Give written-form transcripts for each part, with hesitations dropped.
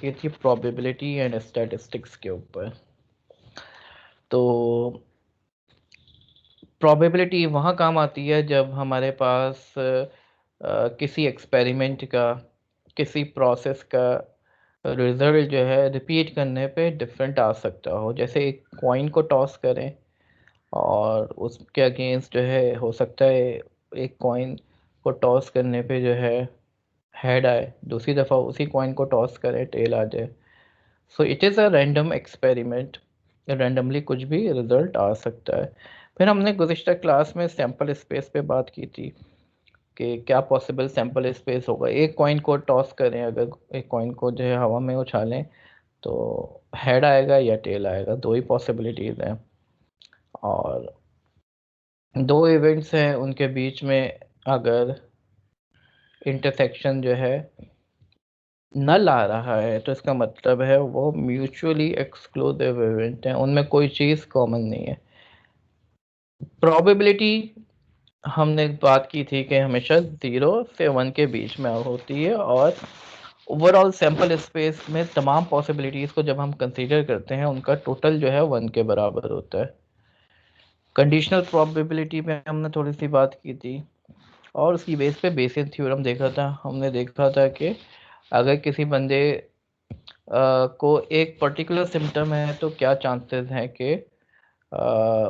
की थी probability and statistics के ऊपर। तो प्रोबेबिलिटी वहाँ काम आती है जब हमारे पास किसी एक्सपेरिमेंट का, किसी प्रोसेस का रिजल्ट जो है रिपीट करने पे डिफरेंट आ सकता हो। जैसे एक कॉइन को टॉस करें और उसके अगेंस्ट जो है हो सकता है एक कॉइन को टॉस करने पे जो है हेड आए, दूसरी दफ़ा उसी कॉइन को टॉस करें टेल आ जाए। So it is a random experiment, randomly कुछ भी रिजल्ट आ सकता है। फिर हमने गुज़िश्ता क्लास में सैम्पल स्पेस पे बात की थी कि क्या पॉसिबल सैम्पल स्पेस होगा। एक कॉइन को टॉस करें, अगर एक कॉइन को जो है हवा में उछालें तो हेड आएगा या टेल आएगा, दो ही पॉसिबिलिटीज़ हैं। और दो इवेंट्स हैं, उनके बीच में अगर इंटरसेक्शन जो है नल आ रहा है तो इसका मतलब है वो म्यूचुअली एक्सक्लूसिव इवेंट है, उनमें कोई चीज़ कॉमन नहीं है। प्रोबेबिलिटी हमने बात की थी कि हमेशा 0 से 1 के बीच में होती है, और ओवरऑल सैम्पल स्पेस में तमाम पॉसिबिलिटीज़ को जब हम कंसीडर करते हैं उनका टोटल जो है 1 के बराबर होता है। कंडीशनल प्रोबेबिलिटी पे हमने थोड़ी सी बात की थी और उसकी बेस पे बेसिक थ्योरम देखा था। हमने देखा था कि अगर किसी बंदे को एक पर्टिकुलर सिम्टम है तो क्या चांसेस हैं कि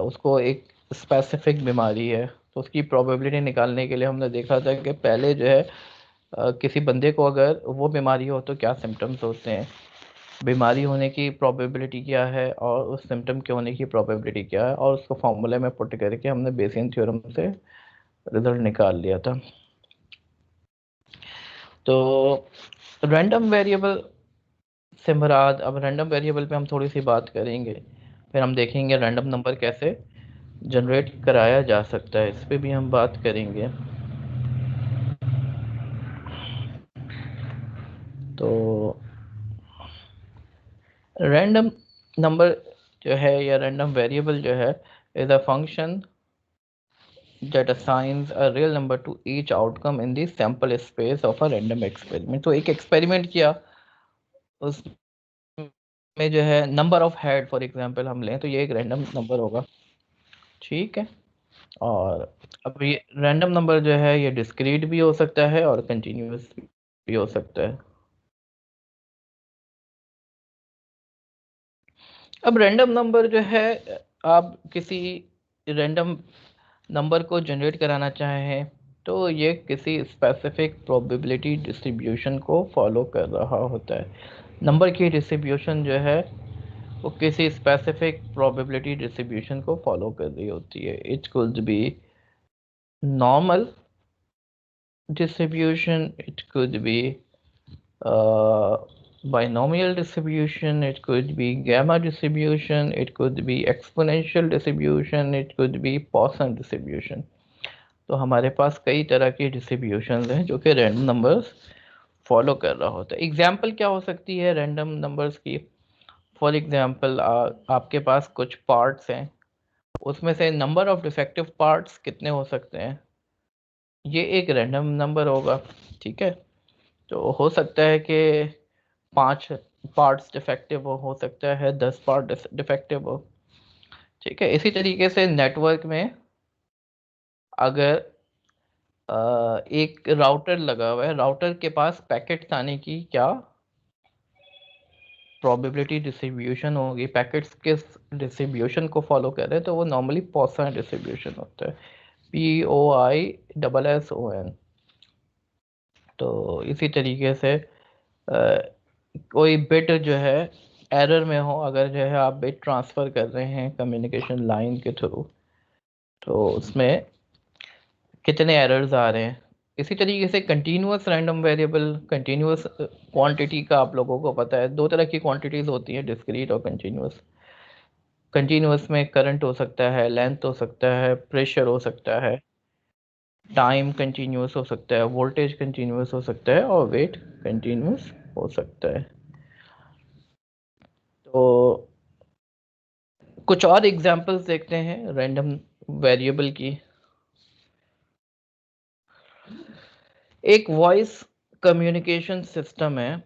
उसको एक स्पेसिफिक बीमारी है। तो उसकी प्रोबेबिलिटी निकालने के लिए हमने देखा था कि पहले जो है किसी बंदे को अगर वो बीमारी हो तो क्या सिम्टम्स होते हैं, बीमारी होने की प्रोबेबिलिटी क्या है और उस सिम्टम के होने की प्रोबेबिलिटी क्या है, और उसको फार्मूले में पुट करके हमने बेसियन थ्योरम से रिजल्ट निकाल लिया था। तो रैंडम वेरिएबल से मुराद, अब रैंडम वेरिएबल पे हम थोड़ी सी बात करेंगे, फिर हम देखेंगे रैंडम नंबर कैसे जनरेट कराया जा सकता है, इस पे भी हम बात करेंगे। तो रैंडम नंबर जो है या रैंडम वेरिएबल जो है is a function that assigns a real number to each outcome in the sample space of a random experiment। तो एक एक्सपेरिमेंट किया, उसमें जो है number of head for example हम लें तो ये एक रैंडम नंबर होगा, ठीक है। और अब ये रैंडम नंबर जो है ये डिस्क्रीट भी हो सकता है और कंटिन्यूस भी हो सकता है। अब रैंडम नंबर जो है, आप किसी रैंडम नंबर को जनरेट कराना चाहें तो ये किसी स्पेसिफिक प्रोबेबिलिटी डिस्ट्रीब्यूशन को फॉलो कर रहा होता है। नंबर की डिस्ट्रीब्यूशन जो है वो किसी स्पेसिफिक प्रोबेबिलिटी डिस्ट्रीब्यूशन को फॉलो कर रही होती है। It could be normal distribution, it could be binomial distribution, it could be gamma distribution, it could be exponential distribution, it could be Poisson distribution। तो हमारे पास कई तरह की डिस्ट्रीब्यूशन हैं जो कि रैंडम नंबर्स फॉलो कर रहा होता है। एग्जाम्पल क्या हो सकती है रैंडम नंबर्स की? फॉर एग्जाम्पल आपके पास कुछ पार्ट्स हैं, उसमें से नंबर ऑफ डिफेक्टिव पार्ट्स कितने हो सकते हैं, ये एक रैंडम नंबर होगा, ठीक है। तो हो सकता है कि 5 पार्ट्स डिफेक्टिव हो सकता है 10 पार्ट डिफेक्टिव हो, ठीक है। इसी तरीके से नेटवर्क में अगर एक राउटर लगा हुआ है, राउटर के पास पैकेट्स आने की क्या प्रोबेबिलिटी डिस्ट्रीब्यूशन होगी, पैकेट्स किस डिस्ट्रीब्यूशन को फॉलो कर रहे हैं, तो वो नॉर्मली पॉइसन डिस्ट्रीब्यूशन होता है, POISSON। तो इसी तरीके से कोई बिट जो है एरर में हो, अगर जो है आप बिट ट्रांसफ़र कर रहे हैं कम्युनिकेशन लाइन के थ्रू, तो उसमें कितने एरर्स आ रहे हैं। इसी तरीके से continuous random variable, continuous quantity का आप लोगों को पता है, दो तरह की क्वांटिटीज़ होती हैं, डिस्क्रीट और कंटिन्यूस। कंटिन्यूस में करंट हो सकता है, लेंथ हो सकता है, प्रेशर हो सकता है, टाइम कंटिन्यूस हो सकता है, वोल्टेज कंटिन्यूस हो सकता है और वेट कंटिन्यूस हो सकता है। तो कुछ और एग्जांपल्स देखते हैं रैंडम वेरिएबल की। एक वॉइस कम्युनिकेशन सिस्टम है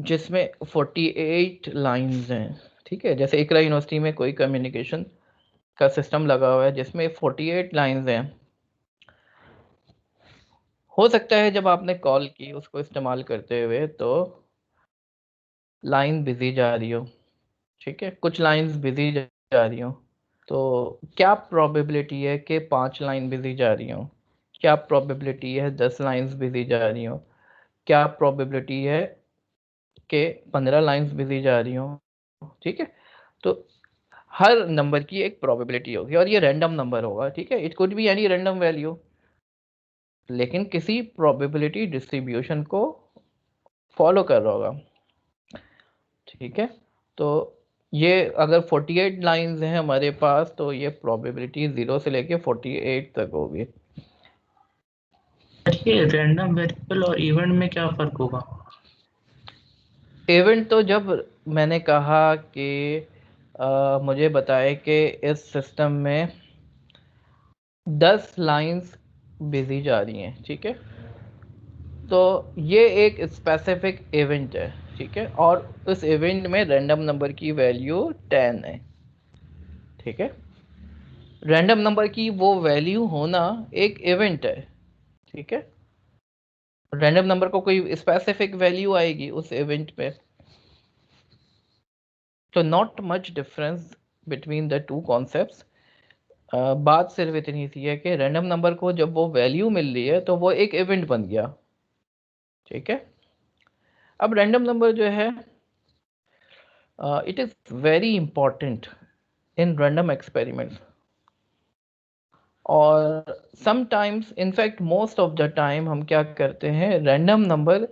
जिसमें 48 लाइंस हैं, ठीक है। जैसे इकरा यूनिवर्सिटी में कोई कम्युनिकेशन का सिस्टम लगा हुआ है जिसमें 48 लाइंस हैं। हो सकता है जब आपने कॉल की उसको इस्तेमाल करते हुए तो लाइन बिजी जा रही हो, ठीक है, कुछ लाइंस बिजी जा रही हो। तो क्या प्रोबेबिलिटी है कि 5 लाइन बिजी जा रही हो? क्या प्रोबेबिलिटी है 10 लाइंस बिजी जा रही हो? क्या प्रोबेबिलिटी है कि 15 लाइंस बिजी जा रही हो? ठीक है। तो हर नंबर की एक प्रोबेबिलिटी होगी और ये रैंडम नंबर होगा, ठीक है। It could be any random value, लेकिन किसी प्रोबेबिलिटी डिस्ट्रीब्यूशन को फॉलो कर रहा होगा, ठीक है। तो ये अगर 48 लाइंस हैं हमारे पास तो ये प्रोबेबिलिटी 0 से लेके 48 तक होगी। ये रैंडम वेरिएबल और इवेंट में क्या फर्क होगा? इवेंट तो जब मैंने कहा कि मुझे बताए कि इस सिस्टम में 10 लाइंस बिजी जा रही हैं, ठीक है, तो ये एक स्पेसिफिक इवेंट है, ठीक है, और उस इवेंट में रैंडम नंबर की वैल्यू 10 है, ठीक है। रैंडम नंबर की वो वैल्यू होना एक इवेंट है, ठीक है। रैंडम नंबर को कोई स्पेसिफिक वैल्यू आएगी उस इवेंट पे। तो not much difference between the two concepts. बात सिर्फ इतनी सी है कि रैंडम नंबर को जब वो वैल्यू मिल रही है तो वो एक इवेंट बन गया, ठीक है। अब रैंडम नंबर जो है it is very important in random experiment, और sometimes in fact most of the time हम क्या करते हैं, रैंडम नंबर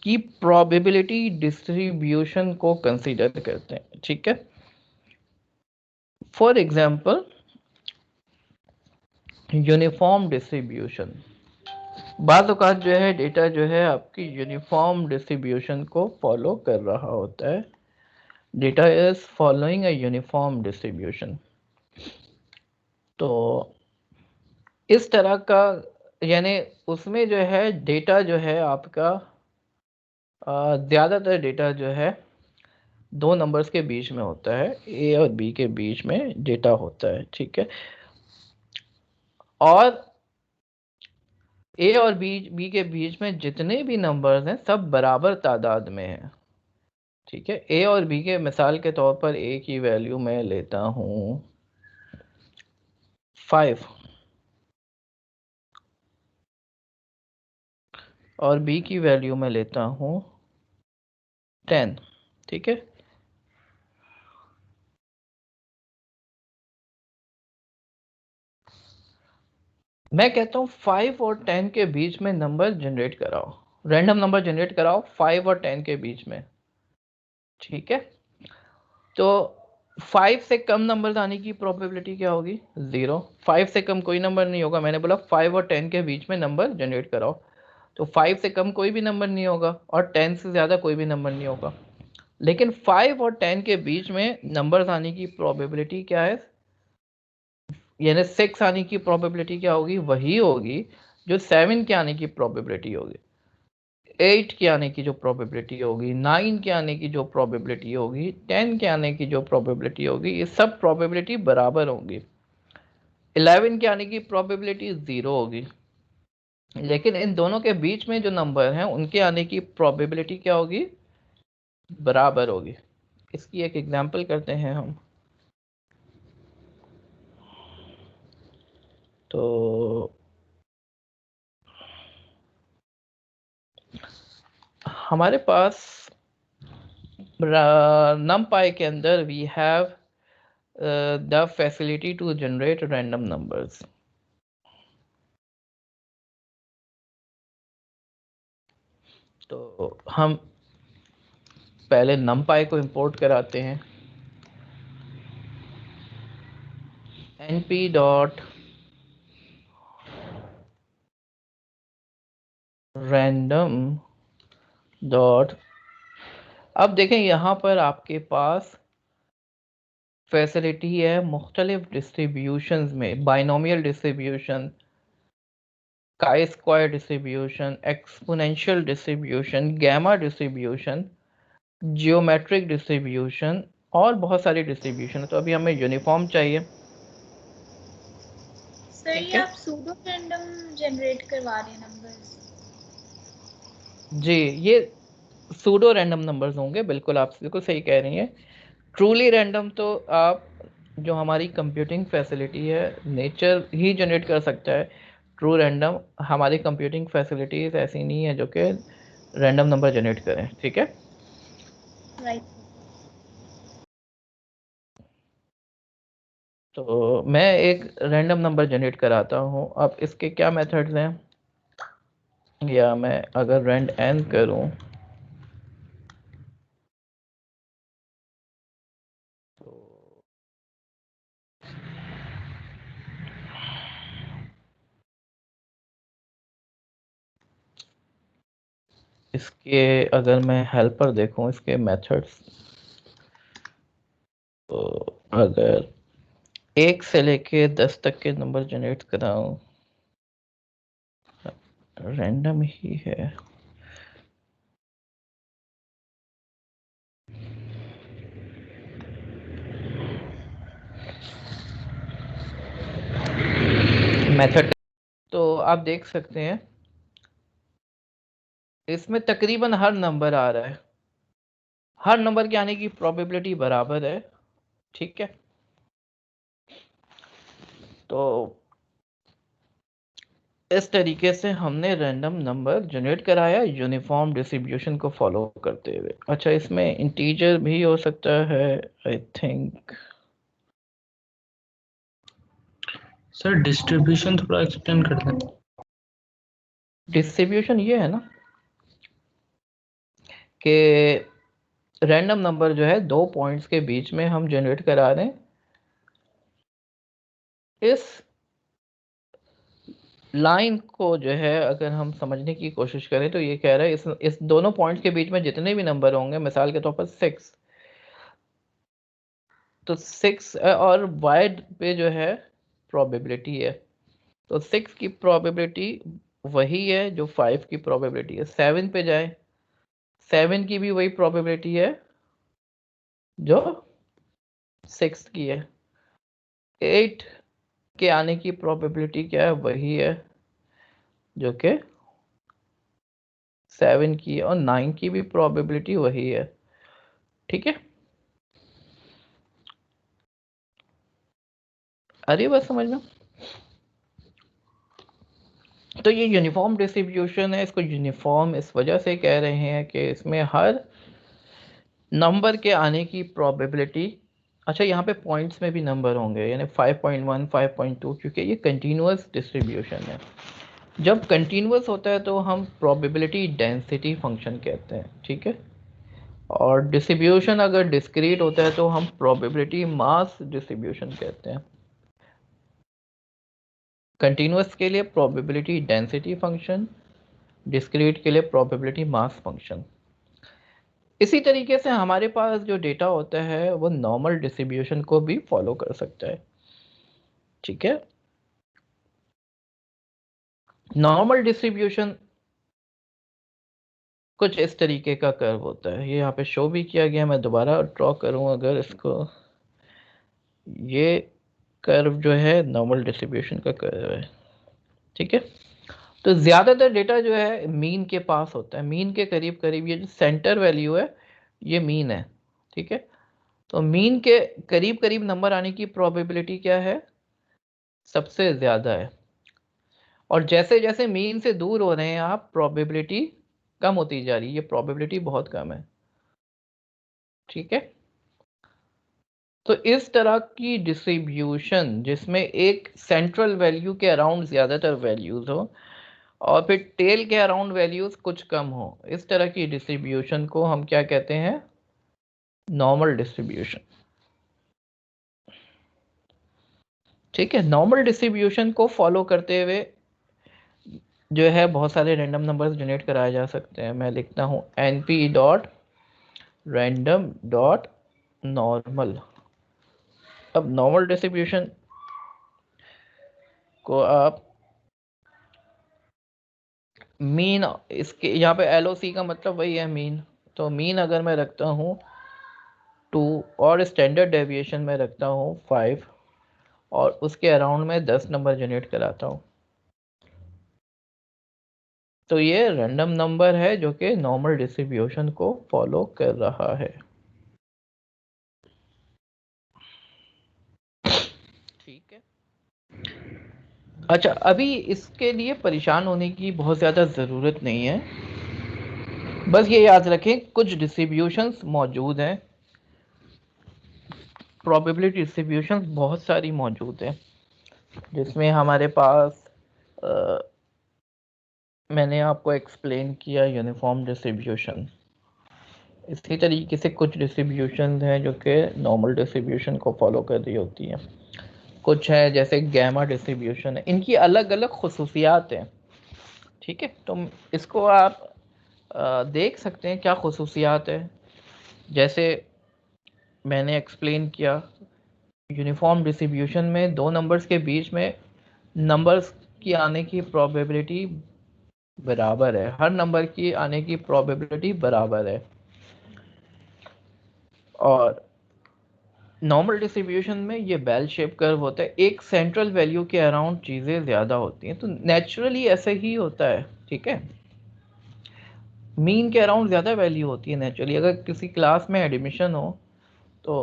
की प्रोबेबिलिटी डिस्ट्रीब्यूशन को कंसीडर करते हैं, ठीक है। फॉर एग्जांपल यूनिफॉर्म डिस्ट्रीब्यूशन, बाज़ औक़ात जो है डेटा जो है आपकी यूनिफॉर्म डिस्ट्रीब्यूशन को फॉलो कर रहा होता है। Data is following a uniform distribution. तो इस तरह का, यानी उसमें जो है डेटा जो है आपका ज़्यादातर डेटा जो है दो नंबर्स के बीच में होता है, ए और बी के बीच में डेटा होता है, ठीक है। और ए और बी के बीच में जितने भी नंबर्स हैं सब बराबर तादाद में हैं, ठीक है। ए और बी के मिसाल के तौर पर ए की वैल्यू मैं लेता हूँ 5 और बी की वैल्यू मैं लेता हूँ 10, ठीक है। मैं कहता हूँ 5 और 10 के बीच में नंबर जनरेट कराओ, रैंडम नंबर जनरेट कराओ 5 और 10 के बीच में, ठीक है। तो 5 से कम नंबर आने की प्रोबेबिलिटी क्या होगी? 0। 5 से कम कोई नंबर नहीं होगा, मैंने बोला 5 और 10 के बीच में नंबर जनरेट कराओ, तो 5 से कम कोई भी नंबर नहीं होगा और 10 से ज़्यादा कोई भी नंबर नहीं होगा। लेकिन 5 और 10 के बीच में नंबर्स आने की प्रोबेबिलिटी क्या है, यानी 6 आने की प्रोबेबिलिटी क्या होगी? वही होगी जो 7 के आने की प्रोबेबिलिटी होगी, 8 के आने की जो प्रोबेबिलिटी होगी, 9 के आने की जो प्रोबेबिलिटी होगी, 10 के आने की जो प्रोबेबिलिटी होगी, ये सब प्रोबेबिलिटी बराबर होंगी। 11 के आने की प्रोबेबिलिटी 0 होगी, लेकिन इन दोनों के बीच में जो नंबर हैं उनके आने की प्रोबेबिलिटी क्या होगी? बराबर होगी। इसकी एक एग्जांपल करते हैं हम। तो हमारे पास numpy के अंदर we have the facility to generate random numbers. तो हम पहले numpy को इंपोर्ट कराते हैं, np डॉट रैंडम डॉट। अब देखें यहाँ पर आपके पास फैसिलिटी है मुख्तलिफ डिस्ट्रीब्यूशंस में, binomial distribution, chi square distribution, exponential distribution, gamma distribution, geometric distribution और बहुत सारी डिस्ट्रीब्यूशन है, तो अभी हमें यूनिफॉर्म चाहिए। सर ठीक ये है आप सूडो रैंडम जनरेट करवा रहे हैं नंबर्स? जी, ये सूडो रैंडम नंबर्स होंगे, बिल्कुल आप बिल्कुल सही कह रही हैं। ट्रूली रैंडम तो आप, जो हमारी कंप्यूटिंग फैसिलिटी है, नेचर ही जनरेट कर सकता है। ट्रू रैंडम हमारी कंप्यूटिंग फैसिलिटीज ऐसी नहीं है जो कि रैंडम नंबर जनरेट करें। ठीक है, राइट। तो मैं एक रैंडम नंबर जनरेट कराता हूँ। अब इसके क्या मेथड्स हैं, या मैं अगर रैंड एन करूँ तो इसके अगर मैं हेल्पर देखूँ इसके मेथड्स, तो अगर 1 से लेके 10 तक के नंबर जनरेट कराऊँ, रैंडम ही है। मेथड तो आप देख सकते हैं इसमें तकरीबन हर नंबर आ रहा है, हर नंबर के आने की प्रोबेबिलिटी बराबर है। ठीक है, तो इस तरीके से हमने रैंडम नंबर जनरेट कराया यूनिफॉर्म डिस्ट्रीब्यूशन को फॉलो करते हुए। अच्छा, इसमें इंटीजर भी हो सकता है आई थिंक। सर डिस्ट्रीब्यूशन थोड़ा एक्सप्लेन कर दें। डिस्ट्रीब्यूशन ये है ना कि रैंडम नंबर जो है 2 पॉइंट्स के बीच में हम जनरेट करा रहे हैं। इस लाइन को जो है अगर हम समझने की कोशिश करें तो ये कह रहा है इस दोनों पॉइंट्स के बीच में जितने भी नंबर होंगे, मिसाल के तौर पर 6, तो 6 और वाइड पे जो है प्रोबेबिलिटी है, तो 6 की प्रोबेबिलिटी वही है जो 5 की प्रोबेबिलिटी है। 7 पे जाए, 7 की भी वही प्रोबेबिलिटी है जो 6 की है। 8 के आने की प्रोबेबिलिटी क्या है, वही है जो कि 7 की है, और 9 की भी प्रोबेबिलिटी वही है। ठीक है, अरे बस समझ में। तो ये यूनिफॉर्म डिस्ट्रीब्यूशन है, इसको यूनिफॉर्म इस वजह से कह रहे हैं कि इसमें हर नंबर के आने की प्रोबेबिलिटी, अच्छा यहाँ पे पॉइंट्स में भी नंबर होंगे, यानी 5.1 5.2, क्योंकि ये कंटिन्यूअस डिस्ट्रीब्यूशन है। जब कंटिन्यूअस होता है तो हम प्रोबेबिलिटी डेंसिटी फंक्शन कहते हैं। ठीक है, और डिस्ट्रीब्यूशन अगर डिस्क्रीट होता है तो हम प्रोबेबिलिटी मास डिस्ट्रीब्यूशन कहते हैं। कंटिन्यूअस के लिए प्रोबेबिलिटी डेंसिटी फंक्शन, डिस्क्रीट के लिए प्रोबेबिलिटी मास फंक्शन। इसी तरीके से हमारे पास जो डेटा होता है वो नॉर्मल डिस्ट्रीब्यूशन को भी फॉलो कर सकता है। ठीक है, नॉर्मल डिस्ट्रीब्यूशन कुछ इस तरीके का कर्व होता है, ये यहाँ पे शो भी किया गया, मैं दोबारा ड्रॉ करूँ अगर इसको, ये कर्व जो है नॉर्मल डिस्ट्रीब्यूशन का कर्व है। ठीक है, तो ज़्यादातर डेटा जो है मीन के पास होता है, मीन के करीब करीब, ये जो सेंटर वैल्यू है ये मीन है। ठीक है, तो मीन के करीब करीब नंबर आने की प्रोबेबिलिटी क्या है, सबसे ज़्यादा है। और जैसे जैसे मीन से दूर हो रहे हैं आप, प्रोबेबिलिटी कम होती जा रही है, ये प्रोबेबिलिटी बहुत कम है। ठीक है, तो इस तरह की डिस्ट्रीब्यूशन जिसमें एक सेंट्रल वैल्यू के अराउंड ज़्यादातर वैल्यूज़ हो और फिर टेल के अराउंड वैल्यूज़ कुछ कम हो, इस तरह की डिस्ट्रीब्यूशन को हम क्या कहते हैं, नॉर्मल डिस्ट्रीब्यूशन। ठीक है, नॉर्मल डिस्ट्रीब्यूशन को फॉलो करते हुए जो है बहुत सारे रैंडम नंबर्स जनरेट कराए जा सकते हैं। मैं लिखता हूँ np dot random dot normal. अब नॉर्मल डिस्ट्रीब्यूशन को आप मीन, इसके यहाँ पे LOC का मतलब वही है मीन, तो मीन अगर मैं रखता हूँ 2 और स्टैंडर्ड डेविएशन में रखता हूँ 5 और उसके अराउंड में 10 नंबर जनरेट कराता हूँ, तो ये रैंडम नंबर है जो कि नॉर्मल डिस्ट्रीब्यूशन को फॉलो कर रहा है। ठीक है। अच्छा, अभी इसके लिए परेशान होने की बहुत ज़्यादा ज़रूरत नहीं है, बस ये याद रखें कुछ डिस्ट्रीब्यूशंस मौजूद हैं, प्रोबेबिलिटी डिस्ट्रीब्यूशंस बहुत सारी मौजूद हैं, जिसमें हमारे पास मैंने आपको एक्सप्लेन किया यूनिफॉर्म डिस्ट्रीब्यूशन। इसी तरीके से कुछ डिस्ट्रीब्यूशन हैं जो कि नॉर्मल डिस्ट्रीब्यूशन को फॉलो कर रही होती हैं। कुछ है जैसे गैमा डिस्ट्रीब्यूशन है, इनकी अलग अलग खसूसियात हैं। ठीक है, तो इसको आप देख सकते हैं क्या खसूसियात है। जैसे मैंने एक्सप्लेन किया, यूनिफॉर्म डिस्ट्रीब्यूशन में दो नंबर्स के बीच में नंबर्स की आने की प्रोबेबिलिटी बराबर है, हर नंबर की आने की प्रोबेबिलिटी बराबर है। और नॉर्मल डिस्ट्रीब्यूशन में ये बेल शेप कर्व होता है, एक सेंट्रल वैल्यू के अराउंड चीज़ें ज़्यादा होती हैं, तो नेचुरली ऐसे ही होता है। ठीक है, मीन के अराउंड ज़्यादा वैल्यू होती है नेचुरली। अगर किसी क्लास में एडमिशन हो तो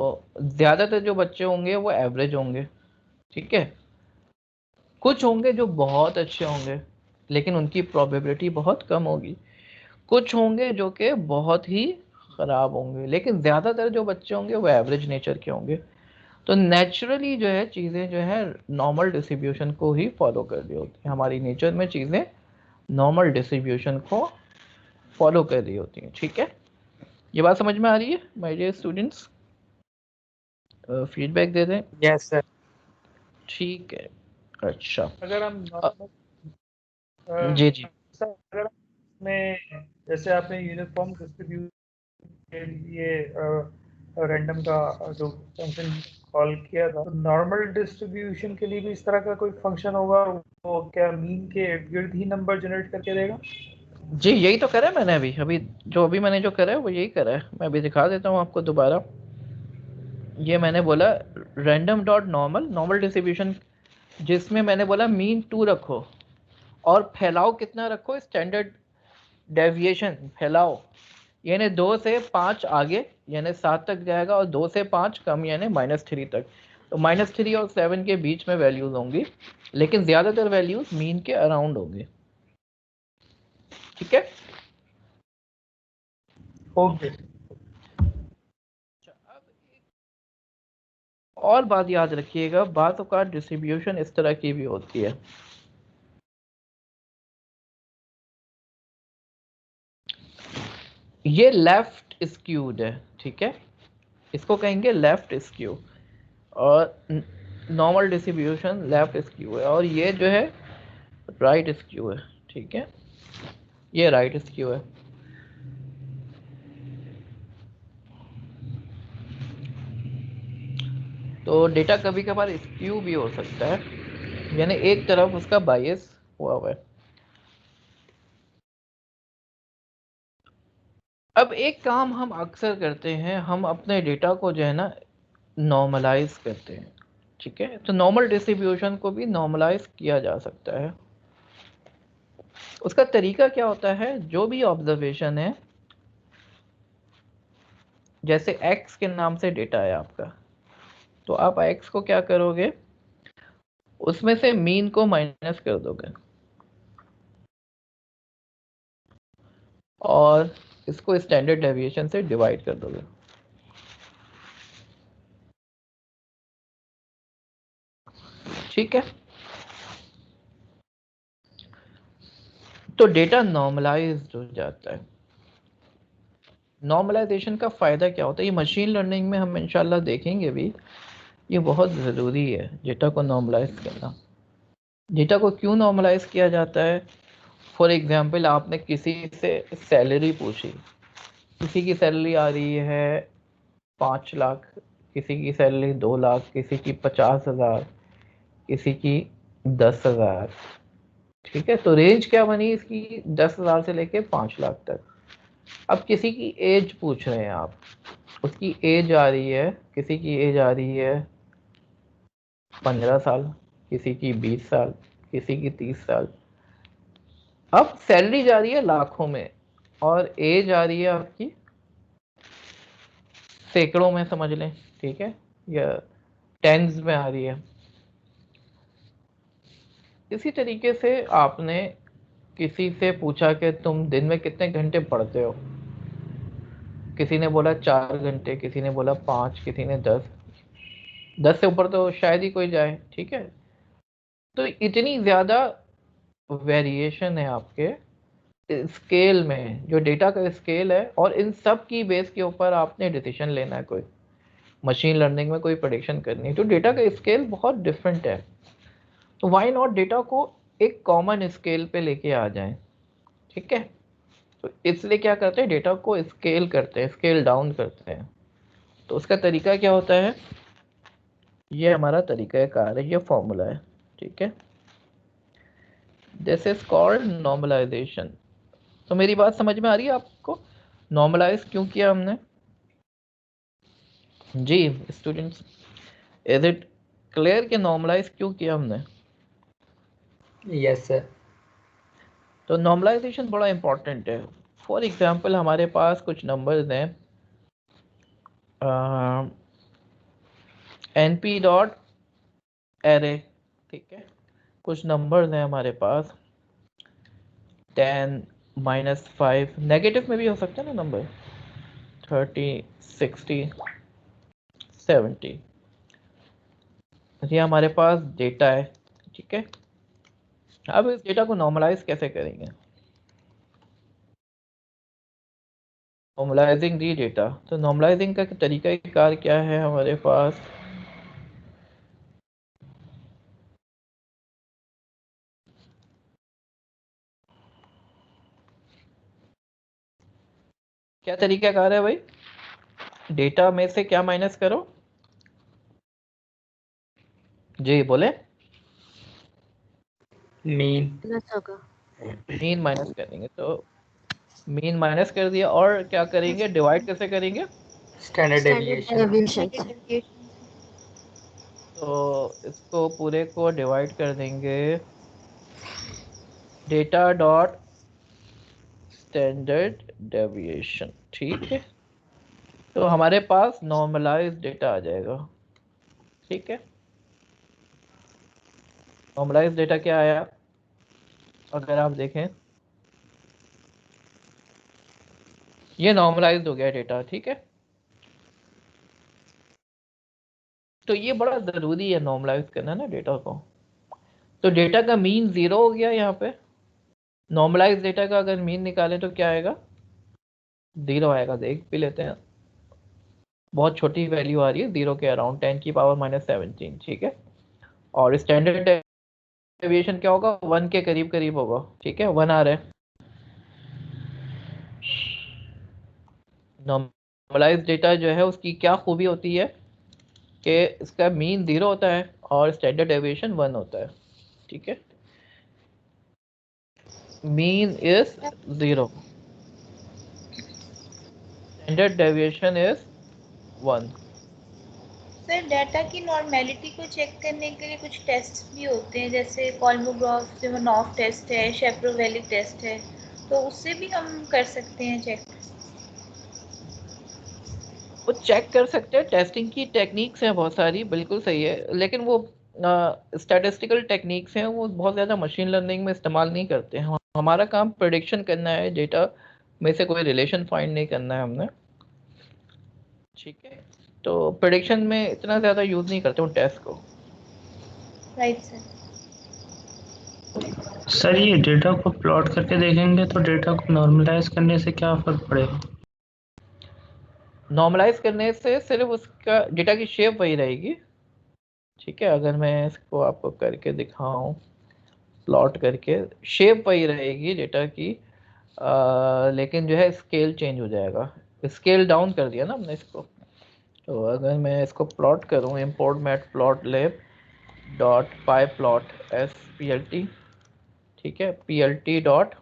ज़्यादातर जो बच्चे होंगे वो एवरेज होंगे। ठीक है, कुछ होंगे जो बहुत अच्छे होंगे लेकिन उनकी प्रोबेबिलिटी बहुत कम होगी, कुछ होंगे जो कि बहुत ही ख़राब होंगे, लेकिन ज़्यादातर जो बच्चे होंगे वो एवरेज नेचर के होंगे। तो नेचुरली जो है चीज़ें जो है नॉर्मल डिस्ट्रीब्यूशन को ही फॉलो कर रही होती हैं, हमारी नेचर में चीज़ें नॉर्मल डिस्ट्रीब्यूशन को फॉलो कर रही होती हैं। ठीक है, ये बात समझ में आ रही है माय डियर स्टूडेंट्स? फीडबैक दे दें। Yes sir. ठीक है, अच्छा। अगर हम जी जी अगर में जैसे आपने यूनिफॉर्म डिस्ट्रीब्यूशन के लिए रैंडम का जो फंक्शन कॉल किया था, तो नॉर्मल डिस्ट्रीब्यूशन के लिए भी इस तरह का कोई फंक्शन होगा, वो क्या मीन के इर्द गिर्द ही नंबर जनरेट करके देगा? जी, यही तो करा है मैंने अभी जो मैंने जो करा है वो यही करा है। मैं अभी दिखा देता हूँ आपको दोबारा। ये मैंने बोला रैंडम डॉट नॉर्मल डिस्ट्रीब्यूशन, जिसमें मैंने बोला मीन 2 रखो और फैलाव कितना रखो, स्टैंडर्ड डेविएशन फैलाव, यानी 2 से 5 आगे यानी 7 तक जाएगा और 2 से 5 कम यानी -3 तक। तो -3 और 7 के बीच में वैल्यूज होंगी, लेकिन ज़्यादातर वैल्यूज मीन के अराउंड होंगी। ठीक है, ओके। और बात याद रखिएगा, बात औकात डिस्ट्रीब्यूशन इस तरह की भी होती है। ये लेफ्ट स्क्यूड है। ठीक है, इसको कहेंगे लेफ्ट स्क्यू, और नॉर्मल डिस्ट्रीब्यूशन लेफ्ट स्क्यू है, और ये जो है राइट स्क्यू है। ठीक है, ये राइट स्क्यू है। तो डेटा कभी कभार स्क्यू भी हो सकता है, यानी एक तरफ उसका बायस हुआ हुआ है। अब एक काम हम अक्सर करते हैं, हम अपने डेटा को जो है ना नॉर्मलाइज करते हैं। ठीक है, तो नॉर्मल डिस्ट्रीब्यूशन को भी नॉर्मलाइज किया जा सकता है। उसका तरीका क्या होता है, जो भी ऑब्जर्वेशन है, जैसे x के नाम से डेटा है आपका, तो आप x को क्या करोगे, उसमें से मीन को माइनस कर दोगे और इसको स्टैंडर्ड डेविएशन से डिवाइड कर दोगे। ठीक है, तो डेटा नॉर्मलाइज्ड हो जाता है। नॉर्मलाइजेशन का फ़ायदा क्या होता है, ये मशीन लर्निंग में हम इंशाल्लाह देखेंगे भी, ये बहुत ज़रूरी है डेटा को नॉर्मलाइज करना। डेटा को क्यों नॉर्मलाइज किया जाता है? फॉर एग्जांपल, आपने किसी से सैलरी पूछी, किसी की सैलरी आ रही है 5 लाख, किसी की सैलरी 2 लाख, किसी की 50,000, किसी की 10,000। ठीक है, तो रेंज क्या बनी इसकी, 10,000 से लेके 5 लाख तक। अब किसी की एज पूछ रहे हैं आप, उसकी एज आ रही है, किसी की एज आ रही है 15 साल, किसी की 20 साल, किसी की 30 साल। अब सैलरी जा रही है लाखों में और एज आ रही है आपकी सैकड़ों में समझ लें, ठीक है, या टेंस में आ रही है। इसी तरीके से आपने किसी से पूछा कि तुम दिन में कितने घंटे पढ़ते हो, किसी ने बोला 4 घंटे, किसी ने बोला 5, किसी ने 10 से ऊपर तो शायद ही कोई जाए, ठीक है। तो इतनी ज़्यादा वेरिएशन है आपके स्केल में, जो डेटा का स्केल है, और इन सब की बेस के ऊपर आपने डिसीजन लेना है, कोई मशीन लर्निंग में कोई प्रेडिक्शन करनी है, तो डेटा का स्केल बहुत डिफरेंट है। तो वाई नॉट डेटा को एक कॉमन स्केल पे लेके आ जाएं, ठीक है। तो इसलिए क्या करते हैं, डेटा को स्केल करते हैं, स्केल डाउन करते हैं। तो उसका तरीका क्या होता है, ये हमारा तरीका कार है, ये फॉर्मूला है, ठीक है। This is called normalisation. तो मेरी बात समझ में आ रही है आपको, नॉर्मलाइज क्यों किया हमने? जी स्टूडेंट्स, इज इट क्लियर कि नॉर्मलाइज क्यों किया हमने? Yes sir. तो नॉर्मलाइजेशन बड़ा इंपॉर्टेंट है। फॉर एग्जांपल हमारे पास कुछ नंबर्स हैं, np डॉट एरे, ठीक है। कुछ नंबर्स हैं हमारे पास 10 -5, नेगेटिव में भी हो सकता है ना नंबर, 30 60 70। ये हमारे पास डेटा है, ठीक है। अब इस डेटा को नॉर्मलाइज कैसे करेंगे? नॉर्मलाइजिंग दी डेटा, तो नॉर्मलाइजिंग का तरीका कार क्या है हमारे पास? क्या तरीका कार है भाई? डेटा में से क्या माइनस करो? जी बोले। मीन। मीन माइनस करेंगे, तो मीन माइनस कर दिया, और क्या करेंगे, डिवाइड कैसे करेंगे? Standard deviation. तो इसको पूरे को डिवाइड कर देंगे डेटा डॉट स्टैंडर्ड डेविएशन, ठीक है। तो हमारे पास नॉर्मलाइज डेटा आ जाएगा, ठीक है। नॉर्मलाइज डेटा क्या आया, अगर आप देखें ये नॉर्मलाइज हो गया डेटा, ठीक है। तो ये बड़ा ज़रूरी है नॉर्मलाइज करना ना डेटा को। तो डेटा का मीन 0 हो गया यहाँ पे। नॉर्मलाइज डेटा का अगर मीन निकालें तो क्या आएगा? 0 आएगा, देख भी लेते हैं। बहुत छोटी वैल्यू आ रही है 0 के अराउंड, 10⁻⁻17, ठीक है। और स्टैंडर्ड डेविएशन क्या होगा, 1 के करीब करीब होगा, ठीक है, 1 आ रहा है। नॉर्मलाइज डेटा जो है उसकी क्या खूबी होती है कि इसका मीन 0 होता है और स्टैंडर्ड डेविएशन 1 होता है, ठीक है। Mean is 0, standard deviation is 1। Sir data की नॉर्मेलिटी को चेक करने के लिए कुछ टेस्ट भी होते हैं, जैसे कॉल्मोग्राफ सिमोनॉफ टेस्ट है, शेप्रोवेलिक टेस्ट है, तो उससे भी हम कर सकते हैं चेक। वो चेक कर सकते हैं, टेस्टिंग की टेक्निक्स हैं बहुत सारी, बिल्कुल सही है, लेकिन वो स्टैटिस्टिकल टेक्निक्स हैं, वो बहुत ज़्यादा मशीन लर्निंग में इस्तेमाल नहीं करते हैं। हमारा काम प्रेडिक्शन करना है, डेटा में से कोई रिलेशन फाइंड नहीं करना है हमने, ठीक है। तो प्रेडिक्शन में इतना ज़्यादा यूज़ नहीं करते हूँ टेस्ट को। Right sir. सर ये डेटा को प्लॉट करके देखेंगे तो डेटा को नॉर्मलाइज करने से क्या फर्क पड़ेगा? नॉर्मलाइज करने से सिर्फ उसका डेटा की शेप वही रहेगी, ठीक है। अगर मैं इसको आपको करके दिखाऊं, प्लॉट करके, शेप वही रहेगी डेटा की, लेकिन जो है स्केल चेंज हो जाएगा। स्केल डाउन कर दिया ना हमने इसको। तो अगर मैं इसको प्लॉट करूं, import matplotlib डॉट पाई प्लॉट splt, ठीक है, plt डॉट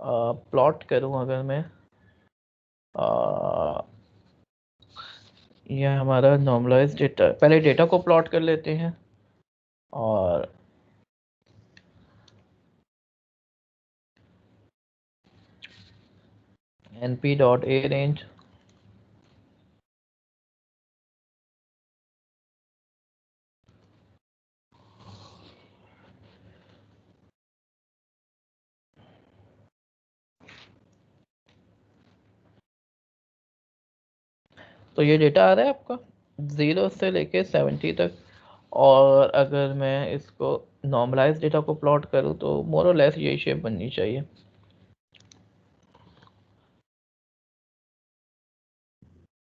प्लॉट करूं अगर मैं, यह हमारा नॉर्मलाइज डेटा, पहले डेटा को प्लॉट कर लेते हैं और np.arange तो ये डेटा आ रहा है आपका 0 से लेके 70 तक। और अगर मैं इसको नॉर्मलाइज डेटा को प्लॉट करूं तो मोर और लेस यही शेप बननी चाहिए।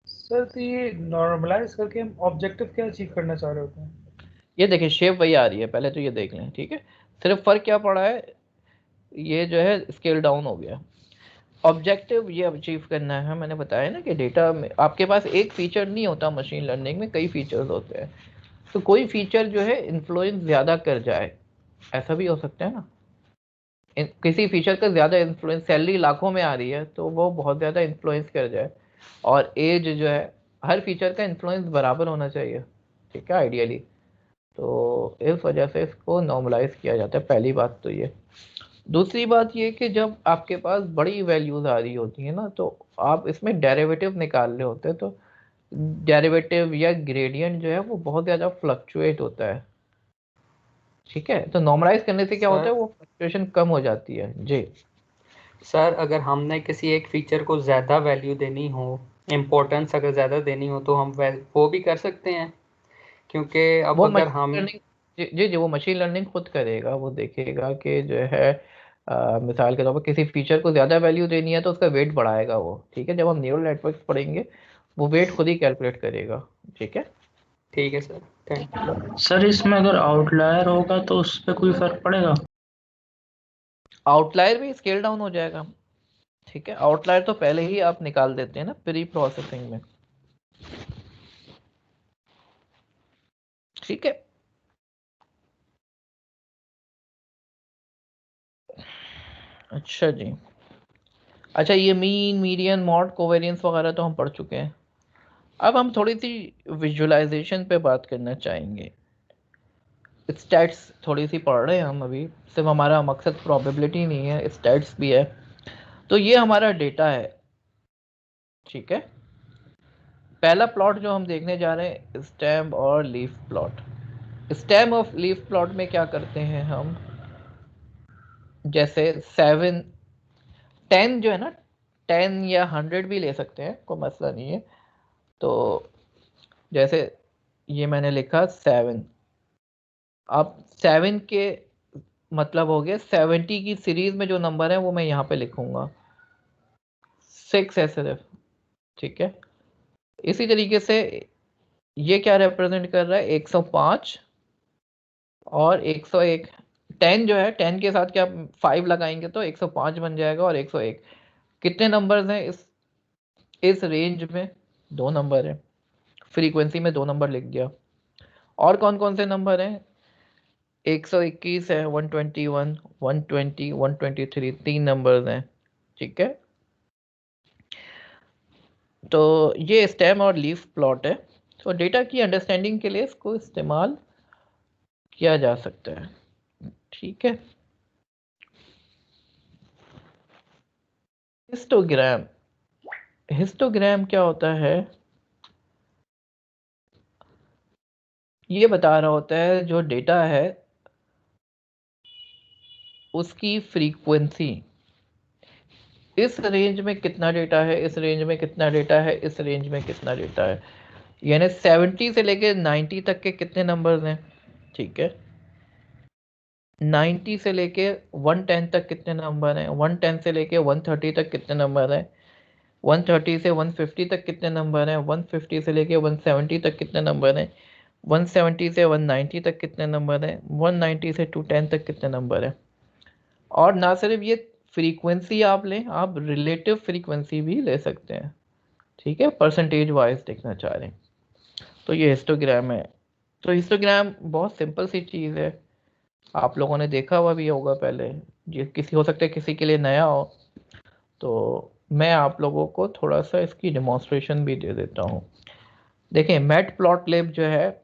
सर तो ये नॉर्मलाइज करके हम ऑब्जेक्टिव क्या अचीव करना चाह रहे होते हैं? ये देखिए शेप वही आ रही है, पहले तो ये देख लें, ठीक है। सिर्फ फर्क क्या पड़ा है, ये जो है स्केल डाउन हो गया। ऑब्जेक्टिव ये अचीव करना है, मैंने बताया ना कि डेटा में आपके पास एक फीचर नहीं होता, मशीन लर्निंग में कई फीचर्स होते हैं। तो कोई फीचर जो है इन्फ्लुएंस ज़्यादा कर जाए, ऐसा भी हो सकता है ना। किसी फीचर का ज़्यादा इन्फ्लुएंस, सैलरी लाखों में आ रही है तो वो बहुत ज़्यादा इन्फ्लुएंस कर जाए, और एज जो है, हर फीचर का इन्फ्लुएंस बराबर होना चाहिए, ठीक है, आइडियली। तो इस वजह से इसको नॉर्मलाइज किया जाता है, पहली बात तो ये। दूसरी बात ये कि जब आपके पास बड़ी वैल्यूज आ रही होती है ना, तो आप इसमें डेरिवेटिव निकाल रहे होते हैं, तो डेरिवेटिव या ग्रेडियंट जो है वो बहुत ज़्यादा फ्लक्चुएट होता है, ठीक है। तो नॉर्मलाइज करने से क्या होता है, वो फ्लक्चुएशन कम हो जाती है जी। सर अगर हमने किसी एक फीचर को ज़्यादा वैल्यू देनी हो, इम्पोर्टेंस अगर ज़्यादा देनी हो, तो हम वो भी कर सकते हैं, क्योंकि अब वो अगर मशीन हम लर्निंग, जी जी, वो मशीन लर्निंग खुद करेगा, वो देखेगा कि जो है मिसाल के तौर पर किसी फीचर को ज़्यादा वैल्यू देनी है तो उसका वेट बढ़ाएगा वो, ठीक है। जब हम न्यूरल नेटवर्क पढ़ेंगे वो वेट खुद ही कैलकुलेट करेगा, ठीक है। ठीक है सर, थैंक यू। सर इसमें अगर आउटलायर होगा तो उस पर कोई फर्क पड़ेगा? आउटलायर भी स्केल डाउन हो जाएगा, ठीक है। आउटलायर तो पहले ही आप निकाल देते हैं ना प्री प्रोसेसिंग में, ठीक है। अच्छा जी, अच्छा ये मीन, मीडियन, मॉड, कोवेरियंस वगैरह तो हम पढ़ चुके हैं। अब हम थोड़ी सी विजुअलाइजेशन पे बात करना चाहेंगे। स्टैट्स थोड़ी सी पढ़ रहे हैं हम अभी, सिर्फ हमारा मकसद प्रोबेबिलिटी नहीं है, स्टैट्स भी है। तो ये हमारा डेटा है, ठीक है। पहला प्लॉट जो हम देखने जा रहे हैं, स्टेम और लीफ प्लॉट। स्टेम और लीफ प्लॉट में क्या करते हैं हम, जैसे 7 10 जो है ना, 10 या 100 भी ले सकते हैं, कोई मसला नहीं है। तो जैसे ये मैंने लिखा 7, अब 7 के मतलब हो गया 70 की सीरीज में जो नंबर है वो मैं यहाँ पे लिखूंगा, 6 है सिर्फ, ठीक है। इसी तरीके से ये क्या रिप्रेजेंट कर रहा है, 105 और 101। 10 जो है, 10 के साथ क्या 5 लगाएंगे तो 105 बन जाएगा, और 101। कितने नंबर्स हैं इस रेंज में, 2 नंबर है, फ्रीक्वेंसी में 2 नंबर लिख दिया। और कौन कौन से नंबर हैं, 121 है, 121, 120, 123, 3 नंबर्स हैं, ठीक है। तो ये स्टेम और लीफ प्लॉट है। तो डेटा की अंडरस्टैंडिंग के लिए इसको इस्तेमाल किया जा सकता है, ठीक है। हिस्टोग्राम, हिस्टोग्राम क्या होता है, ये बता रहा होता है जो डेटा है उसकी फ्रीक्वेंसी, इस रेंज में कितना डेटा है, इस रेंज में कितना डेटा है, इस रेंज में कितना डेटा है, यानी 70 से लेके 90 तक के कितने नंबर्स हैं, ठीक है। 90 से लेके 110 तक कितने नंबर हैं, 110 से लेके 130 तक कितने नंबर हैं, 130 से 150 तक कितने नंबर हैं, 150 से लेके 170 तक कितने नंबर हैं, 170 से 190 तक कितने नंबर हैं, 190 से 210 तक कितने नंबर हैं। और ना सिर्फ ये फ्रीक्वेंसी आप लें, आप रिलेटिव फ्रीक्वेंसी भी ले सकते हैं, ठीक है, परसेंटेज वाइज देखना चाह रहे हैं। तो ये हिस्टोग्राम है। तो हिस्टोग्राम बहुत सिंपल सी चीज़ है, आप लोगों ने देखा हुआ भी होगा पहले, ये किसी हो सकता है किसी के लिए नया हो, तो मैं आप लोगों को थोड़ा सा इसकी डेमोन्स्ट्रेशन भी दे देता हूँ। देखिए मैटप्लॉटलिब जो है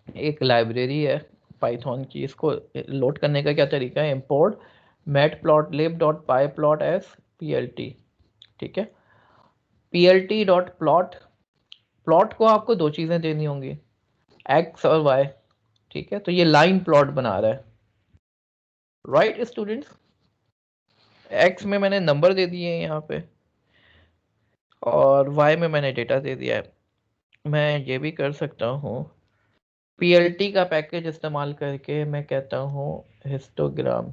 एक लाइब्रेरी है पाइथन की। इसको लोड करने का क्या तरीका है, इम्पोर्ट matplotlib.pyplot as plt। ठीक है, plt.plot, प्लॉट को आपको दो चीज़ें देनी होंगी, x और y। ठीक है, तो ये लाइन प्लॉट बना रहा है, राइट स्टूडेंट्स। x में मैंने नंबर दे दिए हैं यहाँ पे, और y में मैंने डेटा दे दिया है। मैं ये भी कर सकता हूँ, plt का पैकेज इस्तेमाल करके मैं कहता हूँ हिस्टोग्राम,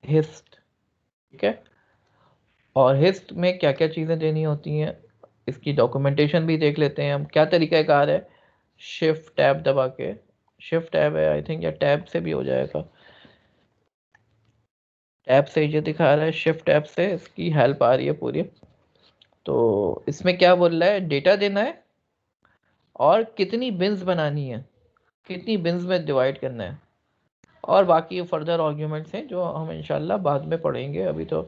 हिस्ट। ठीक है, और हिस्ट में क्या क्या चीज़ें देनी होती हैं इसकी डॉक्यूमेंटेशन भी देख लेते हैं हम। क्या तरीक़ाकार है, शिफ्ट टैब दबा के, शिफ्ट टैब है आई थिंक, या टैब से भी हो जाएगा, टैब से ये दिखा रहा है, शिफ्ट टैब से इसकी हेल्प आ रही है पूरी। तो इसमें क्या बोल रहा है, डेटा देना है और कितनी बिन्स बनानी है, कितनी बिन्स में डिवाइड करना है, और बाकी फर्दर आर्ग्यूमेंट्स हैं जो हम इंशाल्लाह बाद में पढ़ेंगे। अभी तो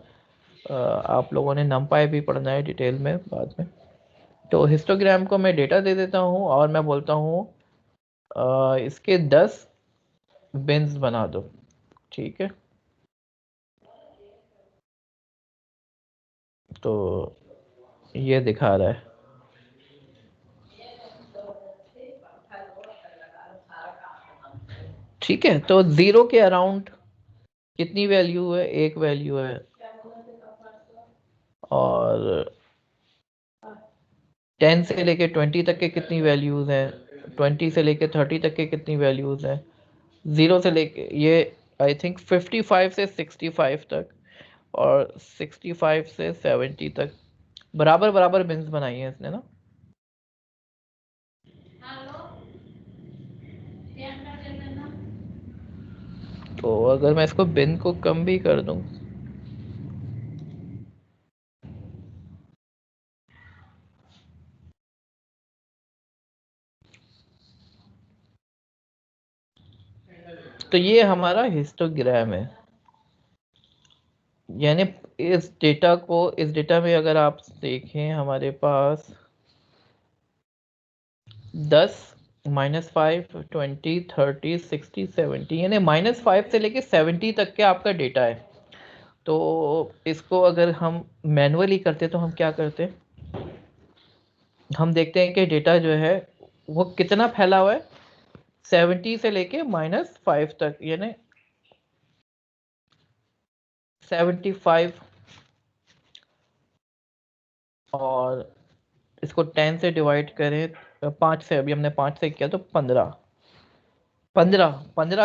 आप लोगों ने नमपाई भी पढ़ना है डिटेल में बाद में। तो हिस्टोग्राम को मैं डेटा दे देता हूँ और मैं बोलता हूँ इसके 10 बिन्स बना दो। ठीक है, तो ये दिखा रहा है। ठीक है, तो 0 के अराउंड कितनी वैल्यू है, एक वैल्यू है, और 10 से लेके 20 तक के कितनी वैल्यूज़ हैं, 20 से लेके 30 तक के कितनी वैल्यूज़ हैं, 0 से लेके ये आई थिंक 55 से 65 तक, और 65 से 70 तक बराबर बराबर बिन्स बनाई है इसने ना। तो अगर मैं इसको बिन को कम भी कर दूं, तो ये हमारा हिस्टोग्राम है। यानी इस डेटा को, इस डेटा में अगर आप देखें हमारे पास 10, -5, 20, 30, 60, 70, यानी -5 से लेके 70 तक के आपका डेटा है। तो इसको अगर हम मैनुअली करते तो हम क्या करते, हम देखते हैं कि डेटा जो है वो कितना फैला हुआ है, 70 से लेके -5 तक, यानी 75, और इसको 10 से डिवाइड करें, 5 से, अभी हमने 5 से किया तो 15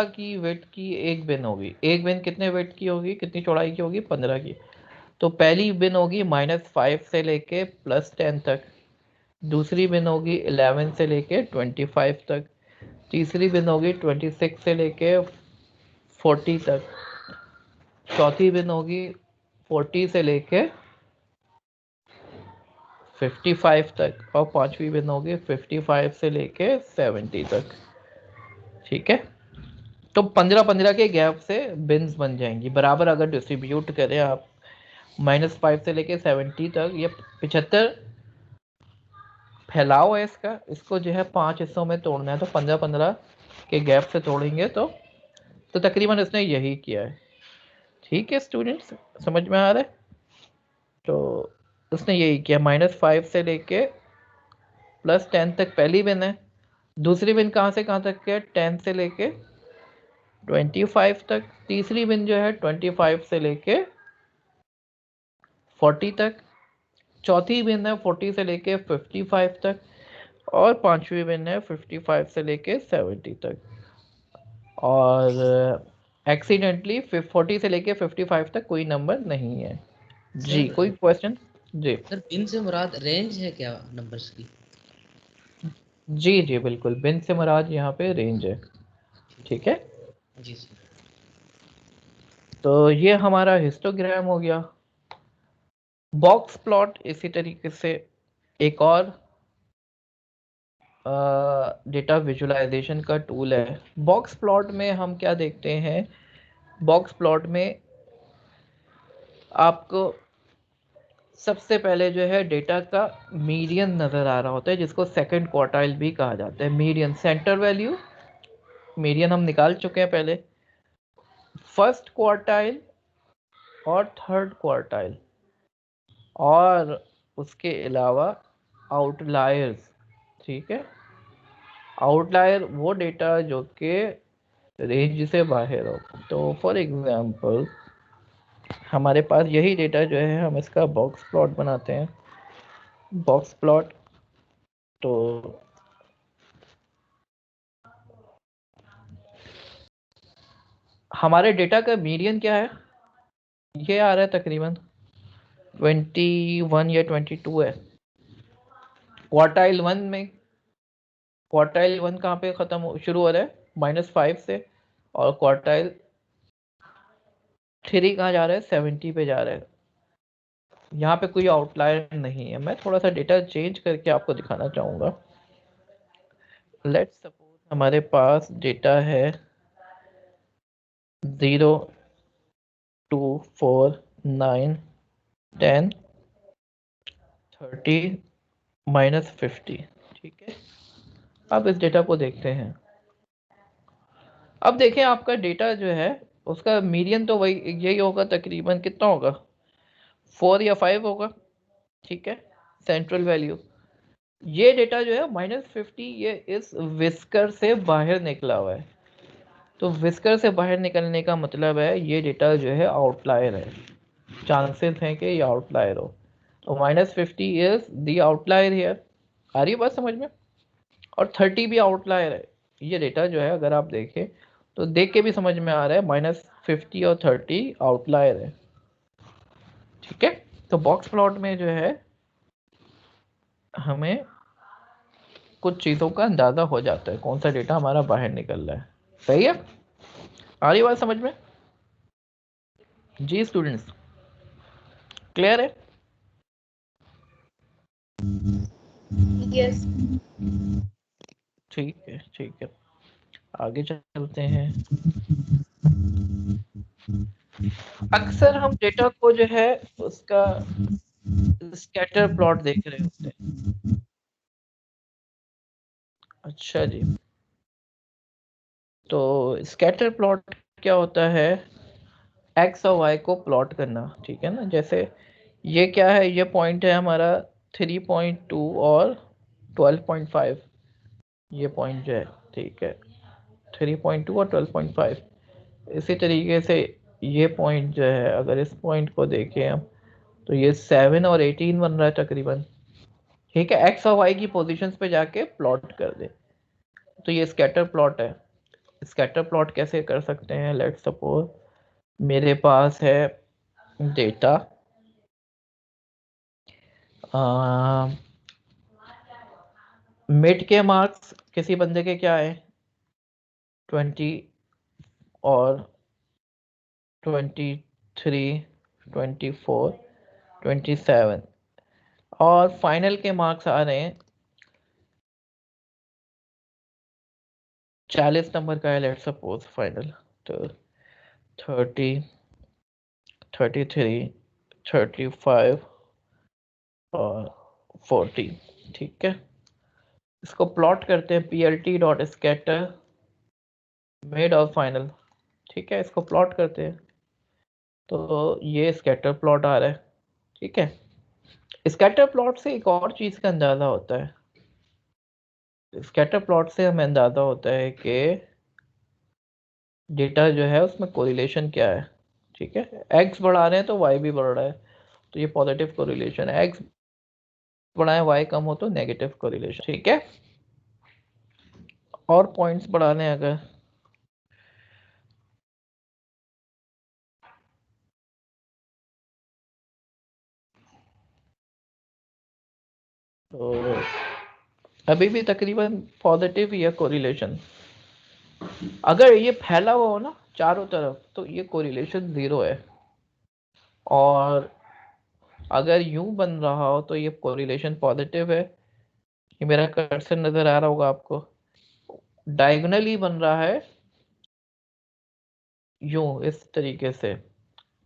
की वेट की एक बिन होगी। एक बिन कितने वेट की होगी, कितनी चौड़ाई की होगी, 15 की। तो पहली बिन होगी -5 से लेके +10 तक, दूसरी बिन होगी 11 से लेके 25 तक, तीसरी बिन होगी 26 से लेके 40 तक, चौथी बिन होगी 40 से लेके 55 तक, और पांचवी बिन होगी 55 से लेके 70 तक। ठीक है, तो 15-15 के गैप से बिन्स बन जाएंगी बराबर। अगर डिस्ट्रीब्यूट करें आप -5 से लेके 70 तक, ये 75 फैलाव है इसका, इसको जो है 5 हिस्सों में तोड़ना है, तो 15-15 के गैप से तोड़ेंगे तो तकरीबन इसने यही किया है। ठीक है स्टूडेंट्स, समझ में आ रहा है। तो उसने यही किया, -5 से लेके +10 तक पहली बिन है, दूसरी बिन कहाँ से कहाँ तक है, 10 से लेके 25 तक, तीसरी बिन जो है 25 से लेके 40 तक, चौथी बिन है 40 से लेके 55 तक, और पांचवी बिन है 55 से लेके 70 तक। और एक्सीडेंटली 40 से लेके 55 तक कोई नंबर नहीं है। जी कोई क्वेश्चन? जी सर बिन से मुराद रेंज है क्या नंबर्स की? जी जी बिल्कुल, बिन से मुराद यहाँ पे रेंज है। ठीक है, जी सर। तो ये हमारा हिस्टोग्राम हो गया। बॉक्स प्लॉट इसी तरीके से एक और डेटा विजुअलाइजेशन का टूल है। बॉक्स प्लॉट में हम क्या देखते हैं, बॉक्स प्लॉट में आपको सबसे पहले जो है डेटा का मीडियन नज़र आ रहा होता है, जिसको सेकंड क्वार्टाइल भी कहा जाता है। मीडियन, सेंटर वैल्यू, मीडियन हम निकाल चुके हैं पहले, फर्स्ट क्वार्टाइल और थर्ड क्वार्टाइल, और उसके अलावा आउटलायर्स। ठीक है, आउटलायर वो डेटा जो कि रेंज से बाहर हो। तो फॉर एग्जांपल हमारे पास यही डेटा जो है, हम इसका बॉक्स प्लॉट बनाते हैं। बॉक्स प्लॉट, तो हमारे डेटा का मीडियन क्या है, ये आ रहा है तकरीबन 21 या 22 है। क्वार्टाइल वन में, क्वार्टाइल वन कहाँ पे ख़त्म शुरू हो रहा है, -5 से, और क्वार्टाइल 3 कहाँ जा रहा है, 70 पे जा रहा है। यहाँ पे कोई आउटलायर नहीं है। मैं थोड़ा सा डेटा चेंज करके आपको दिखाना चाहूँगा। लेट्स सपोज हमारे पास डेटा है 0, 2, 4, 9, 10, 30, -50। ठीक है, अब इस डेटा को देखते हैं। अब देखें आपका डेटा जो है उसका मीडियन तो वही यही होगा, तकरीबन कितना होगा, 4 या 5 होगा। ठीक है, सेंट्रल वैल्यू। ये डेटा जो है -50, ये इस विस्कर से बाहर निकला हुआ है। तो विस्कर से बाहर निकलने का मतलब है ये डेटा जो है आउटलायर है, चांसेस हैं कि ये आउटलायर हो। तो -50 इज द आउटलायर हियर। आ रही है बात समझ में? और 30 भी आउटलायर है। ये डेटा जो है अगर आप देखें तो देख के भी समझ में आ रहा है -50 और 30 आउटलायर है। ठीक है, तो बॉक्स प्लॉट में जो है हमें कुछ चीज़ों का अंदाज़ा हो जाता है कौन सा डेटा हमारा बाहर निकल रहा है। सही है, आ रही बात समझ में? जी स्टूडेंट्स, क्लियर है? यस। ठीक है, ठीक है, आगे चलते हैं। अक्सर हम डेटा को जो है उसका स्कैटर प्लॉट देख रहे होते हैं। अच्छा जी, तो स्कैटर प्लॉट क्या होता है, एक्स और वाई को प्लॉट करना। ठीक है ना, जैसे ये क्या है, ये पॉइंट है हमारा 3.2 और 12.5, ये पॉइंट जो है। ठीक है, 3.2 और 12.5। इसी तरीके से ये पॉइंट जो है, अगर इस पॉइंट को देखें हम, तो ये 7 और 18 बन रहा है तकरीबन। ठीक है, एक्स और वाई की पोजीशंस पे जाके प्लॉट कर दे, तो ये स्कैटर प्लॉट है। स्कैटर प्लॉट कैसे कर सकते हैं, लेट्स सपोज मेरे पास है डेटा मिड के मार्क्स किसी बंदे के क्या है 20 और 23, 24, 27, और फाइनल के मार्क्स आ रहे हैं 40 नंबर का है, लेट्स सपोज फाइनल। तो 30, 33, 35 और 40। ठीक है, इसको प्लॉट करते हैं plt.scatter मिड और फाइनल। ठीक है, इसको प्लॉट करते हैं, तो ये स्कैटर प्लॉट आ रहा है। ठीक है, स्कैटर प्लॉट से एक और चीज़ का अंदाज़ा होता है। स्कैटर प्लॉट से हमें अंदाज़ा होता है कि डेटा जो है उसमें कोरिलेशन क्या है। ठीक है, एक्स बढ़ा रहे हैं तो वाई भी बढ़ रहा है, तो ये पॉजिटिव कोरिलेशन है। एक्स बढ़ाएं वाई कम हो तो नेगेटिव कोरिलेशन। ठीक है, और पॉइंट्स बढ़ा लें अगर, तो अभी भी तकरीबन पॉजिटिव ही है कोरिलेशन। अगर ये फैला हुआ हो ना चारों तरफ, तो ये कोरिलेशन 0 है, और अगर यूं बन रहा हो तो ये कोरिलेशन पॉजिटिव है। ये मेरा कर्सर नजर आ रहा होगा आपको, डायगोनली बन रहा है यूँ इस तरीके से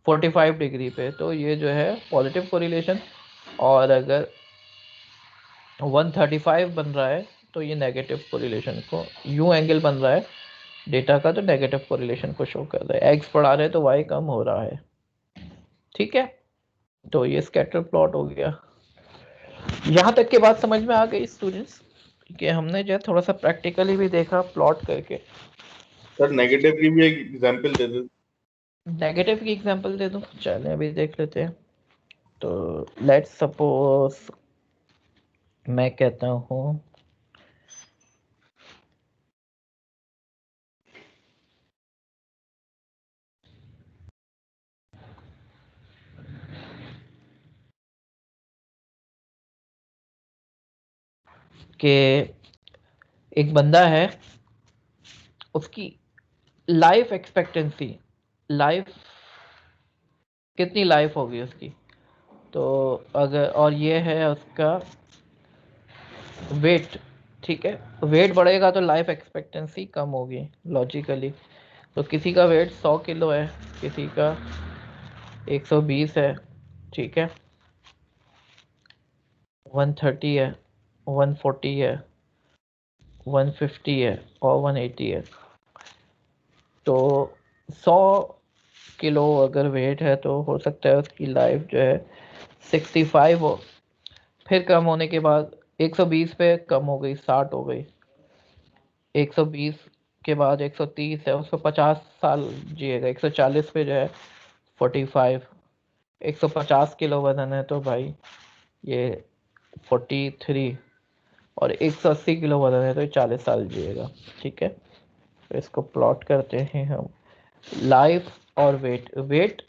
45 डिग्री पे, तो ये जो है पॉजिटिव कोरिलेशन, और अगर 135 बन रहा है तो ये नेगेटिव कोरिलेशन को, यूँ एंगल बन रहा है डेटा का तो नेगेटिव कोरिलेशन को शो कर रहा है। एक्स बढ़ा रहे हैं तो वाई कम हो रहा है। ठीक है, तो ये स्कैटर प्लॉट हो गया। यहाँ तक की बात समझ में आ गई स्टूडेंट्स कि हमने जो है थोड़ा सा प्रैक्टिकली भी देखा प्लॉट करके। सर नेगेटिव की भी एक एग्जांपल दे दो। नेगेटिव की एग्जांपल दे दूं, चलें अभी देख लेते हैं। तो लेट्स सपोज मैं कहता हूँ कि एक बंदा है, उसकी लाइफ एक्सपेक्टेंसी, लाइफ कितनी लाइफ होगी उसकी, तो अगर, और ये है उसका वेट, ठीक है, वेट बढ़ेगा तो लाइफ एक्सपेक्टेंसी कम होगी लॉजिकली। तो किसी का वेट 100 किलो है, किसी का 120 है, ठीक है, 130 है, 140 है, 150 है और 180 है। तो 100 किलो अगर वेट है तो हो सकता है उसकी लाइफ जो है 65 हो, फिर कम होने के बाद 120 पे कम हो गई, 60 हो गई, 120 के बाद 130 है, उसको 50 साल जिएगा, 140 पे जो है 45, 150 किलो वजन है तो भाई ये 43, और 180 किलो वजन है तो ये 40 साल जिएगा। ठीक है, तो इसको प्लॉट करते हैं हम, लाइफ और वेट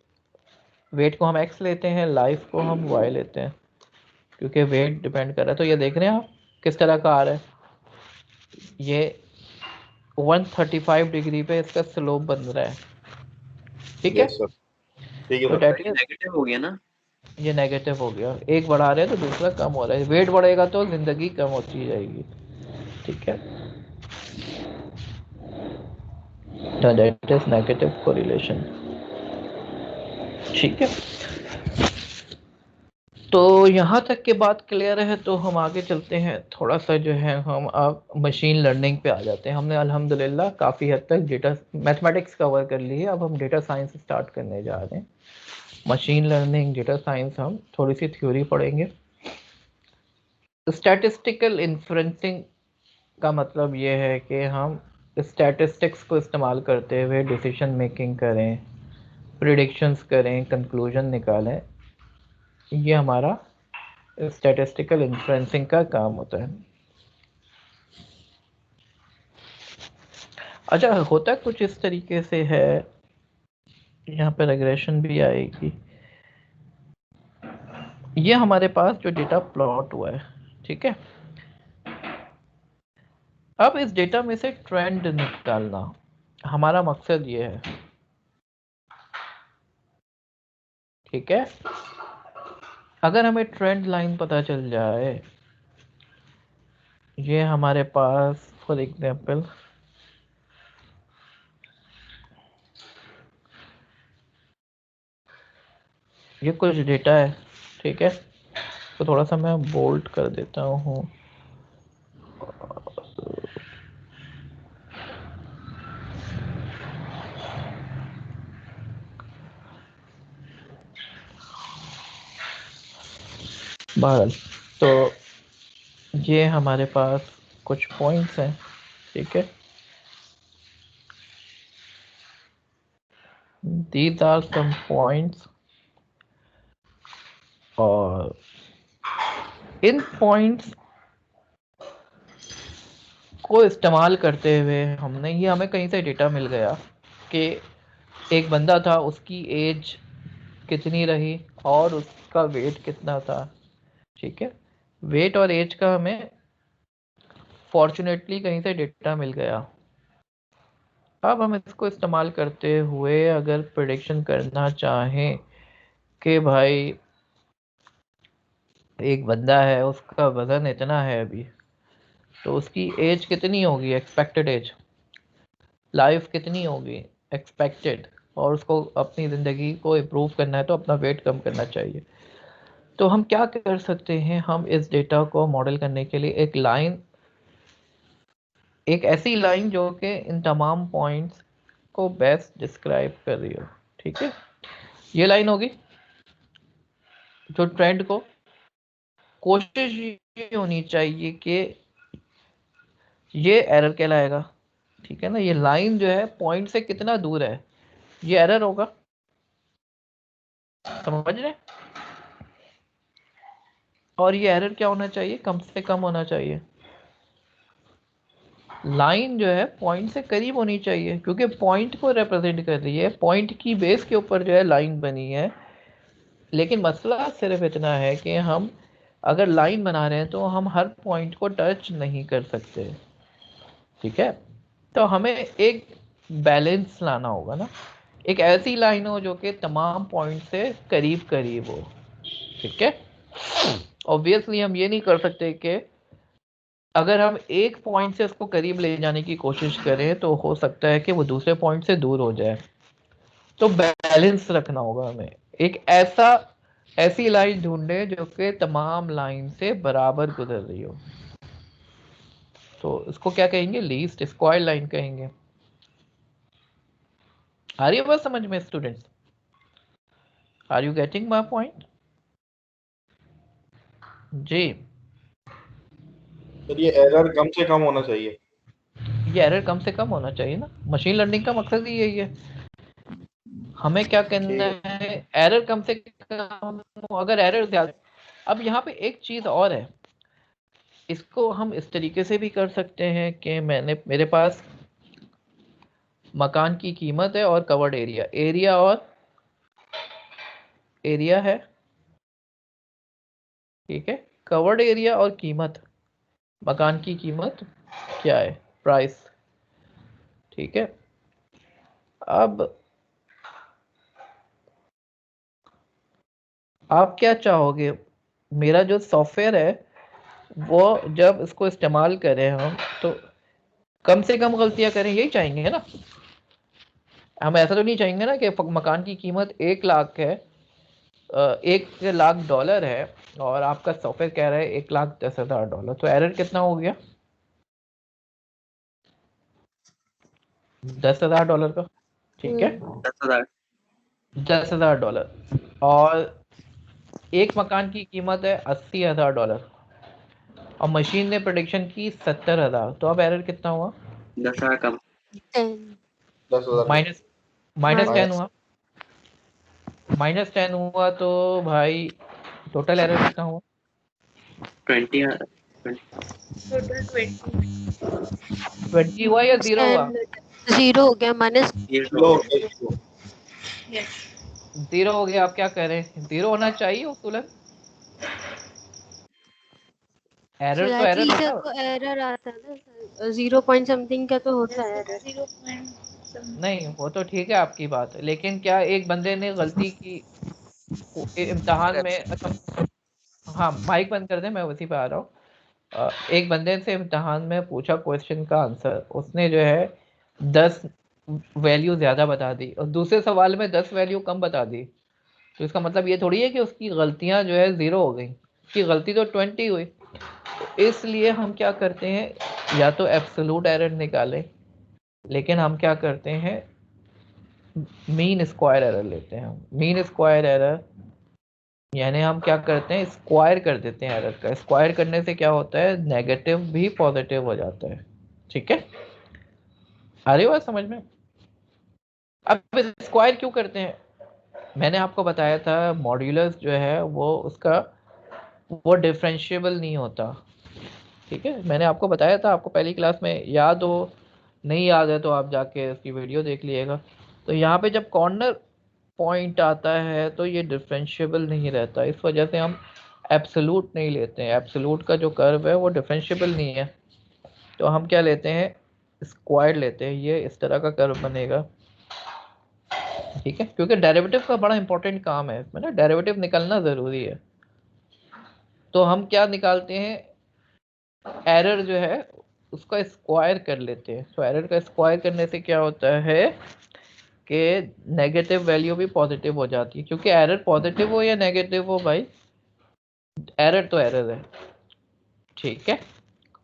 को हम x लेते हैं, लाइफ को हम y लेते हैं, क्योंकि वेट डिपेंड कर रहा है। तो ये देख रहे हैं आप किस तरह का आ रहा है, ये 135 डिग्री पे इसका स्लोप बन रहा है। ठीक है, यस सर, ठीक है तो सर। डेट इज, नेगेटिव हो गया ना। ये नेगेटिव हो गया, एक बढ़ा रहे हैं तो दूसरा कम हो रहा है, वेट बढ़ेगा तो जिंदगी कम होती जाएगी। ठीक है, तो दैट इज नेगेटिव कोरिलेशन। ठीक है, तो यहाँ तक के बात क्लियर है, तो हम आगे चलते हैं थोड़ा सा जो है, हम अब मशीन लर्निंग पे आ जाते हैं। हमने अल्हम्दुलिल्लाह काफ़ी हद तक डेटा मैथमेटिक्स कवर कर ली है, अब हम डेटा साइंस स्टार्ट करने जा रहे हैं। मशीन लर्निंग, डेटा साइंस, हम थोड़ी सी थ्योरी पढ़ेंगे। स्टैटिस्टिकल इन्फ्रेंसिंग का मतलब ये है कि हम स्टैटिस्टिक्स को इस्तेमाल करते हुए डिसीजन मेकिंग करें, प्रिडिक्शंस करें, कंक्लूजन निकालें, ये हमारा स्टैटिस्टिकल इन्फ्रेंसिंग का काम होता है। अच्छा, होता कुछ इस तरीके से है, यहाँ पर रिग्रेशन भी आएगी। ये हमारे पास जो डेटा प्लॉट हुआ है, ठीक है, अब इस डेटा में से ट्रेंड निकालना हमारा मकसद ये है। ठीक है, अगर हमें ट्रेंड लाइन पता चल जाए, ये हमारे पास फॉर एग्जांपल ये कुछ डेटा है, ठीक है, तो थोड़ा सा मैं बोल्ड कर देता हूँ। बहरहाल, तो ये हमारे पास कुछ पॉइंट्स हैं, ठीक है, these are some points, और इन पॉइंट्स को इस्तेमाल करते हुए हमने, ये हमें कहीं से डेटा मिल गया कि एक बंदा था, उसकी एज कितनी रही और उसका वेट कितना था। ठीक है, वेट और एज का हमें फॉर्चुनेटली कहीं से डेटा मिल गया। अब हम इसको इस्तेमाल करते हुए अगर प्रेडिक्शन करना चाहें कि भाई एक बंदा है, उसका वजन इतना है अभी, तो उसकी एज कितनी होगी, एक्सपेक्टेड एज, लाइफ कितनी होगी एक्सपेक्टेड, और उसको अपनी ज़िंदगी को इम्प्रूव करना है तो अपना वेट कम करना चाहिए। तो हम क्या कर सकते हैं, हम इस डेटा को मॉडल करने के लिए एक ऐसी लाइन जो कि इन तमाम पॉइंट्स को बेस्ट डिस्क्राइब कर रही हो। ठीक है, ये लाइन होगी जो ट्रेंड को, कोशिश ये होनी चाहिए कि ये एरर कहलाएगा। ठीक है ना, ये लाइन जो है पॉइंट से कितना दूर है ये एरर होगा, समझ रहे? और ये एरर क्या होना चाहिए, कम से कम होना चाहिए। लाइन जो है पॉइंट से करीब होनी चाहिए क्योंकि पॉइंट को रिप्रेजेंट कर रही है, पॉइंट की बेस के ऊपर जो है लाइन बनी है। लेकिन मसला सिर्फ इतना है कि हम अगर लाइन बना रहे हैं तो हम हर पॉइंट को टच नहीं कर सकते। ठीक है, तो हमें एक बैलेंस लाना होगा ना, एक ऐसी लाइन हो जो कि तमाम पॉइंट से करीब करीब हो। ठीक है, ऑब्वियसली हम ये नहीं कर सकते कि अगर हम एक पॉइंट से उसको करीब ले जाने की कोशिश करें तो हो सकता है कि वो दूसरे पॉइंट से दूर हो जाए। तो बैलेंस रखना होगा हमें, एक ऐसी लाइन ढूंढे जो कि तमाम लाइन से बराबर गुजर रही हो। तो इसको क्या कहेंगे, लीस्ट स्क्वायर लाइन कहेंगे। आ रही है बात समझ में students? Are you getting my point? जी, सर ये एरर कम से कम होना चाहिए। ये एरर कम से कम होना चाहिए ना, मशीन लर्निंग का मकसद ही यही है। हमें क्या करना है, एरर कम से कम हो। अगर एरर ज्यादा, अब यहाँ पे एक चीज और है, इसको हम इस तरीके से भी कर सकते हैं कि मेरे पास मकान की कीमत है और कवर्ड एरिया है। ठीक है, कवर्ड एरिया और कीमत, मकान की कीमत क्या है, प्राइस। ठीक है, अब आप क्या चाहोगे, मेरा जो सॉफ्टवेयर है वो जब इसको इस्तेमाल करें हम तो कम से कम गलतियां करें, यही चाहेंगे ना। हम ऐसा तो नहीं चाहेंगे ना कि मकान की कीमत 1 लाख है, $1 लाख है और आपका सॉफ्टवेयर कह रहा है $1,10,000, तो एरर कितना हो गया, $10,000 का। ठीक है, $10,000 और एक मकान की कीमत है $80,000 और मशीन ने प्रेडिक्शन की 70,000, तो अब एरर कितना हुआ, 10,000 कम, 10,000 माइनस 10 हुआ। -10 हुआ तो भाई टोटल एरर कितना हुआ, 20,000 टोटल 20 हुआ या 0 हुआ, 0 हो गया, माइनस यस 0 हो गया। आप क्या करें, 0 होना चाहिए उसूलन, एरर तो एरर होता है। तो एरर आता है ना, 0 पॉइंट समथिंग का तो होता है एरर। 0. नहीं वो तो ठीक है आपकी बात, लेकिन क्या एक बंदे ने गलती की इम्तिहान में, हाँ माइक बंद कर दे, मैं उसी पे आ रहा हूँ। एक बंदे से इम्तिहान में पूछा क्वेश्चन का आंसर, उसने जो है 10 वैल्यू ज़्यादा बता दी और दूसरे सवाल में 10 वैल्यू कम बता दी, तो इसका मतलब ये थोड़ी है कि उसकी गलतियां जो है 0 हो गई, उसकी गलती तो 20 हुई। तो इसलिए हम क्या करते हैं, या तो एब्सोल्यूट एरर निकालें, लेकिन हम क्या करते हैं मीन स्क्वायर एरर लेते हैं। मीन स्क्वायर एरर यानी हम क्या करते हैं, स्क्वायर कर देते हैं एरर का। स्क्वायर करने से क्या होता है, नेगेटिव भी पॉजिटिव हो जाता है। ठीक है, आ रही बात समझ में? अब स्क्वायर क्यों करते हैं, मैंने आपको बताया था मॉड्यूलस जो है वो डिफरेंशिएबल नहीं होता। ठीक है, मैंने आपको बताया था, आपको पहली क्लास में याद हो, नहीं याद है तो आप जाके उसकी वीडियो देख लीजिएगा। तो यहाँ पे जब कॉर्नर पॉइंट आता है तो ये डिफरेंशिएबल नहीं रहता, इस वजह से हम एब्सोल्यूट नहीं लेते हैं। एब्सोल्यूट का जो कर्व है वो डिफरेंशिएबल नहीं है, तो हम क्या लेते हैं, स्क्वायर लेते हैं। ये इस तरह का कर्व बनेगा। ठीक है, क्योंकि डेरिवेटिव का बड़ा इंपॉर्टेंट काम है इसमें ना, डेरिवेटिव निकलना ज़रूरी है। तो हम क्या निकालते हैं, एरर जो है उसका स्क्वायर कर लेते हैं। तो एरर का स्क्वायर करने से क्या होता है कि नेगेटिव वैल्यू भी पॉजिटिव हो जाती है, क्योंकि एरर पॉजिटिव हो या नेगेटिव हो भाई, एरर तो एरर है, ठीक है।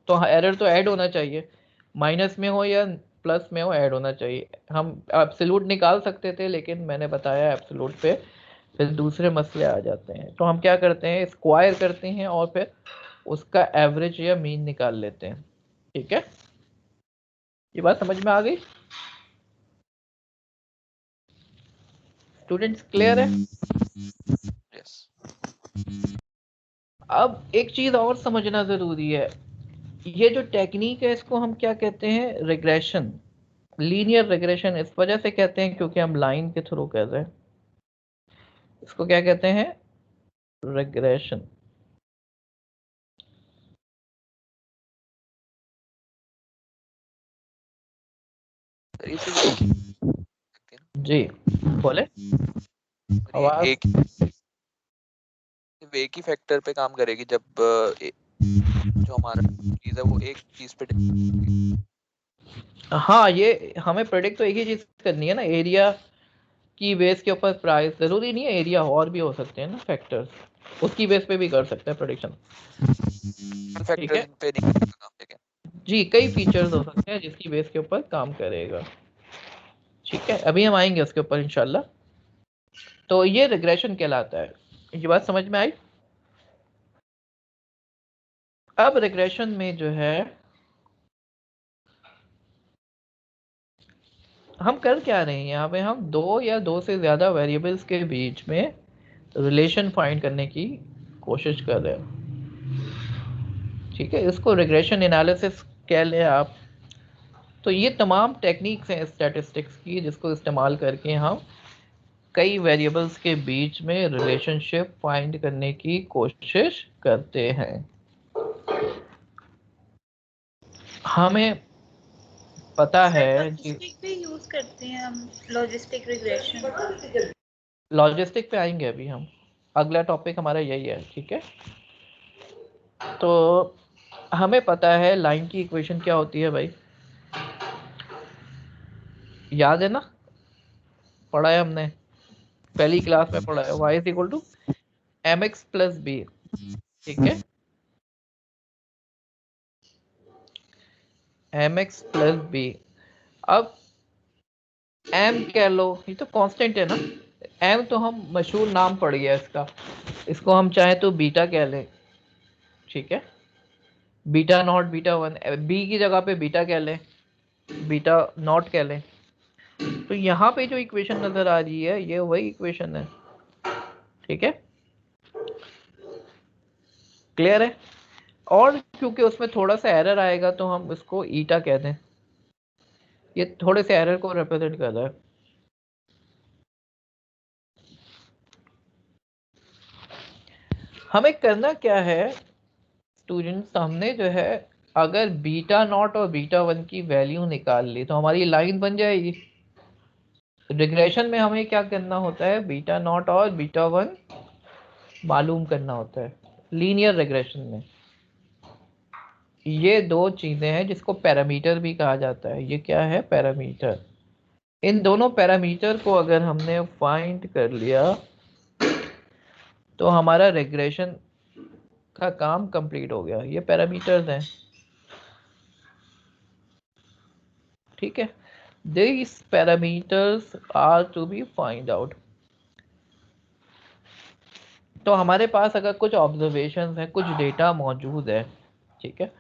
तो एरर तो ऐड होना चाहिए, माइनस में हो या प्लस में हो, ऐड होना चाहिए। हम एब्सोल्यूट निकाल सकते थे, लेकिन मैंने बताया एब्सोल्यूट पे फिर दूसरे मसले आ जाते हैं। तो हम क्या करते हैं, स्क्वायर करते हैं और फिर उसका एवरेज या मीन निकाल लेते हैं, ठीक है। ये बात समझ में आ गई स्टूडेंट्स, क्लियर है? यस। अब एक चीज और समझना जरूरी है, ये जो टेक्निक है इसको हम क्या कहते हैं, रिग्रेशन, लीनियर रिग्रेशन। इस वजह से कहते हैं क्योंकि हम लाइन के थ्रू कर रहे हैं। इसको क्या कहते हैं, रिग्रेशन। जी बोले, आवाज एक ही फैक्टर पे काम करेगी जब जो हमारा चीज है वो एक चीज पे। हाँ, ये हमें प्रेडिक्ट तो एक ही चीज करनी है ना, एरिया की बेस के ऊपर प्राइस। जरूरी नहीं है एरिया, और भी हो सकते हैं ना फैक्टर्स, उसकी बेस पे भी कर सकते हैं प्रेडिक्शन, ठीक है पे नहीं करता काम, ठीक है जी। कई फीचर्स हो सकते हैं जिसकी बेस के ऊपर काम करेगा, ठीक है। अभी हम आएंगे उसके ऊपर इंशाल्लाह। तो ये रिग्रेशन कहलाता है। ये बात समझ में आई? अब रिग्रेशन में जो है हम कर क्या रहे हैं, यहाँ पे हम दो या दो से ज्यादा वेरिएबल्स के बीच में रिलेशन फाइंड करने की कोशिश कर रहे हैं, ठीक है। इसको रिग्रेशन एनालिसिस कह लें आप। तो ये तमाम टेक्निक्स हैं स्टैटिस्टिक्स की, जिसको इस्तेमाल करके हम कई वेरिएबल्स के बीच में रिलेशनशिप फाइंड करने की कोशिश करते हैं। हमें पता है कि लॉजिस्टिक भी यूज करते हैं हम, लॉजिस्टिक रिग्रेशन। लॉजिस्टिक पे आएंगे अभी हम, अगला टॉपिक हमारा यही है, ठीक है। तो हमें पता है लाइन की इक्वेशन क्या होती है भाई, याद है ना, पढ़ा है हमने, पहली क्लास में पढ़ा है, y is equal to mx plus b, ठीक है। mx प्लस बी, अब m कह लो, ये तो कांस्टेंट है ना, m तो हम मशहूर नाम पड़ गया इसका, इसको हम चाहे तो बीटा कह लें, ठीक है। Beta naught beta one, b की जगह पे बीटा कह लें, बीटा नॉट कह लें। तो यहाँ पे जो इक्वेशन नजर आ रही है ये वही इक्वेशन है, ठीक है, क्लियर है। और क्योंकि उसमें थोड़ा सा एरर आएगा तो हम इसको ईटा कह दें, ये थोड़े से एरर को रिप्रेजेंट कर रहा है। हमें करना क्या है स्टूडेंट्स, हमने जो है अगर बीटा नॉट और बीटा वन की वैल्यू निकाल ली तो हमारी लाइन बन जाएगी। रिग्रेशन में हमें क्या करना होता है, बीटा नॉट और बीटा वन मालूम करना होता है। लीनियर रिग्रेशन में ये दो चीजें हैं जिसको पैरामीटर भी कहा जाता है। ये क्या है, पैरामीटर। इन दोनों पैरामीटर को अगर हमने फाइंड कर लिया तो हमारा रिग्रेशन का काम कंप्लीट हो गया। ये पैरामीटर्स हैं, ठीक है। These parameters are to be find out। तो हमारे पास अगर कुछ ऑब्जर्वेशन है, कुछ डेटा मौजूद है, ठीक है,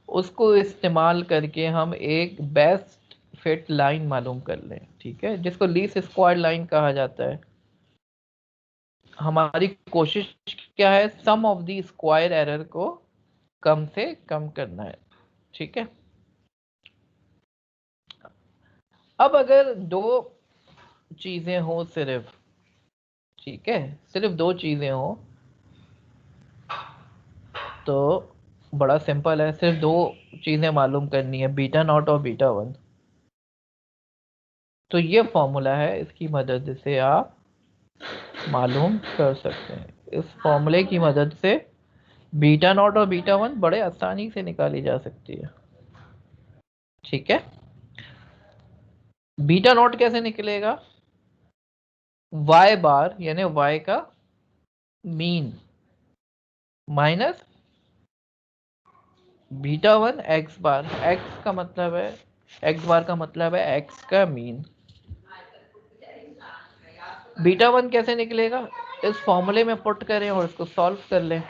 उसको इस्तेमाल करके हम एक बेस्ट फिट लाइन मालूम कर लें, ठीक है, जिसको लीस्ट स्क्वायर लाइन कहा जाता है। हमारी कोशिश क्या है, सम ऑफ दी स्क्वायर एरर को कम से कम करना है, ठीक है। अब अगर दो चीजें हो सिर्फ, ठीक है, सिर्फ दो चीजें हो तो बड़ा सिंपल है, सिर्फ दो चीजें मालूम करनी है, बीटा नॉट और बीटा वन। तो ये फॉर्मूला है, इसकी मदद से आप मालूम कर सकते हैं। इस फॉर्मूले की मदद से बीटा नॉट और बीटा वन बड़े आसानी से निकाली जा सकती है, ठीक है। बीटा नॉट कैसे निकलेगा, वाई बार यानी वाई का mean minus beta one X bar, X का मतलब है, एक्स बार का मतलब है एक्स का मीन। बीटा वन कैसे निकलेगा, इस फॉर्मूले में पुट करें और इसको सॉल्व कर लें।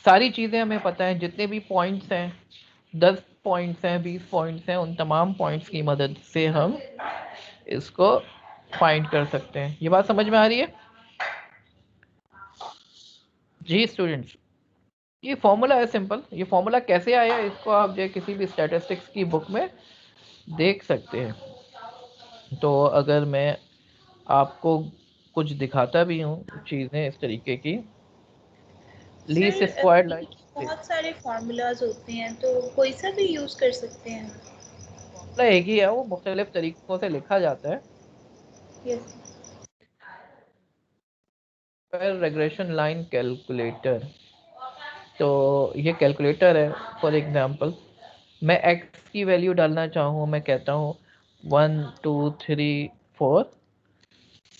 सारी चीज़ें हमें पता है, जितने भी पॉइंट्स हैं, 10 पॉइंट्स हैं, 20 पॉइंट्स हैं, उन तमाम पॉइंट्स की मदद से हम इसको फाइंड कर सकते हैं। ये बात समझ में आ रही है जी स्टूडेंट्स? ये फॉर्मूला है सिंपल। ये फॉर्मूला कैसे आया इसको आप जो किसी भी स्टैटिस्टिक्स की बुक में देख सकते हैं। तो अगर मैं आपको कुछ दिखाता भी हूँ चीज़ें इस तरीके की, लीस्ट स्क्वायर लाइन, बहुत सारे फार्मूलाज होते हैं तो कोई सा भी यूज कर सकते हैं। फॉर्मूला एक ही है, वो मुख्तलिफ तरीकों से लिखा जाता है। यस रेग्रेशन लाइन कैलकुलेटर, तो ये कैलकुलेटर है। फॉर एग्जांपल मैं x की वैल्यू डालना चाहूँ, मैं कहता हूँ 1 2 3 4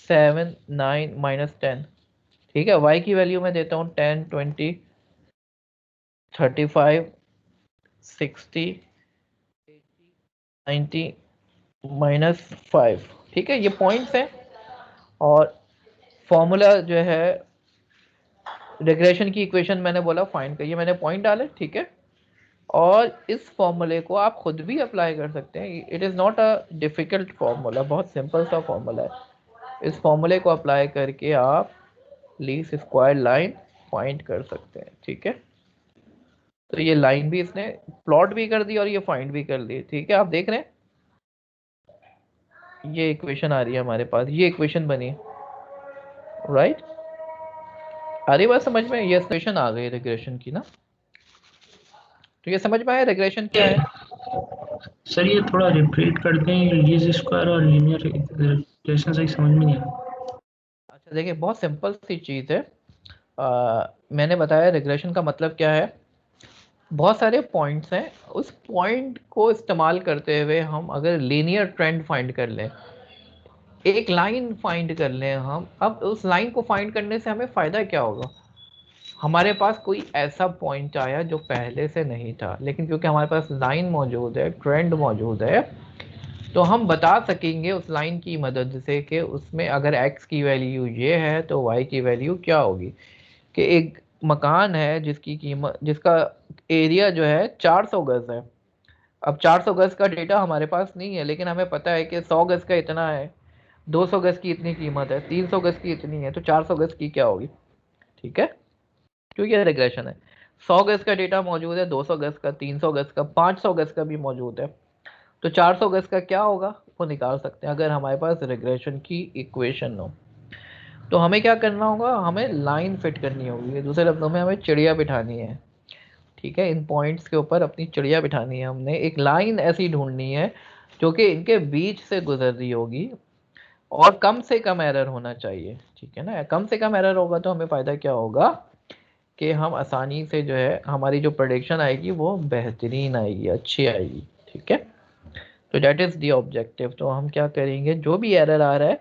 7 9 -10, ठीक है। y की वैल्यू मैं देता हूँ 10 20 35 60 90 -5, ठीक है। ये पॉइंट्स हैं और फॉर्मूला जो है रिग्रेशन की इक्वेशन मैंने बोला फाइंड करिए, मैंने पॉइंट डाले, ठीक है। और इस फॉर्मूले को आप खुद भी अप्लाई कर सकते हैं। It is not a difficult formula, बहुत सिंपल सा फॉर्मूला है। इस फॉर्मूले को अप्लाई करके आप लीस्ट स्क्वायर लाइन फाइंड कर सकते हैं, ठीक है। तो ये लाइन भी इसने प्लॉट भी कर दी और ये फाइंड भी कर दी, ठीक है। आप देख रहे हैं ये इक्वेशन आ रही है हमारे पास, ये इक्वेशन बनी, राइट। आ रही बात समझ में? ये इक्वेशन आ गई रिग्रेशन की ना। तो ये समझ में आया रिग्रेशन क्या है? सर ये थोड़ा रिपीट कर दें, लीस्ट स्क्वायर और लीनियर रिग्रेशन सही समझ में नहीं आया। अच्छा देखिए, बहुत सिंपल सी चीज़ है। मैंने बताया रिग्रेशन का मतलब क्या है। बहुत सारे पॉइंट्स हैं, उस पॉइंट को इस्तेमाल करते हुए हम अगर लीनियर ट्रेंड फाइंड कर लें, एक लाइन फाइंड कर लें हम, अब उस लाइन को फाइंड करने से हमें फ़ायदा क्या होगा। हमारे पास कोई ऐसा पॉइंट आया जो पहले से नहीं था, लेकिन क्योंकि हमारे पास लाइन मौजूद है, ट्रेंड मौजूद है, तो हम बता सकेंगे उस लाइन की मदद से कि उसमें अगर x की वैल्यू ये है तो y की वैल्यू क्या होगी। कि एक मकान है जिसकी कीमत, जिसका एरिया जो है 400 गज है। अब 400 गज का डेटा हमारे पास नहीं है, लेकिन हमें पता है कि 100 गज का इतना है, 200 गज की इतनी कीमत है, 300 गज की इतनी है, तो 400 गज की क्या होगी, ठीक है। क्योंकि ये रिग्रेशन है, 100 गज का डेटा मौजूद है, 200 गज का, 300 गज का, 500 गज का भी मौजूद है, तो 400 गज का क्या होगा वो निकाल सकते हैं अगर हमारे पास रिग्रेशन की इक्वेशन हो। तो हमें क्या करना होगा, हमें लाइन फिट करनी होगी, दूसरे लफ्ज़ों में हमें चिड़िया बिठानी है, ठीक है। इन पॉइंट्स के ऊपर अपनी चिड़िया बिठानी है, हमने एक लाइन ऐसी ढूंढनी है जो कि इनके बीच से गुजर रही होगी और कम से कम एरर होना चाहिए, ठीक है ना। कम से कम एरर होगा तो हमें फ़ायदा क्या होगा कि हम आसानी से जो है हमारी जो प्रेडिक्शन आएगी वो बेहतरीन आएगी, अच्छी आएगी, ठीक है। तो डेट इज़ दी ऑब्जेक्टिव। तो हम क्या करेंगे, जो भी एरर आ रहा है,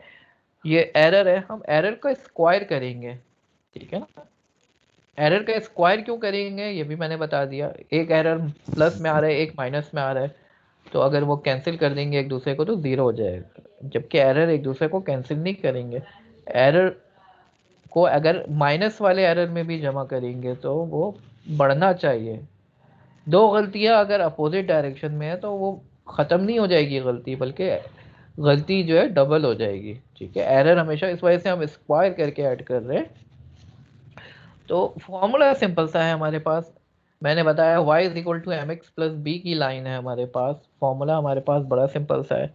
ये एरर है, हम एरर का स्क्वायर करेंगे, ठीक है ना। एरर का स्क्वायर क्यों करेंगे ये भी मैंने बता दिया। एक एरर प्लस में आ रहा है, एक माइनस में आ रहा है, तो अगर वो कैंसिल कर देंगे एक दूसरे को तो ज़ीरो हो जाएगा, जबकि एरर एक दूसरे को कैंसिल नहीं करेंगे। एरर को अगर माइनस वाले एरर में भी जमा करेंगे तो वो बढ़ना चाहिए। दो गलतियां अगर अपोजिट डायरेक्शन में है तो वो ख़त्म नहीं हो जाएगी गलती, बल्कि गलती जो है डबल हो जाएगी, ठीक है। एरर हमेशा, इस वजह से हम स्क्वायर करके ऐड कर रहे हैं। तो फॉर्मूला सिंपल सा है हमारे पास, मैंने बताया y is equal to M x plus b की लाइन है हमारे पास। फॉर्मूला हमारे पास बड़ा सिंपल सा है,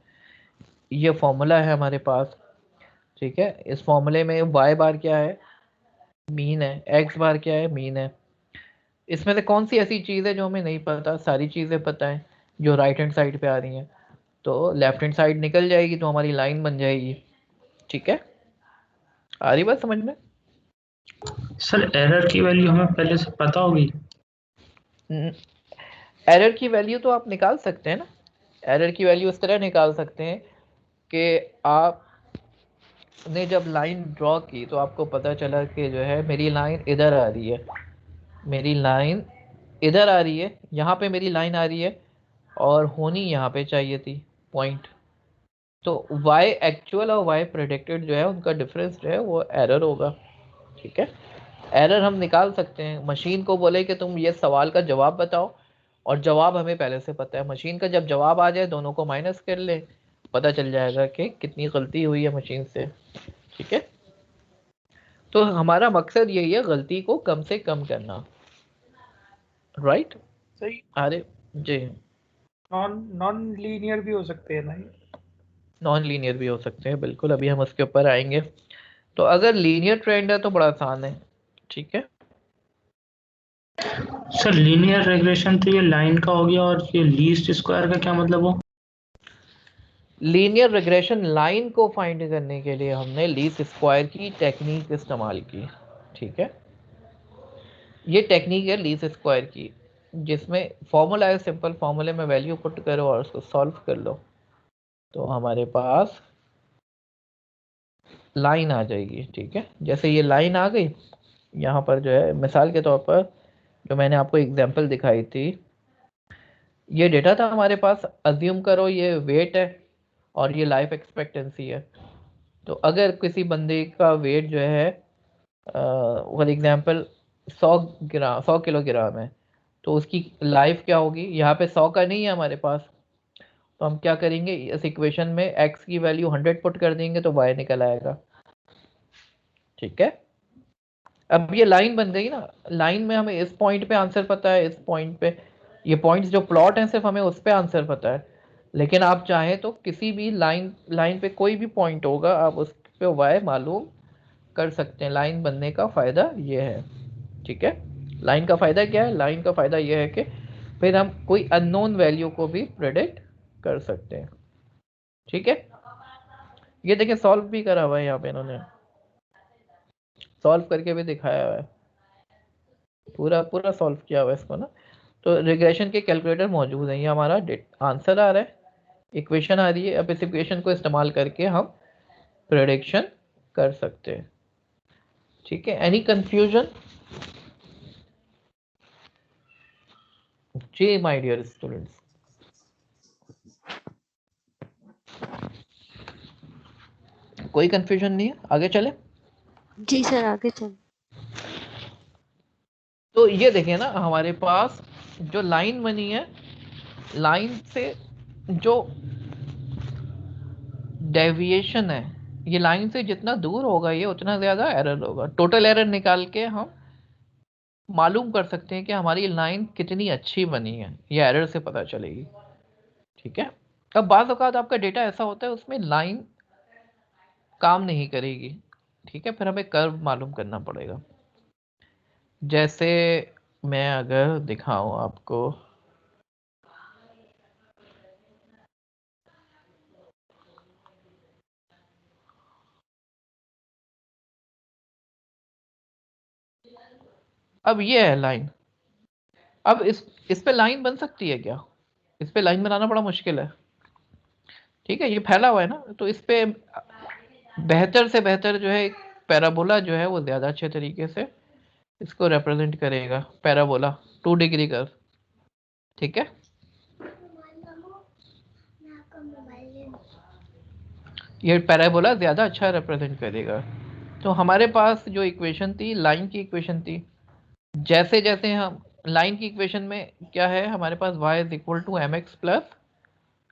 ये फॉर्मूला है हमारे पास, ठीक है। इस फॉर्मूले में y बार क्या है, मीन है, x बार क्या है, मीन है। इसमें से कौन सी ऐसी चीज़ है जो हमें नहीं पता, सारी चीज़ें पता है जो राइट हैंड साइड पे आ रही हैं, तो लेफ्ट हैंड साइड निकल जाएगी तो हमारी लाइन बन जाएगी, ठीक है। आ रही बात समझ में? सर एरर की वैल्यू हमें पहले से पता होगी? एरर की वैल्यू तो आप निकाल सकते हैं ना। एरर की वैल्यू इस तरह निकाल सकते हैं कि आप ने जब लाइन ड्रॉ की तो आपको पता चला कि जो है मेरी लाइन इधर आ रही है, मेरी लाइन इधर आ रही है, यहाँ पे मेरी लाइन आ रही है और होनी यहाँ पे चाहिए थी पॉइंट। तो y एक्चुअल और y प्रेडिक्टेड जो है उनका डिफरेंस जो है वो एरर होगा। ठीक है, एरर हम निकाल सकते हैं। मशीन को बोले कि तुम ये सवाल का जवाब बताओ और जवाब हमें पहले से पता है, मशीन का जब जवाब आ जाए दोनों को माइनस कर ले, पता चल जाएगा कि कितनी गलती हुई है मशीन से। ठीक है, तो हमारा मकसद यही है गलती को कम से कम करना। राइट, सही। अरे जी, नॉन लीनियर भी हो सकते हैं ना ये? नॉन लीनियर भी हो सकते हैं, बिल्कुल, अभी हम उसके ऊपर आएंगे। तो अगर लीनियर ट्रेंड है तो बड़ा आसान है। ठीक है सर लीनियर रेग्रेशन तो ये लाइन का हो गया, और ये लीस्ट स्क्वायर का क्या मतलब हो? लीनियर रिग्रेशन लाइन को फाइंड करने के लिए हमने लीस्ट स्क्वायर की टेक्निक इस्तेमाल की। ठीक है, ये टेक्निक है लीस्ट स्क्वायर की, जिसमें फॉर्मूला है, सिंपल फॉर्मूले में वैल्यू पुट करो और उसको सॉल्व कर लो तो हमारे पास लाइन आ जाएगी। ठीक है, जैसे ये लाइन आ गई, यहाँ पर जो है मिसाल के तौर पर जो मैंने आपको एग्जांपल दिखाई थी, ये डेटा था हमारे पास, अज्यूम करो ये वेट है और ये लाइफ एक्सपेक्टेंसी है। तो अगर किसी बंदे का वेट जो है फॉर एग्जांपल 100 किलोग्राम है, तो उसकी लाइफ क्या होगी, यहाँ पे 100 का नहीं है हमारे पास, तो हम क्या करेंगे, इस इक्वेशन में x की वैल्यू 100 पुट कर देंगे तो y निकल आएगा। ठीक है, अब ये लाइन बन गई ना, लाइन में हमें इस पॉइंट पे आंसर पता है, इस पॉइंट पे, ये पॉइंट्स जो प्लॉट हैं सिर्फ हमें उस पे आंसर पता है, लेकिन आप चाहें तो किसी भी लाइन पे कोई भी पॉइंट होगा आप उस पे y मालूम कर सकते हैं। लाइन बनने का फ़ायदा ये है। ठीक है, लाइन का फ़ायदा क्या है, लाइन का फ़ायदा ये है कि फिर हम कोई अननोन वैल्यू को भी प्रेडिक्ट कर सकते हैं। ठीक है, ये देखिए सॉल्व भी करा हुआ है, यहाँ पे इन्होंने सॉल्व करके भी दिखाया हुआ है, पूरा पूरा सॉल्व किया हुआ है इसको ना। तो रिग्रेशन के कैलकुलेटर मौजूद है, ये हमारा आंसर आ रहा है, इक्वेशन आ रही है। अब इस इक्वेशन को इस्तेमाल करके हम प्रेडिक्शन कर सकते हैं। ठीक है, एनी कंफ्यूजन? जी माय डियर स्टूडेंट्स, कोई कंफ्यूजन नहीं है, आगे चले? जी सर, आगे चल। तो ये देखिए ना, हमारे पास जो लाइन बनी है, लाइन से जो डेविएशन है, ये लाइन से जितना दूर होगा ये उतना ज़्यादा एरर होगा। टोटल एरर निकाल के हम मालूम कर सकते हैं कि हमारी लाइन कितनी अच्छी बनी है, ये एरर से पता चलेगी। ठीक है, अब बाज़ औक़ात आपका डेटा ऐसा होता है उसमें लाइन काम नहीं करेगी। ठीक है, फिर हमें कर्व मालूम करना पड़ेगा। जैसे मैं अगर दिखाऊं आपको, अब ये है लाइन, अब इस पे लाइन बन सकती है क्या? इस पे लाइन बनाना बड़ा मुश्किल है। ठीक है, ये फैला हुआ है ना, तो इस पे बेहतर से बेहतर जो है एक पैराबोला जो है वो ज़्यादा अच्छे तरीके से इसको रिप्रेजेंट करेगा। Parabola 2 degree curve. ठीक है, ये पैराबोला ज़्यादा अच्छा रिप्रेजेंट करेगा। तो हमारे पास जो इक्वेशन थी, लाइन की इक्वेशन थी, जैसे जैसे हम लाइन की इक्वेशन में क्या है हमारे पास, y is equal to M x plus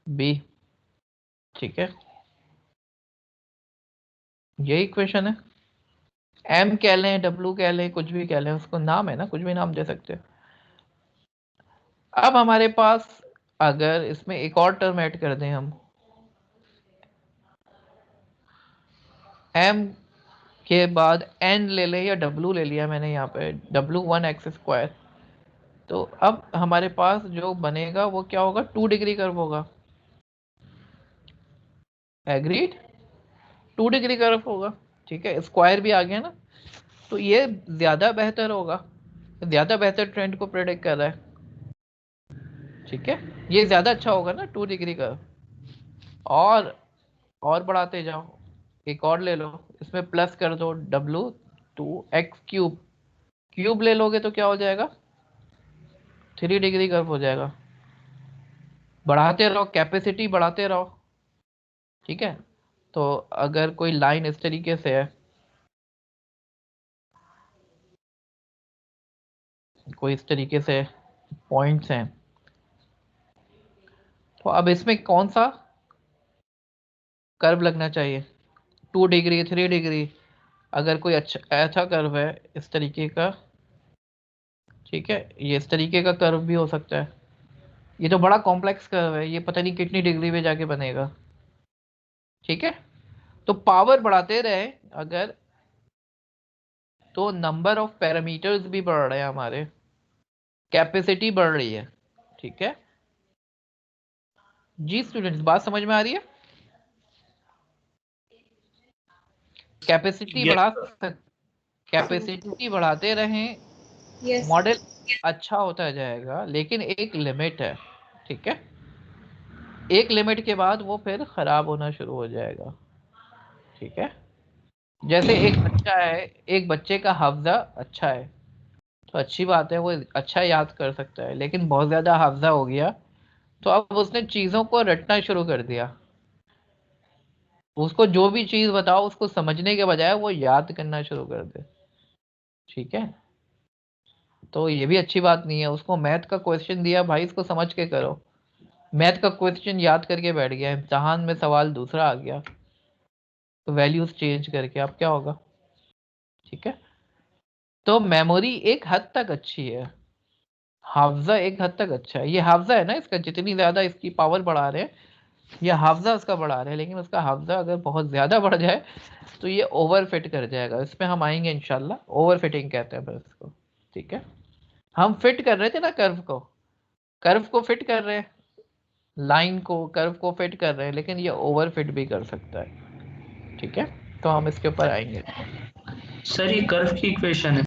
b. ठीक है, ये इक्वेशन है, m कह लें, w कह लें, कुछ भी कह लें, उसको नाम है ना, कुछ भी नाम दे सकते हैं। अब हमारे पास अगर इसमें एक और टर्म ऐड कर दें हम, m के बाद n ले लें या w ले लिया मैंने यहाँ पे, w1x², तो अब हमारे पास जो बनेगा वो क्या होगा, 2 डिग्री कर्व होगा। एग्रीड, 2 डिग्री कर्व होगा। ठीक है, स्क्वायर भी आ गया ना, तो ये ज़्यादा बेहतर होगा, ज़्यादा बेहतर ट्रेंड को प्रेडिक्ट कर रहा है। ठीक है, ये ज़्यादा अच्छा होगा ना 2 डिग्री कर्व। और बढ़ाते जाओ, एक और ले लो, इसमें प्लस कर दो W2x क्यूब, क्यूब ले लोगे तो क्या हो जाएगा 3 डिग्री कर्व हो जाएगा। बढ़ाते रहो, कैपेसिटी बढ़ाते रहो, ठीक है। तो अगर कोई लाइन इस तरीके से है, कोई इस तरीके से पॉइंट्स हैं, तो अब इसमें कौन सा कर्व लगना चाहिए, 2 डिग्री 3 डिग्री, अगर कोई अच्छा ऐसा कर्व है इस तरीके का, ठीक है, ये इस तरीके का कर्व भी हो सकता है, ये तो बड़ा कॉम्प्लेक्स कर्व है, ये पता नहीं कितनी डिग्री पे जाके बनेगा, ठीक है। तो पावर बढ़ाते रहे अगर, तो नंबर ऑफ पैरामीटर्स भी बढ़ रहे हैं हमारे, कैपेसिटी बढ़ रही है, ठीक है जी। स्टूडेंट्स बात समझ में आ रही है? कैपेसिटी बढ़ा सकते, कैपेसिटी बढ़ाते रहें, यस मॉडल अच्छा होता जाएगा, लेकिन एक लिमिट है, ठीक है। एक लिमिट के बाद वो फिर खराब होना शुरू हो जाएगा, ठीक है। जैसे एक बच्चा है, एक बच्चे का हाफजा अच्छा है तो अच्छी बात है, वो अच्छा याद कर सकता है, लेकिन बहुत ज्यादा हाफजा हो गया तो अब उसने चीजों को रटना शुरू कर दिया, उसको जो भी चीज बताओ उसको समझने के बजाय वो याद करना शुरू कर दे, ठीक है। तो ये भी अच्छी बात नहीं है। उसको मैथ का क्वेश्चन दिया, भाई इसको समझ के करो, मैथ का क्वेश्चन याद करके बैठ गया, इम्तहान में सवाल दूसरा आ गया, तो वैल्यूज चेंज करके अब क्या होगा, ठीक है। तो मेमोरी एक हद तक अच्छी है, हाफजा एक हद तक अच्छा है, ये हाफजा है ना इसका, जितनी ज्यादा इसकी पावर बढ़ा रहे हैं ये हाफजा उसका बढ़ा रहे हैं, लेकिन उसका हाफजा अगर बहुत ज्यादा बढ़ जाए तो ये ओवर फिट कर जाएगा, इसमें हम आएंगे इंशाल्लाह, ओवर फिटिंग कहते हैं बस इसको, ठीक है। हम फिट कर रहे थे ना कर्व को, कर्व को फिट कर रहे हैं, लाइन को कर्व को फिट कर रहे हैं, लेकिन ये ओवर फिट भी कर सकता है, ठीक है। तो हम इसके ऊपर आएंगे। सर ये कर्व की इक्वेशन है।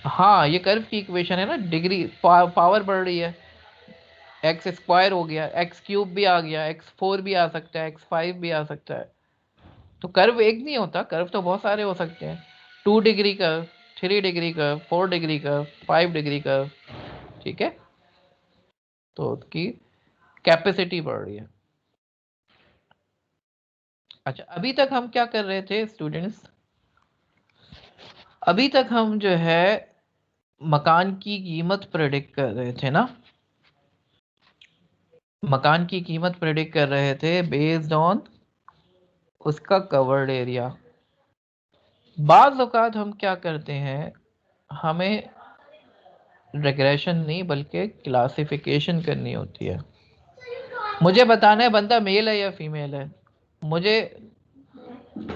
हाँ ये कर्व की इक्वेशन है ना, डिग्री पावर बढ़ रही है, एक्स स्क्वायर हो गया, एक्स क्यूब भी आ गया, x4 भी आ सकता है, x5 भी आ सकता है। तो कर्व एक नहीं होता, कर्व तो बहुत सारे हो सकते हैं, 2 degree curve, 3 degree curve, 4 degree curve, 5 degree curve, ठीक है। तो उसकी कैपेसिटी बढ़ रही है। अच्छा अभी तक हम क्या कर रहे थे स्टूडेंट्स, अभी तक हम जो है मकान की कीमत प्रेडिक्ट कर रहे थे ना, मकान की कीमत प्रेडिक्ट कर रहे थे बेस्ड ऑन उसका कवर्ड एरिया। बाज़ औक़ात हम क्या करते हैं, हमें रिग्रेशन नहीं बल्कि क्लासिफिकेशन करनी होती है, मुझे बताना है बंदा मेल है या फीमेल है, मुझे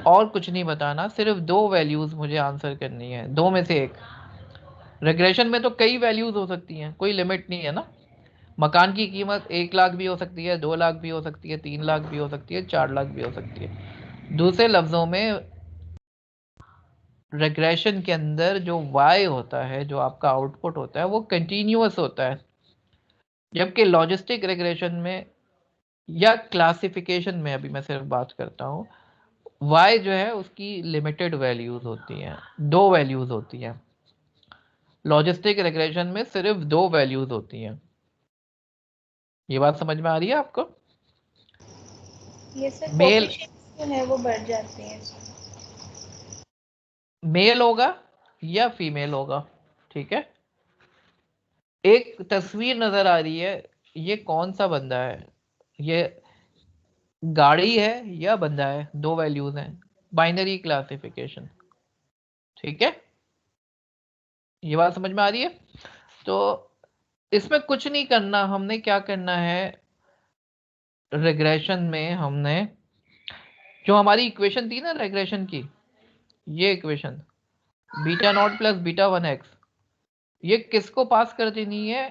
और कुछ नहीं बताना, सिर्फ 2 वैल्यूज मुझे आंसर करनी है, 2 में से एक। रिग्रेशन में तो कई वैल्यूज हो सकती हैं, कोई लिमिट नहीं है ना, मकान की कीमत 1 लाख भी हो सकती है, 2 लाख भी हो सकती है, 3 लाख भी हो सकती है, 4 लाख भी हो सकती है। दूसरे लफ्जों में रिग्रेशन के अंदर जो y होता है, जो आपका आउटपुट होता है, वो कंटिन्यूअस होता है, जबकि लॉजिस्टिक रिग्रेशन में या क्लासिफिकेशन में, अभी मैं सिर्फ बात करता हूँ, y जो है उसकी लिमिटेड वैल्यूज होती हैं, 2 वैल्यूज होती हैं, लॉजिस्टिक रिग्रेशन में सिर्फ 2 वैल्यूज होती हैं। ये बात समझ में आ रही है आपको? ये सर मेल कोएफिशिएंट्स जो है वो बढ़ जाते हैं, मेल होगा या फीमेल होगा, ठीक है। एक तस्वीर नजर आ रही है, ये कौन सा बंदा है, ये गाड़ी है या बंदा है, 2 वैल्यूज हैं, बाइनरी क्लासिफिकेशन, ठीक है। ये बात समझ में आ रही है? तो इसमें कुछ नहीं करना, हमने क्या करना है रिग्रेशन में, हमने जो हमारी इक्वेशन थी ना रिग्रेशन की, ये equation beta naught plus beta 1x, ये किसको पास कर देनी है,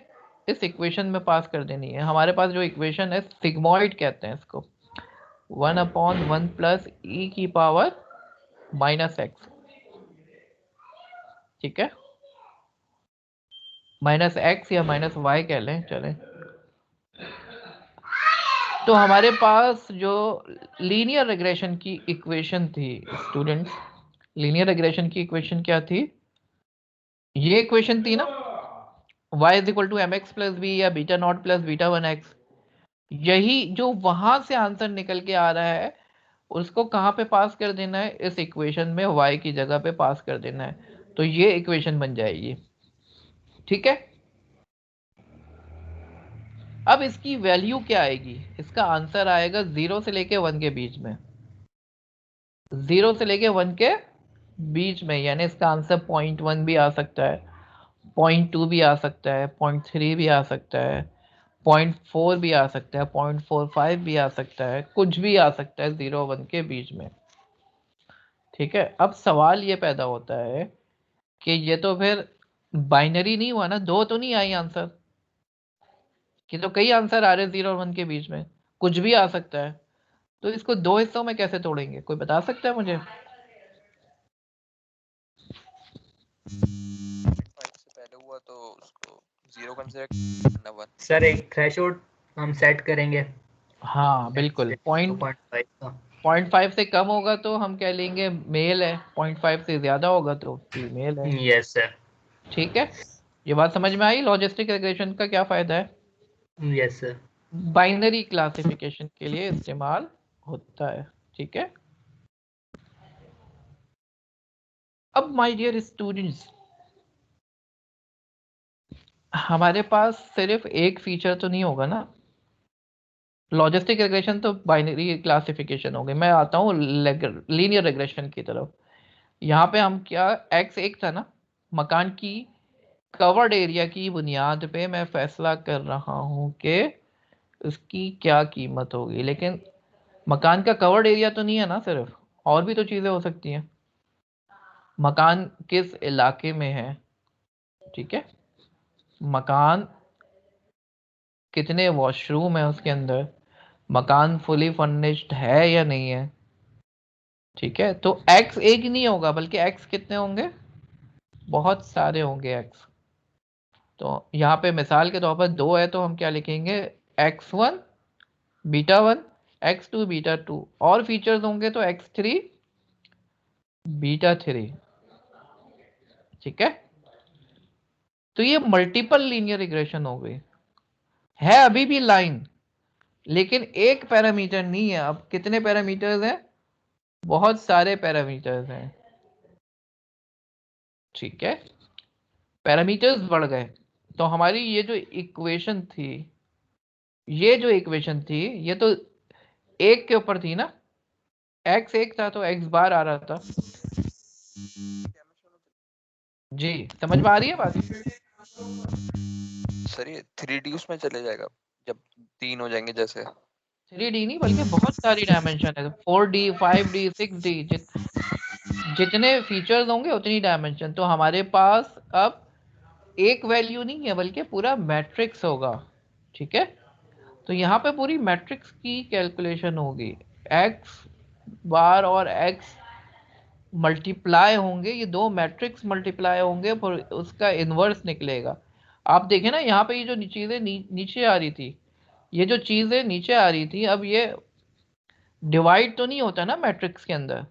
इस इक्वेशन में पास कर देनी है। हमारे पास जो इक्वेशन है सिग्मोइड कहते हैं इसको, 1/1 प्लस ई की पावर -x, ठीक है, -x या -y कह लें, चलें। तो हमारे पास जो लीनियर रिग्रेशन की इक्वेशन थी स्टूडेंट्स, लीनियर रिग्रेशन की इक्वेशन क्या थी? ये इक्वेशन थी ना, y is equal to M x plus B या beta naught plus beta one X. यही जो वहां से आंसर निकल के आ रहा है उसको कहाँ पे पास कर देना है? इस इक्वेशन में y की जगह पे पास कर देना है, तो ये इक्वेशन बन जाएगी। ठीक है, अब इसकी वैल्यू क्या आएगी? इसका आंसर आएगा 0 से लेके 1 के बीच में, 0 से लेके 1 के बीच में, यानी इसका आंसर 0.1 भी आ सकता है, 0.2 भी आ सकता है, 0.3 भी आ सकता है, 0.4 भी आ सकता है, 0.45 भी आ सकता है, कुछ भी आ सकता है 0-1 के बीच में। ठीक है, अब सवाल ये पैदा होता है कि ये तो फिर बाइनरी नहीं हुआ ना, दो तो नहीं आई आंसर, कि तो कई आंसर आ रहे 0 और 1 के बीच में, कुछ भी आ सकता है। तो इसको दो हिस्सों में कैसे तोड़ेंगे, कोई बता सकता है मुझे? 5 से पहले हुआ तो उसको 0 कंसीडर करना 1। सर एक थ्रेशोल्ड हम सेट करेंगे। हाँ बिल्कुल, 0.5 से कम होगा तो हम कह लेंगे मेल है, 0.5 से ज्यादा होगा तो फीमेल है। Yes sir. ठीक है, ये बात समझ में आई लॉजिस्टिक रिग्रेशन का क्या फायदा है? Yes sir. बाइनरी क्लासिफिकेशन के लिए इस्तेमाल होता है। ठीक है, अब माय डियर स्टूडेंट्स, हमारे पास सिर्फ एक फीचर तो नहीं होगा ना, लॉजिस्टिक रिग्रेशन तो बाइनरी क्लासिफिकेशन हो गई। मैं आता हूँ लीनियर रिग्रेशन की तरफ। यहाँ पे हम क्या, x एक था ना, मकान की कवर्ड एरिया की बुनियाद पे मैं फैसला कर रहा हूँ कि उसकी क्या कीमत होगी, लेकिन मकान का कवर्ड एरिया तो नहीं है ना सिर्फ, और भी तो चीज़ें हो सकती हैं। मकान किस इलाके में है, ठीक है, मकान कितने वॉशरूम है उसके अंदर, मकान फुली फर्निश्ड है या नहीं है। ठीक है, तो x एक नहीं होगा बल्कि x कितने होंगे, बहुत सारे होंगे x। तो यहाँ पे मिसाल के तौर पर 2 है तो हम क्या लिखेंगे, x1 बीटा 1, x2 बीटा 2, और फीचर्स होंगे तो x3 बीटा 3। ठीक है, तो ये मल्टीपल लीनियर रिग्रेशन हो गई है, अभी भी लाइन, लेकिन एक पैरामीटर नहीं है, अब कितने पैरामीटर्स हैं, बहुत सारे पैरामीटर्स हैं। ठीक है, पैरामीटर्स बढ़ गए, तो हमारी ये जो इक्वेशन थी, ये जो इक्वेशन थी ये तो एक के ऊपर थी ना, x एक था तो x बार आ रहा था। जी समझ में आ रही है बात? सर ये 3D उसमें चले जाएगा जब 3 हो जाएंगे, जैसे 3D नहीं बल्कि बहुत सारी डायमेंशन है, 4D 5D 6D, जितने फीचर्स होंगे उतनी डायमेंशन। तो हमारे पास अब एक वैल्यू नहीं है बल्कि पूरा मैट्रिक्स होगा। ठीक है, तो यहाँ पे पूरी मैट्रिक्स की कैलकुलेशन होगी, x बार और x मल्टीप्लाई होंगे, ये दो मैट्रिक्स मल्टीप्लाई होंगे, फिर उसका इन्वर्स निकलेगा। आप देखें ना, यहाँ पे ये जो चीज़ें नीचे आ रही थी, ये जो चीज़ें नीचे आ रही थी, अब ये डिवाइड तो नहीं होता ना मैट्रिक्स के अंदर।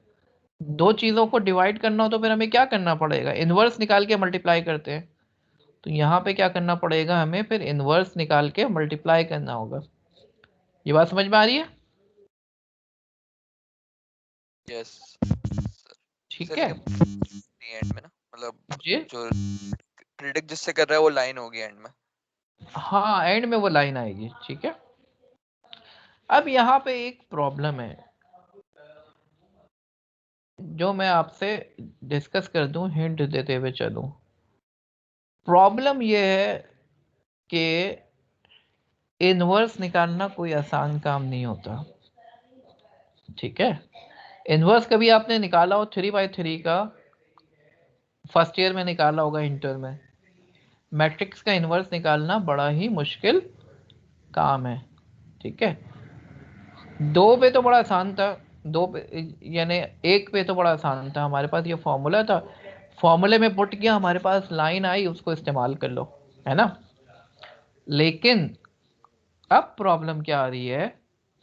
दो चीज़ों को डिवाइड करना हो तो फिर हमें क्या करना पड़ेगा, इन्वर्स निकाल के मल्टीप्लाई करते हैं। तो यहाँ पे क्या करना पड़ेगा, हमें फिर इन्वर्स निकाल के मल्टीप्लाई करना होगा। ये बात समझ में आ रही है? यस ठीक है, एंड में ना, मतलब जी जो प्रिडिक्ट जिससे कर रहा है वो लाइन होगी एंड में। हाँ, एंड में वो लाइन आएगी। ठीक है, अब यहाँ पे एक प्रॉब्लम है जो मैं आपसे डिस्कस कर दूं, हिंट देते हुए चलूं। प्रॉब्लम ये है कि इन्वर्स निकालना कोई आसान काम नहीं होता। ठीक है, इन्वर्स कभी आपने निकाला हो 3/3 का, फर्स्ट ईयर में निकाला होगा, इंटर में। मैट्रिक्स का इन्वर्स निकालना बड़ा ही मुश्किल काम है। ठीक है, 2 पे तो बड़ा आसान था, 2 पे यानी 1 पे तो बड़ा आसान था, हमारे पास ये फॉर्मूला था, फॉर्मूले में पुट किया, हमारे पास लाइन आई, उसको इस्तेमाल कर लो, है ना। लेकिन अब प्रॉब्लम क्या आ रही है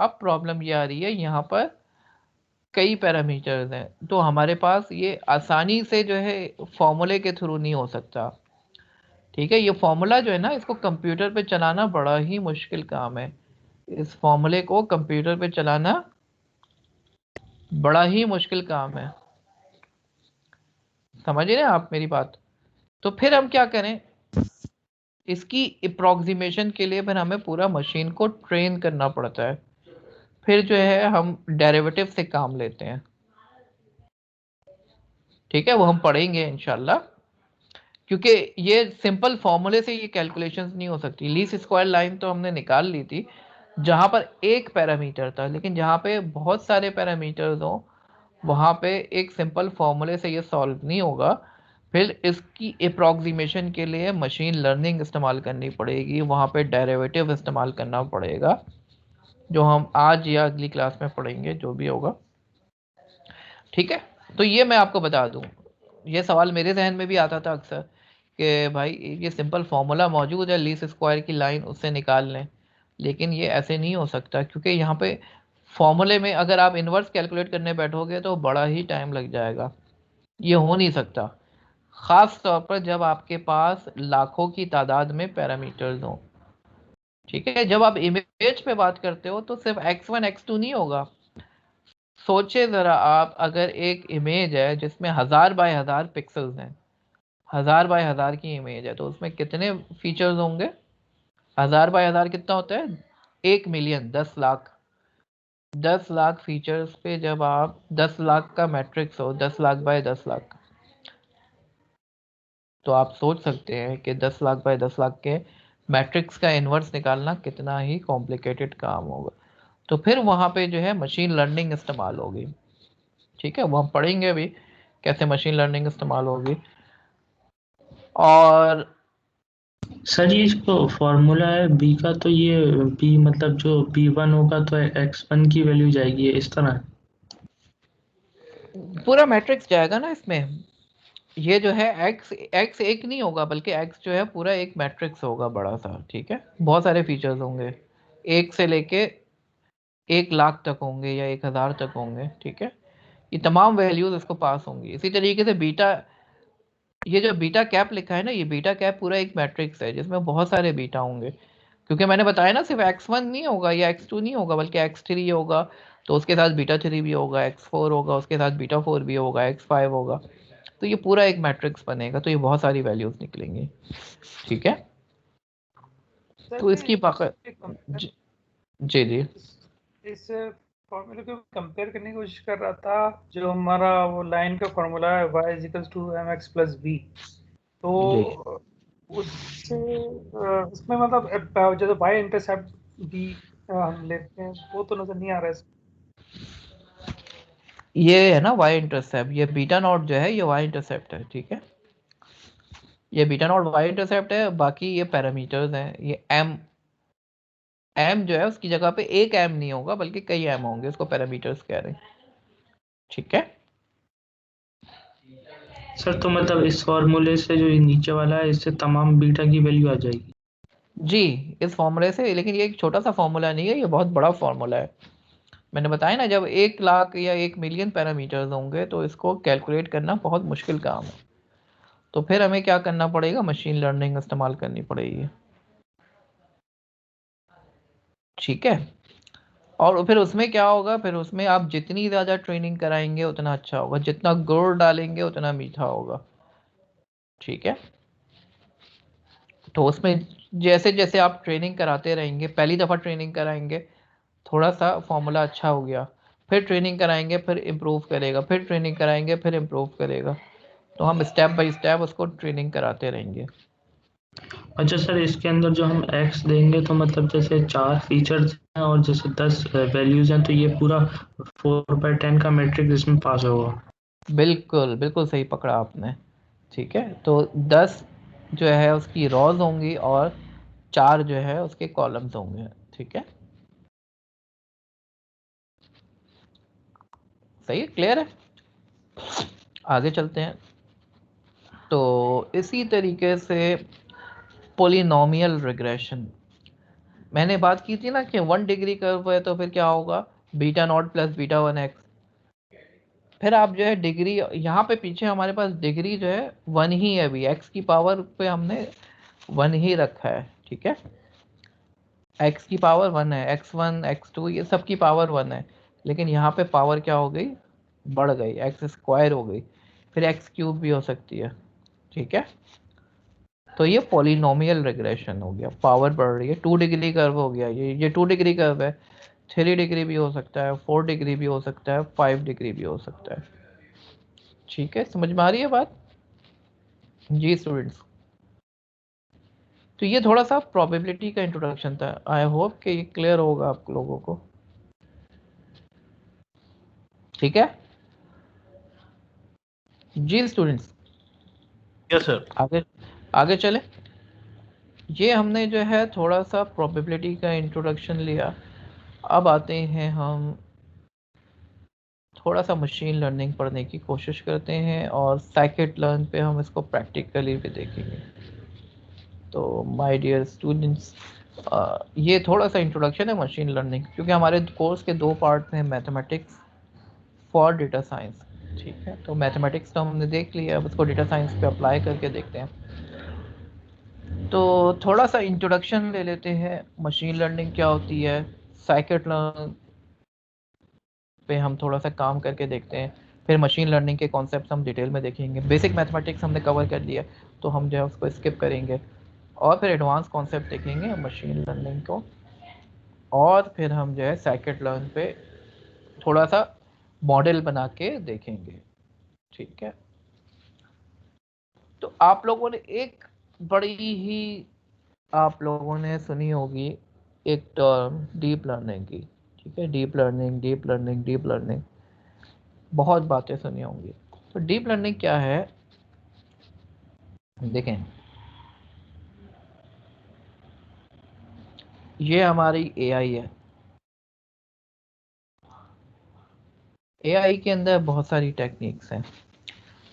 अब प्रॉब्लम ये आ रही है, यहाँ पर कई पैरामीटर्स हैं, तो हमारे पास ये आसानी से जो है फॉर्मूले के थ्रू नहीं हो सकता। ठीक है, ये फॉर्मूला जो है ना, इसको कंप्यूटर पे चलाना बड़ा ही मुश्किल काम है। इस फॉर्मूले को कंप्यूटर पे चलाना बड़ा ही मुश्किल काम है, समझ रहे हैं आप मेरी बात। तो फिर हम क्या करें, इसकी अप्रोक्सीमेशन के लिए फिर हमें पूरा मशीन को ट्रेन करना पड़ता है। फिर जो है हम डेरिवेटिव से काम लेते हैं। ठीक है, वो हम पढ़ेंगे इंशाल्लाह, क्योंकि ये सिंपल फॉर्मूले से ये कैलकुलेशंस नहीं हो सकती। लीस्ट स्क्वायर लाइन तो हमने निकाल ली थी जहां पर एक पैरामीटर था, लेकिन जहां पे बहुत सारे पैरामीटर्स हो वहां पे एक सिंपल फॉर्मूले से ये सॉल्व नहीं होगा। फिर इसकी अप्रोक्सीमेशन के लिए मशीन लर्निंग इस्तेमाल करनी पड़ेगी, वहां पे डेरिवेटिव इस्तेमाल करना पड़ेगा, जो हम आज या अगली क्लास में पढ़ेंगे, जो भी होगा। ठीक है, तो ये मैं आपको बता दूं, ये सवाल मेरे जहन में भी आता था अक्सर कि भाई ये सिंपल फार्मूला मौजूद है लीस्ट स्क्वायर की लाइन, उससे निकाल लें, लेकिन ये ऐसे नहीं हो सकता, क्योंकि यहाँ पे फॉर्मूले में अगर आप इन्वर्स कैलकुलेट करने बैठोगे तो बड़ा ही टाइम लग जाएगा, ये हो नहीं सकता। ख़ास तौर पर जब आपके पास लाखों की तादाद में पैरामीटर्स हों। ठीक है, जब आप इमेज पे बात करते हो तो सिर्फ x1 x2 नहीं होगा। सोचे ज़रा आप, अगर एक इमेज है जिसमें 1000 बाय 1000 पिक्सल्स हैं, 1000 बाय 1000 की इमेज है, तो उसमें कितने फीचर्स होंगे? 1000 बाय 1000 कितना होता है? 1 मिलियन, 10 लाख। 10 लाख फीचर्स पे जब आप 10 लाख का मैट्रिक्स हो, 10 लाख बाय 10 लाख, तो आप सोच सकते हैं कि 10 लाख बाय 10 लाख के मैट्रिक्स का इन्वर्स निकालना कितना ही कॉम्प्लिकेटेड काम होगा। तो फिर वहाँ पे जो है मशीन लर्निंग इस्तेमाल होगी। ठीक है, वो हम पढ़ेंगे भी कैसे मशीन लर्निंग इस्तेमाल होगी। और सर ये जो फॉर्मूला है बी का, तो ये बी मतलब जो B1 होगा तो x1 की वैल्यू जाएगी, इस तरह? पूरा मैट्रिक्स जाएगा ना इसमें। ये जो है x एक नहीं होगा, बल्कि x जो है पूरा एक मैट्रिक्स होगा बड़ा सा। ठीक है, बहुत सारे फीचर्स होंगे, 1 से लेके 1 लाख तक होंगे या 1000 तक होंगे। ठीक है, ये तमाम वैल्यूज इसको पास होंगी। इसी तरीके से बीटा, ये जो बीटा कैप लिखा है ना, ये बीटा कैप पूरा एक मैट्रिक्स है जिसमें बहुत सारे बीटा होंगे, क्योंकि मैंने बताया ना सिर्फ x1 नहीं होगा या x2 नहीं होगा, बल्कि x3 होगा तो उसके साथ बीटा 3 भी होगा, x4 होगा उसके साथ बीटा 4 भी होगा, x5 होगा, तो ये पूरा एक मैट्रिक्स बनेगा, तो ये बहुत सारी वैल्यूज निकलेंगी। ठीक है, तो इसकी जी जी इस फॉर्मूले को कंपेयर करने की कोशिश कर रहा था, जो हमारा वो लाइन का फॉर्मूला है y = mx + b, तो उससे उसमें मतलब जो y इंटरसेप्ट b हम लेते हैं वो तो नजर नहीं आ रहा है। ये है ना y इंटरसेप्ट, ये बीटा नॉट जो है ये y इंटरसेप्ट है। ठीक है, ये बीटा नॉट y इंटरसेप्ट है, बाकी ये पैरामीटर्स हैं। ये m जो है उसकी जगह पे एक m नहीं होगा बल्कि कई m होंगे, उसको पैरामीटर्स कह रहे हैं। ठीक है सर, तो मतलब इस फॉर्मूले से जो नीचे वाला है इससे तमाम बीटा की वैल्यू आ जाएगी? जी, इस फॉर्मूले से, लेकिन ये एक छोटा सा फॉर्मूला नहीं है, ये बहुत बड़ा फॉर्मूला है। मैंने बताया ना, जब 1 लाख या 1 मिलियन पैरामीटर्स होंगे तो इसको कैलकुलेट करना बहुत मुश्किल काम है। तो फिर हमें क्या करना पड़ेगा? मशीन लर्निंग इस्तेमाल करनी पड़ेगी। ठीक है, और फिर उसमें क्या होगा, फिर उसमें आप जितनी ज़्यादा ट्रेनिंग कराएंगे उतना अच्छा होगा, जितना गुड़ डालेंगे उतना मीठा होगा। ठीक है, तो उसमें जैसे जैसे आप ट्रेनिंग कराते रहेंगे, पहली दफ़ा ट्रेनिंग कराएंगे थोड़ा सा फॉर्मूला अच्छा हो गया, फिर ट्रेनिंग कराएंगे फिर इम्प्रूव करेगा, फिर ट्रेनिंग कराएंगे फिर इम्प्रूव करेगा, तो हम स्टेप बाय स्टेप उसको ट्रेनिंग कराते रहेंगे। अच्छा सर, इसके अंदर जो हम x देंगे तो मतलब जैसे 4 फीचर्स हैं और जैसे 10 वैल्यूज हैं, तो ये पूरा 4/10 का मैट्रिक्स इसमें पास होगा? बिल्कुल बिल्कुल सही पकड़ा आपने। ठीक है, तो 10 जो है उसकी रॉज होंगी और 4 जो है उसके कॉलम्स होंगे। ठीक है, सही है, क्लियर है। आगे चलते हैं। तो इसी तरीके से पॉलिनोमियल रिग्रेशन, मैंने बात की थी ना कि 1 डिग्री कर्व है तो फिर क्या होगा, beta naught plus beta 1 x. फिर आप जो है डिग्री, यहाँ पे पीछे हमारे पास डिग्री जो है 1 ही है, अभी एक्स की पावर पे हमने 1 ही रखा है, ठीक है। x की पावर 1 है, x1 x2 ये सब की पावर 1 है, लेकिन यहाँ पे पावर क्या हो गई, बढ़ गई, एक्स स्क्वायर हो गई, फिर एक्स क्यूब भी हो सकती है, ठीक है। तो ये पॉलिनोमियल रिग्रेशन हो गया, पावर बढ़ रही है, 2 डिग्री कर्व हो गया, ये 2 डिग्री कर्व है, 3 डिग्री भी हो सकता है, 4 डिग्री भी हो सकता है, 5 डिग्री भी हो सकता है, ठीक है। समझ में आ रही है बात जी स्टूडेंट्स? तो ये थोड़ा सा प्रोबेबिलिटी का इंट्रोडक्शन था, आई होप कि ये क्लियर होगा आप लोगों को, ठीक है जी स्टूडेंट्स? Yes sir. आगे चले। ये हमने जो है थोड़ा सा प्रोबेबिलिटी का इंट्रोडक्शन लिया, अब आते हैं हम थोड़ा सा मशीन लर्निंग पढ़ने की कोशिश करते हैं और साइकिट लर्न पे हम इसको प्रैक्टिकली भी देखेंगे। तो माय डियर स्टूडेंट्स, ये थोड़ा सा इंट्रोडक्शन है मशीन लर्निंग, क्योंकि हमारे कोर्स के 2 पार्ट हैं, मैथमेटिक्स फॉर डेटा साइंस, ठीक है। तो मैथमेटिक्स तो हमने देख लिया, अब उसको डेटा साइंस पे अप्लाई करके देखते हैं। तो थोड़ा सा इंट्रोडक्शन ले लेते हैं, मशीन लर्निंग क्या होती है, साइकिट लर्न पे हम थोड़ा सा काम करके देखते हैं, फिर मशीन लर्निंग के कॉन्सेप्ट्स हम डिटेल में देखेंगे। बेसिक मैथमेटिक्स हमने कवर कर लिया, तो हम जो है उसको स्किप करेंगे, और फिर एडवांस कॉन्सेप्ट देखेंगे मशीन लर्निंग को, और फिर हम जो है साइकिट लर्न पे थोड़ा सा मॉडल बना के देखेंगे, ठीक है। तो आप लोगों ने एक बड़ी ही आप लोगों ने सुनी होगी एक टर्म डीप लर्निंग की, ठीक है। Deep learning, deep learning, deep learning, बहुत बातें सुनी होंगी। तो डीप लर्निंग क्या है, देखें, ये हमारी एआई है। एआई के अंदर बहुत सारी टेक्निक्स हैं,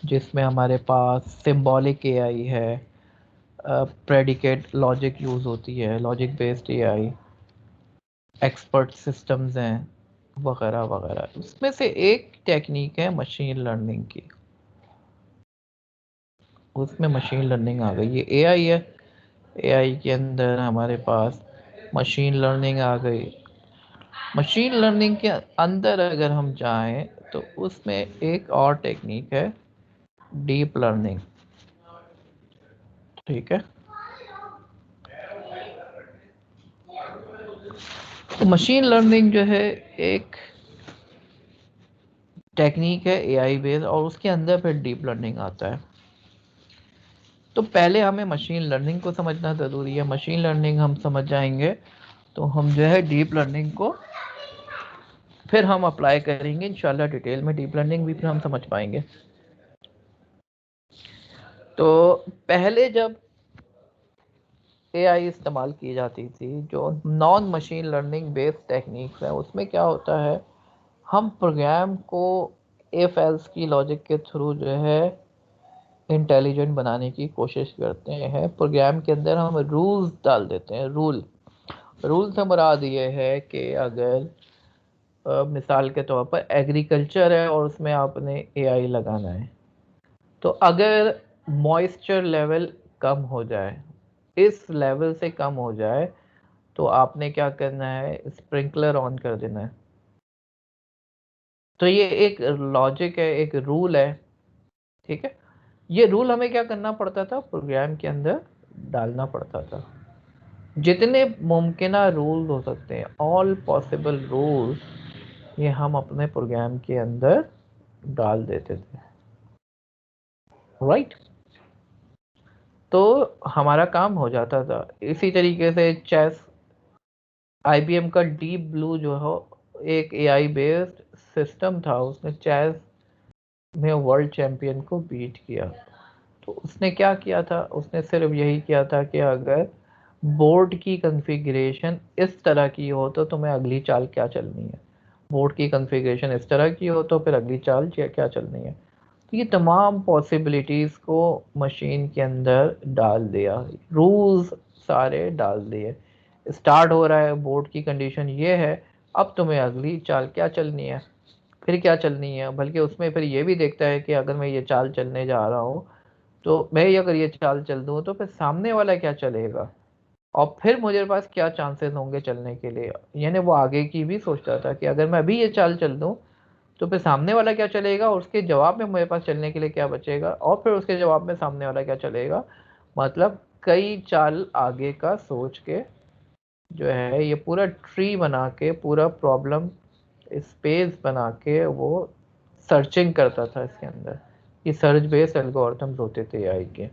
जिसमें हमारे पास सिंबॉलिक एआई है, प्रेडिकेट लॉजिक यूज होती है, logic based AI, expert systems हैं, वगैरह वगैरह। उसमें से एक टेक्निक है मशीन लर्निंग की, उसमें मशीन लर्निंग आ गई। ये एआई है, एआई के अंदर हमारे पास मशीन लर्निंग आ गई। मशीन लर्निंग के अंदर अगर हम जाएं तो उसमें एक और टेक्निक है डीप लर्निंग, ठीक है। तो मशीन लर्निंग जो है एक टेक्निक है एआई बेस्ड, और उसके अंदर फिर डीप लर्निंग आता है। तो पहले हमें मशीन लर्निंग को समझना ज़रूरी है। मशीन लर्निंग हम समझ जाएंगे तो हम जो है डीप लर्निंग को फिर हम अप्लाई करेंगे इंशाल्लाह डिटेल में, डीप लर्निंग भी फिर हम समझ पाएंगे। तो पहले जब एआई इस्तेमाल की जाती थी, जो non machine learning based techniques है, उसमें क्या होता है, हम प्रोग्राम को इफ एल्स की लॉजिक के थ्रू जो है इंटेलिजेंट बनाने की कोशिश करते हैं। प्रोग्राम के अंदर हम रूल्स डाल देते हैं। रूल से मुराद ये है कि अगर मिसाल के तौर पर एग्रीकल्चर है और उसमें आपने एआई लगाना है, तो अगर मॉइस्चर लेवल कम हो जाए, इस लेवल से कम हो जाए, तो आपने क्या करना है, स्प्रिंकलर ऑन कर देना है। तो ये एक लॉजिक है, एक रूल है, ठीक है। ये रूल हमें क्या करना पड़ता था, प्रोग्राम के अंदर डालना पड़ता था। जितने मुमकिन रूल्स हो सकते हैं, ऑल पॉसिबल रूल्स, ये हम अपने प्रोग्राम के अंदर डाल देते थे, राइट। तो हमारा काम हो जाता था। इसी तरीके से चेस, आईबीएम का डीप ब्लू जो हो एक एआई बेस्ड सिस्टम था, उसने चेस में वर्ल्ड चैंपियन को बीट किया। तो उसने क्या किया था, उसने सिर्फ यही किया था कि अगर बोर्ड की कॉन्फ़िगरेशन इस तरह की हो तो तुम्हें अगली चाल क्या चलनी है, बोर्ड की कॉन्फ़िगरेशन इस तरह की हो तो फिर अगली चाल क्या चलनी है। तो ये तमाम पॉसिबिलिटीज़ को मशीन के अंदर डाल दिया, रूल्स सारे डाल दिए। स्टार्ट हो रहा है, बोर्ड की कंडीशन ये है, अब तुम्हें अगली चाल क्या चलनी है, फिर क्या चलनी है। बल्कि उसमें फिर ये भी देखता है कि अगर मैं ये चाल चलने जा रहा हूँ तो मैं अगर ये चाल चल दूँ तो फिर सामने वाला क्या चलेगा और फिर मुझे पास क्या चांसेस होंगे चलने के लिए। यानी वो आगे की भी सोचता था कि अगर मैं अभी ये चाल चल दूँ तो फिर सामने वाला क्या चलेगा और उसके जवाब में मेरे पास चलने के लिए क्या बचेगा, और फिर उसके जवाब में सामने वाला क्या चलेगा। मतलब कई चाल आगे का सोच के जो है ये पूरा ट्री बना के, पूरा प्रॉब्लम स्पेस बना के वो सर्चिंग करता था इसके अंदर। ये सर्च बेस्ड एल्गोरिथम्स होते थे एआई के।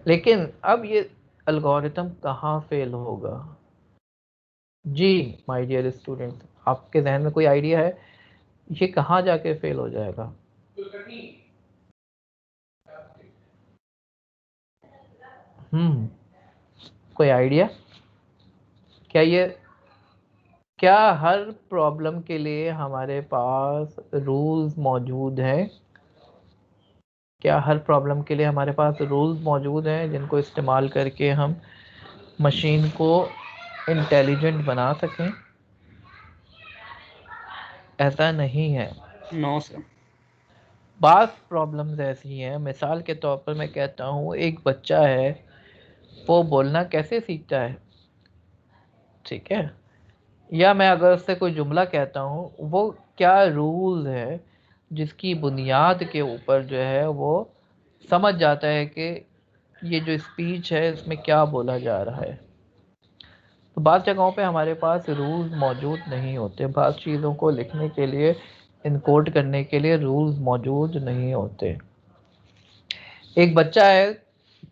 लेकिन अब ये एल्गोरिथम कहाँ फेल होगा? जी माय डियर स्टूडेंट्स, आपके जहन में कोई आइडिया है ये कहाँ जाके फेल हो जाएगा? कोई आइडिया? क्या हर प्रॉब्लम के लिए हमारे पास रूल्स मौजूद हैं? क्या हर प्रॉब्लम के लिए हमारे पास रूल्स मौजूद हैं जिनको इस्तेमाल करके हम मशीन को इंटेलिजेंट बना सकें? ऐसा नहीं है। No sir. बात प्रॉब्लम्स ऐसी हैं, मिसाल के तौर पर मैं कहता हूँ एक बच्चा है, वो बोलना कैसे सीखता है, ठीक है? या मैं अगर उससे कोई जुमला कहता हूँ, वो क्या रूल है जिसकी बुनियाद के ऊपर जो है वो समझ जाता है कि ये जो स्पीच है इसमें क्या बोला जा रहा है। तो बाज़ जगहों पे हमारे पास रूल्स मौजूद नहीं होते, बाज़ चीज़ों को लिखने के लिए, इनकोड करने के लिए रूल्स मौजूद नहीं होते। एक बच्चा है,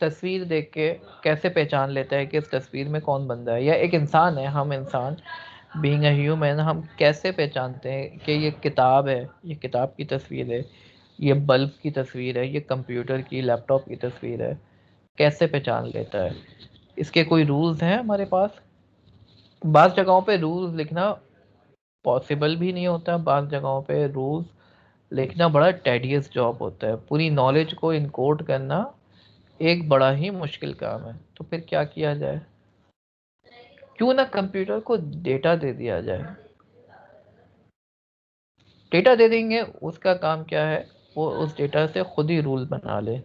तस्वीर देख के कैसे पहचान लेता है कि इस तस्वीर में कौन बंदा है? या एक इंसान है, हम इंसान बीइंग अ ह्यूमन, हम कैसे पहचानते हैं कि ये किताब है, ये किताब की तस्वीर है, ये बल्ब की तस्वीर है, ये कंप्यूटर की, लैपटॉप की तस्वीर है? कैसे पहचान लेता है? इसके कोई रूल्स हैं हमारे पास? बाज़ जगहों पे रूल्स लिखना पॉसिबल भी नहीं होता, बाज़ जगहों पे रूल्स लिखना बड़ा टेडियस जॉब होता है। पूरी नॉलेज को इनकोड करना एक बड़ा ही मुश्किल काम है। तो फिर क्या किया जाए? क्यों ना कंप्यूटर को डेटा दे दिया जाए। डेटा दे देंगे, उसका काम क्या है, वो उस डेटा से खुद ही रूल बना ले,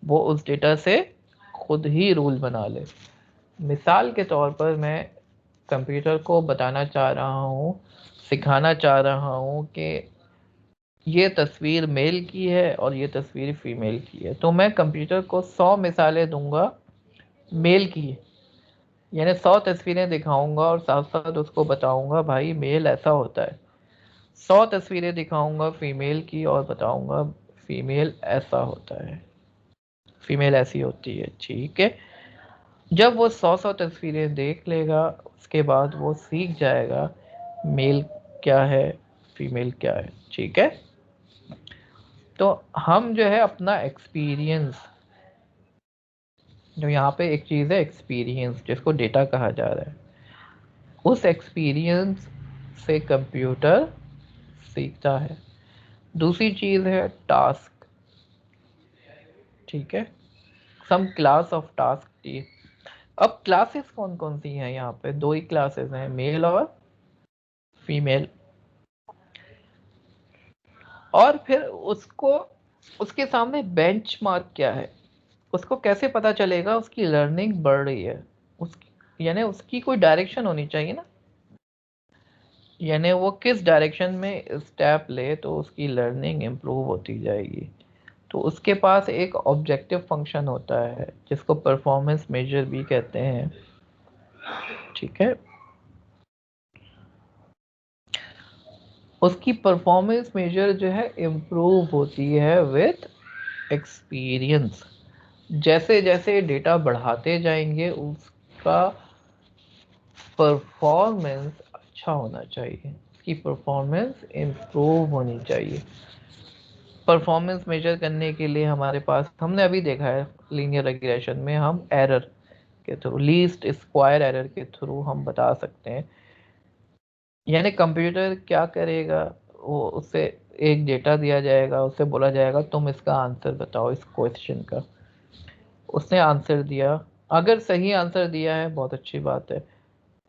वो उस डेटा से खुद ही रूल बना ले। मिसाल के तौर पर मैं कंप्यूटर को बताना चाह रहा हूँ, सिखाना चाह रहा हूँ कि ये तस्वीर मेल की है और ये तस्वीर फीमेल की है, तो मैं कंप्यूटर को 100 मिसालें दूंगा मेल की, यानी 100 तस्वीरें दिखाऊंगा और साथ साथ उसको बताऊंगा भाई मेल ऐसा होता है। 100 तस्वीरें दिखाऊंगा फीमेल की और बताऊंगा फीमेल ऐसा होता है, फीमेल ऐसी होती है, ठीक है? जब वो 100 तस्वीरें देख लेगा उसके बाद वो सीख जाएगा मेल क्या है, फीमेल क्या है, ठीक है? तो हम जो है अपना एक्सपीरियंस, जो यहाँ पे एक चीज़ है एक्सपीरियंस जिसको डेटा कहा जा रहा है, उस एक्सपीरियंस से कंप्यूटर सीखता है। दूसरी चीज़ है टास्क, ठीक है? सम क्लास ऑफ टास्क टी। अब क्लासेस कौन कौन सी हैं? यहाँ पे 2 ही क्लासेस हैं, मेल और फीमेल। और फिर उसको, उसके सामने बेंचमार्क क्या है? उसको कैसे पता चलेगा उसकी लर्निंग बढ़ रही है? उसकी यानी उसकी कोई डायरेक्शन होनी चाहिए ना, यानी वो किस डायरेक्शन में स्टेप ले तो उसकी लर्निंग इम्प्रूव होती जाएगी। तो उसके पास एक ऑब्जेक्टिव फंक्शन होता है जिसको परफॉर्मेंस मेजर भी कहते हैं, ठीक है? उसकी परफॉर्मेंस मेजर जो है इम्प्रूव होती है विथ एक्सपीरियंस। जैसे जैसे डेटा बढ़ाते जाएंगे उसका परफॉर्मेंस अच्छा होना चाहिए, उसकी परफॉर्मेंस इम्प्रूव होनी चाहिए। परफॉर्मेंस मेजर करने के लिए हमारे पास, हमने अभी देखा है लीनियर रिग्रेशन में, हम एरर के थ्रू, लीस्ट स्क्वायर एरर के थ्रू हम बता सकते हैं। यानी कंप्यूटर क्या करेगा, वो उससे एक डेटा दिया जाएगा, उससे बोला जाएगा तुम इसका आंसर बताओ इस क्वेश्चन का। उसने आंसर दिया, अगर सही आंसर दिया है बहुत अच्छी बात है,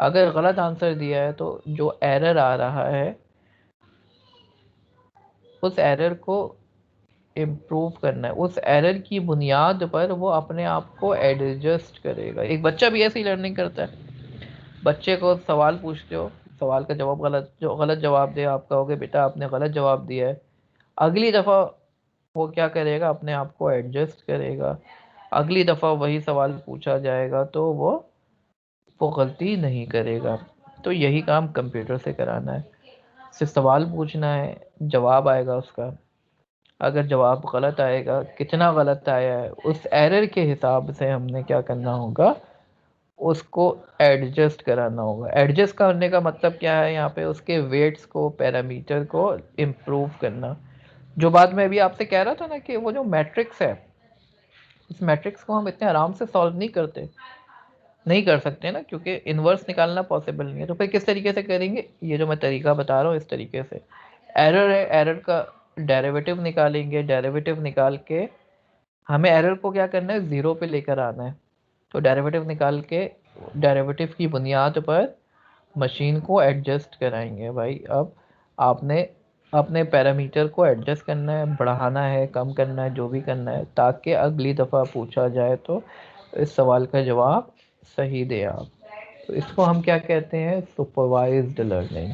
अगर गलत आंसर दिया है तो जो एरर आ रहा है उस एरर को इम्प्रूव करना है, उस एरर की बुनियाद पर वो अपने आप को एडजस्ट करेगा। एक बच्चा भी ऐसी लर्निंग करता है। बच्चे को सवाल पूछते हो, सवाल का जवाब गलत जवाब दे, आप कहोगे बेटा आपने गलत जवाब दिया है, अगली दफ़ा वो क्या करेगा, अपने आप को एडजस्ट करेगा। अगली दफ़ा वही सवाल पूछा जाएगा तो वो गलती नहीं करेगा। तो यही काम कंप्यूटर से कराना है, सिर्फ सवाल पूछना है, जवाब आएगा उसका। अगर जवाब गलत आएगा, कितना गलत आया है, उस एरर के हिसाब से हमने क्या करना होगा, उसको एडजस्ट कराना होगा। एडजस्ट करने का मतलब क्या है, यहाँ पे उसके वेट्स को, पैरामीटर को इम्प्रूव करना। जो बात मैं अभी आपसे कह रहा था ना कि वो जो मैट्रिक्स है, इस मैट्रिक्स को हम इतने आराम से सॉल्व नहीं कर सकते ना, क्योंकि इन्वर्स निकालना पॉसिबल नहीं है। तो फिर किस तरीके से करेंगे, ये जो मैं तरीका बता रहा हूँ इस तरीके से। एरर है, एरर का डेरिवेटिव निकालेंगे, डेरिवेटिव निकाल के हमें एरर को क्या करना है, ज़ीरो पे लेकर आना है। तो डेरिवेटिव निकाल के डेरिवेटिव की बुनियाद पर मशीन को एडजस्ट कराएंगे। भाई अब आपने अपने पैरामीटर को एडजस्ट करना है, बढ़ाना है, कम करना है, जो भी करना है, ताकि अगली दफ़ा पूछा जाए तो इस सवाल का जवाब सही दे आप। तो इसको हम क्या कहते हैं, सुपरवाइज्ड लर्निंग।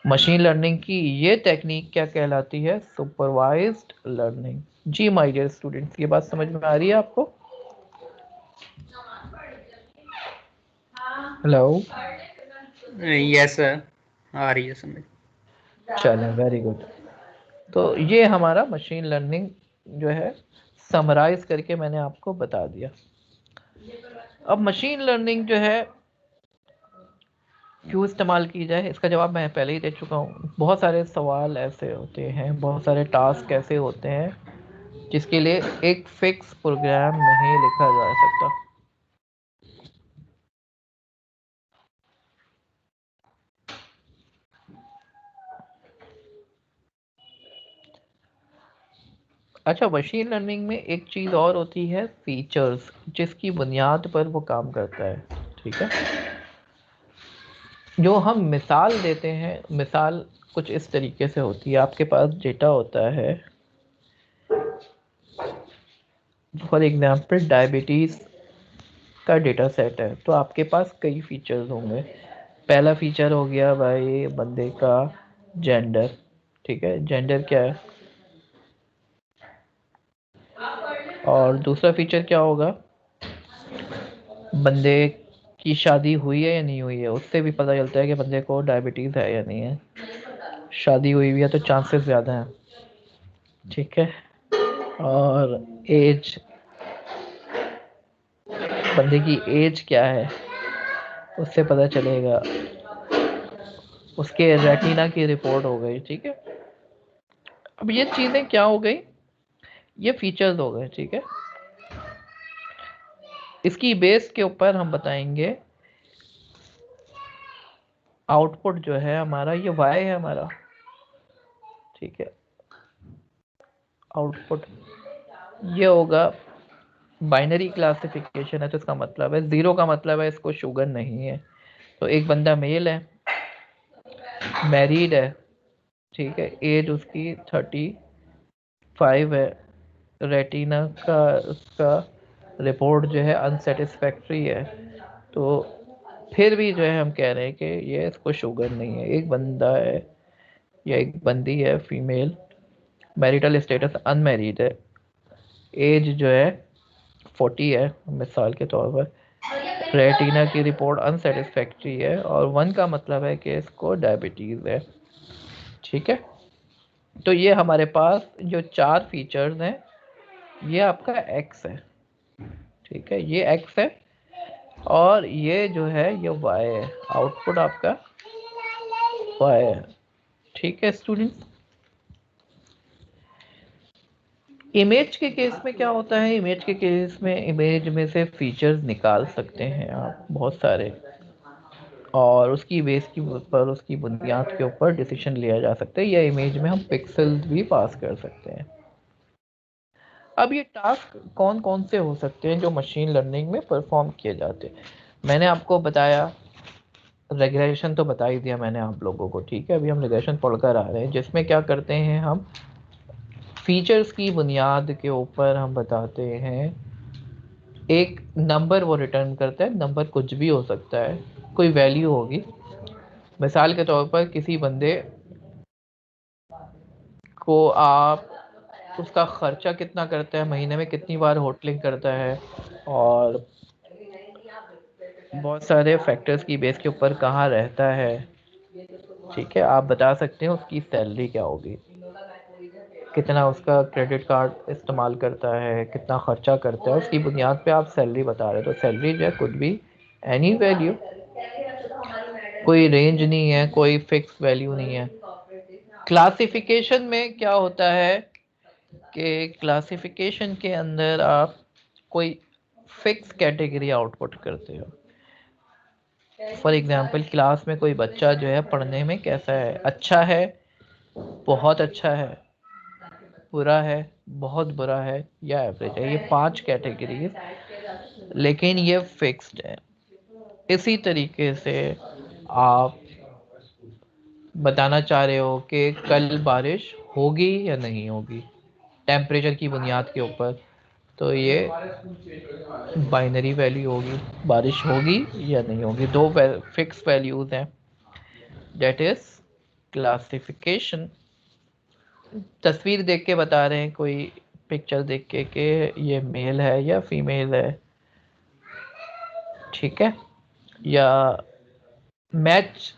मशीन लर्निंग की ये टेक्निक क्या कहलाती है, सुपरवाइज्ड लर्निंग। जी माय डियर स्टूडेंट्स, ये बात समझ में आ रही है आपको? हेलो। यस सर, आ रही है समझ। चलो वेरी गुड। तो ये हमारा मशीन लर्निंग जो है समराइज करके मैंने आपको बता दिया। अब मशीन लर्निंग जो है क्यों इस्तेमाल की जाए, इसका जवाब मैं पहले ही दे चुका हूँ। बहुत सारे सवाल ऐसे होते हैं, बहुत सारे टास्क ऐसे होते हैं जिसके लिए एक फिक्स प्रोग्राम नहीं लिखा जा सकता। अच्छा, मशीन लर्निंग में एक चीज़ और होती है, फीचर्स, जिसकी बुनियाद पर वो काम करता है। ठीक है, जो हम मिसाल देते हैं, मिसाल कुछ इस तरीके से होती है। आपके पास डेटा होता है, फॉर एग्जांपल डायबिटीज़ का डेटा सेट है, तो आपके पास कई फीचर्स होंगे। पहला फीचर हो गया भाई बंदे का जेंडर। ठीक है, जेंडर क्या है। और दूसरा फीचर क्या होगा, बंदे की शादी हुई है या नहीं हुई है, उससे भी पता चलता है कि बंदे को डायबिटीज़ है या नहीं है। शादी हुई हुई है तो चांसेस ज़्यादा हैं। ठीक है, और एज, बंदे की एज क्या है उससे पता चलेगा। उसके रेटिना की रिपोर्ट हो गई। ठीक है, अब ये चीज़ें क्या हो गई, ये फीचर्स हो गए। ठीक है, इसकी बेस के ऊपर हम बताएंगे आउटपुट जो है हमारा, ये वाई है हमारा। ठीक है, आउटपुट ये होगा, बाइनरी क्लासिफिकेशन है तो इसका मतलब है, ज़ीरो का मतलब है इसको शुगर नहीं है। तो एक बंदा मेल है, मैरिड है, ठीक है, एज उसकी 35 है, रेटिना का उसका रिपोर्ट जो है अनसेटिस्फैक्ट्री है, तो फिर भी जो है हम कह रहे हैं कि ये इसको शुगर नहीं है। एक बंदा है या एक बंदी है फीमेल, मैरिटल स्टेटस अनमैरिड है, एज जो है 40 है मिसाल के तौर पर, रेटिना की रिपोर्ट अनसेटिस्फैक्ट्री है, और 1 का मतलब है कि इसको डायबिटीज़ है। ठीक है, तो ये हमारे पास जो 4 फीचर्स हैं, ये आपका एक्स है। ठीक है, ये एक्स है, और ये जो है ये वाई है, आउटपुट आपका वाई है। ठीक है स्टूडेंट्स, इमेज के केस में क्या होता है, इमेज के केस में इमेज में से फीचर्स निकाल सकते हैं आप बहुत सारे, और उसकी बेस की पर, उसकी बुनियाद के ऊपर डिसीजन लिया जा सकता है, या इमेज में हम पिक्सेल्स भी पास कर सकते हैं। अब ये टास्क कौन कौन से हो सकते हैं जो मशीन लर्निंग में परफॉर्म किए जाते हैं? मैंने आपको बताया, रेग्रेशन तो बता ही दिया मैंने आप लोगों को, ठीक है। अभी हम रेग्रेशन पढ़कर आ रहे हैं, जिसमें क्या करते हैं हम फीचर्स की बुनियाद के ऊपर हम बताते हैं एक नंबर वो रिटर्न करता है। नंबर कुछ भी हो सकता है, कोई वैल्यू होगी। मिसाल के तौर पर किसी बंदे को आप उसका खर्चा कितना करता है, महीने में कितनी बार होटलिंग करता है, और बहुत सारे फैक्टर्स की बेस के ऊपर कहाँ रहता है, ठीक है। आप बता सकते हैं उसकी सैलरी क्या होगी, कितना उसका क्रेडिट कार्ड इस्तेमाल करता है, कितना खर्चा करता है, उसकी बुनियाद पे आप सैलरी बता रहे हो। तो सैलरी जो है कुड बी एनी वैल्यू, कोई रेंज नहीं है, कोई फिक्स वैल्यू नहीं है। क्लासिफिकेशन में क्या होता है कि क्लासिफिकेशन के अंदर आप कोई फिक्स कैटेगरी आउटपुट करते हो। फॉर एग्जांपल क्लास में कोई बच्चा जो है पढ़ने में कैसा है, अच्छा है, बहुत अच्छा है, बुरा है, बहुत बुरा है, या एवरेज है। ये 5 कैटेगरी, लेकिन ये फिक्स्ड है। इसी तरीके से आप बताना चाह रहे हो कि कल बारिश होगी या नहीं होगी, टेम्परेचर की बुनियाद के ऊपर, तो ये बाइनरी वैल्यू होगी, बारिश होगी या नहीं होगी। 2 फिक्स वैल्यूज हैं, दैट इज क्लासिफिकेशन। तस्वीर देख के बता रहे हैं, कोई पिक्चर देख के कि ये मेल है या फीमेल है, ठीक है। या मैच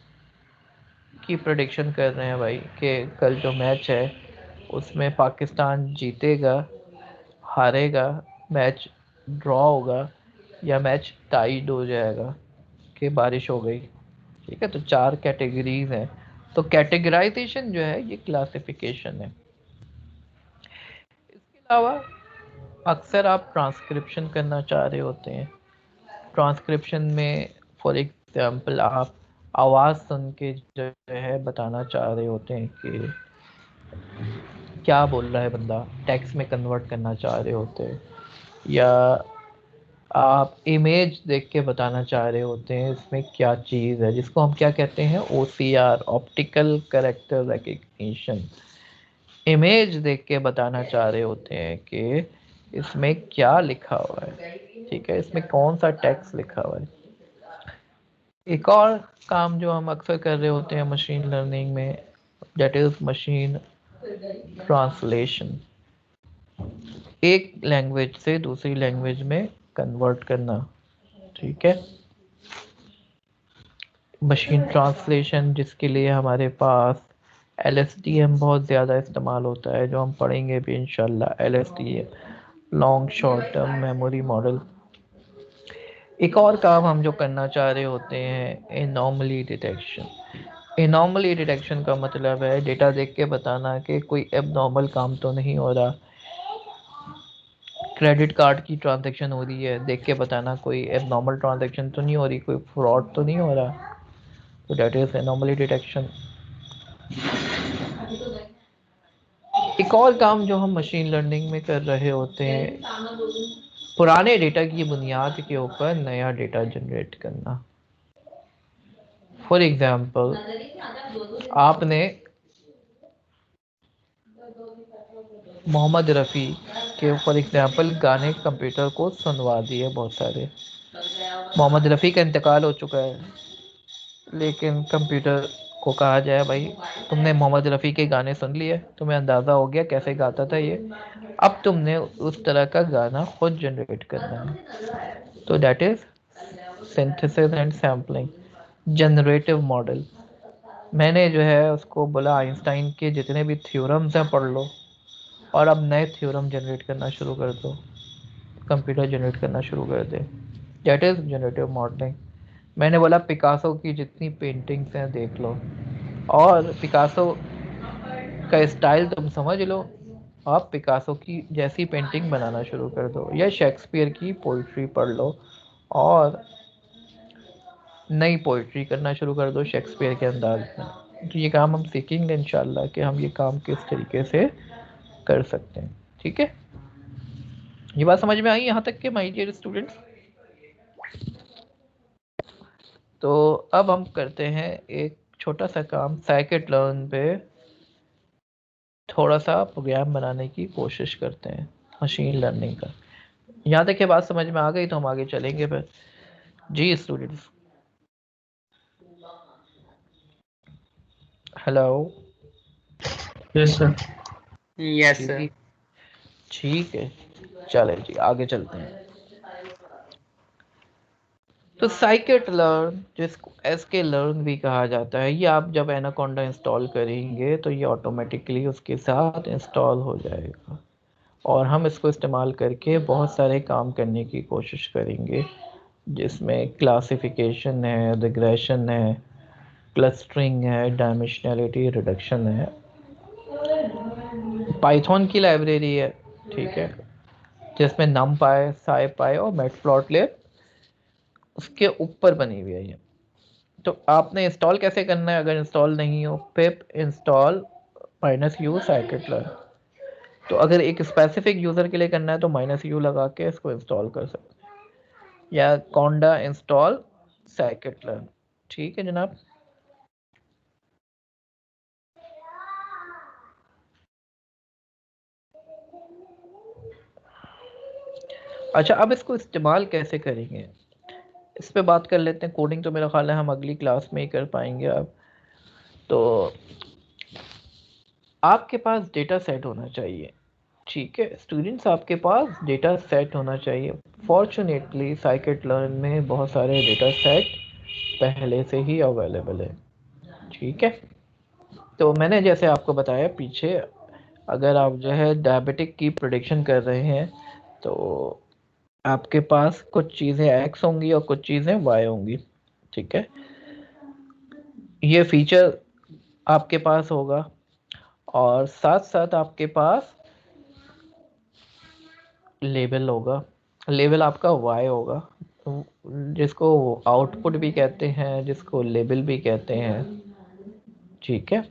की प्रेडिक्शन कर रहे हैं भाई कि कल जो मैच है उसमें पाकिस्तान जीतेगा, हारेगा, मैच ड्रॉ होगा, या मैच टाइड हो जाएगा, कि बारिश हो गई, ठीक है। तो 4 कैटेगरीज हैं। तो कैटेगराइजेशन जो है ये क्लासिफिकेशन है। इसके अलावा अक्सर आप ट्रांसक्रिप्शन करना चाह रहे होते हैं। ट्रांसक्रिप्शन में फॉर एग्जांपल आप आवाज़ सुन के जो है बताना चाह रहे होते हैं कि क्या बोल रहा है बंदा, टेक्स्ट में कन्वर्ट करना चाह रहे होते हैं। या आप इमेज देख के बताना चाह रहे होते हैं इसमें क्या चीज़ है, जिसको हम क्या कहते हैं, OCR, optical character recognition. Image देख के बताना चाह रहे होते हैं कि इसमें क्या लिखा हुआ है, ठीक है, इसमें कौन सा टेक्स्ट लिखा हुआ है। एक और काम जो हम अक्सर कर रहे होते हैं मशीन लर्निंग में, दैट इज मशीन ट्रांसलेशन। एक लैंग्वेज से दूसरी लैंग्वेज में कन्वर्ट करना, ठीक है। मशीन ट्रांसलेशन जिसके लिए हमारे पास LSTM बहुत ज़्यादा इस्तेमाल होता है, जो हम पढ़ेंगे भी इंशाल्लाह। LSTM, long short term memory model. एक और काम हम जो करना चाह रहे होते हैं, एनॉमली डिटेक्शन। एनॉमली डिटेक्शन का मतलब है डेटा देख के बताना कि कोई एबनॉर्मल काम तो नहीं हो रहा। क्रेडिट कार्ड की ट्रांजैक्शन हो रही है, देख के बताना कोई एबनॉर्मल ट्रांजैक्शन तो नहीं हो रही, कोई फ्रॉड तो नहीं हो रहा। तो दैट इज एनॉमली डिटेक्शन। एक और काम जो हम मशीन लर्निंग में कर रहे होते हैं, पुराने डेटा की बुनियाद के ऊपर नया डेटा जनरेट करना। फॉर एग्जाम्पल आपने मोहम्मद रफ़ी के फॉर एग्जाम्पल गाने कंप्यूटर को सुनवा दिए बहुत सारे। मोहम्मद रफ़ी का इंतकाल हो चुका है, लेकिन कंप्यूटर को कहा जाए भाई तुमने मोहम्मद रफ़ी के गाने सुन लिए, तुम्हें अंदाज़ा हो गया कैसे गाता था ये, अब तुमने उस तरह का गाना खुद जनरेट करना है। तो that is synthesis and sampling, generative model. मैंने जो है उसको बोला आइंस्टाइन के जितने भी थ्योरम्स हैं पढ़ लो, और अब नए थ्योरम जनरेट करना शुरू कर दो, कंप्यूटर जनरेट करना शुरू कर दे। That is generative modelling. मैंने बोला पिकासो की जितनी पेंटिंग्स हैं देख लो, और पिकासो का स्टाइल तुम समझ लो, आप पिकासो की जैसी पेंटिंग बनाना शुरू कर दो। या शेक्सपियर की पोइट्री पढ़ लो और नई पोइट्री करना शुरू कर दो शेक्सपियर के अंदाज में। तो ये काम हम सीखेंगे इंशाल्लाह कि हम ये काम किस तरीके से कर सकते हैं, ठीक है। ये बात समझ में आई यहाँ तक के माय डियर स्टूडेंट्स? तो अब हम करते हैं एक छोटा सा काम साइकिट लर्न पे, थोड़ा सा प्रोग्राम बनाने की कोशिश करते हैं मशीन लर्निंग का। यहाँ तक ये बात समझ में आ गई तो हम आगे चलेंगे फिर। जी students, hello. Yes sir. Yes sir. ठीक है, चले जी आगे चलते हैं। तो साइकिट लर्न, जिसको एसके लर्न भी कहा जाता है, ये आप जब एनाकोंडा इंस्टॉल करेंगे तो ये ऑटोमेटिकली उसके साथ इंस्टॉल हो जाएगा और हम इसको इस्तेमाल करके बहुत सारे काम करने की कोशिश करेंगे, जिसमें क्लासिफिकेशन है, रिग्रेशन है, क्लस्टरिंग है, डायमेंशनलिटी रिडक्शन है। पाइथन की लाइब्रेरी है, ठीक है, जिसमें numpy, scipy और मैटप्लॉटलिब उसके ऊपर बनी हुई है ये। तो आपने इंस्टॉल कैसे करना है? अगर इंस्टॉल नहीं हो, पिप इंस्टॉल -u scikit-learn। तो अगर एक स्पेसिफिक यूजर के लिए करना है तो -u लगा के इसको इंस्टॉल कर सकते हैं, या conda इंस्टॉल scikit-learn। ठीक है जनाब। अच्छा, अब इसको इस्तेमाल कैसे करेंगे इस पे बात कर लेते हैं। कोडिंग तो मेरा ख्याल है हम अगली क्लास में ही कर पाएंगे। अब तो आपके पास डेटा सेट होना चाहिए, ठीक है स्टूडेंट्स, आपके पास डेटा सेट होना चाहिए। फॉर्चुनेटली साइकिट लर्न में बहुत सारे डेटा सेट पहले से ही अवेलेबल है, ठीक है। तो मैंने जैसे आपको बताया पीछे, अगर आप जो है डायबिटिक की प्रेडिक्शन कर रहे हैं तो आपके पास कुछ चीज़ें एक्स होंगी और कुछ चीज़ें वाई होंगी, ठीक है। ये फीचर आपके पास होगा और साथ साथ आपके पास लेबल होगा। लेबल आपका वाई होगा, जिसको आउटपुट भी कहते हैं, जिसको लेबल भी कहते हैं, ठीक है।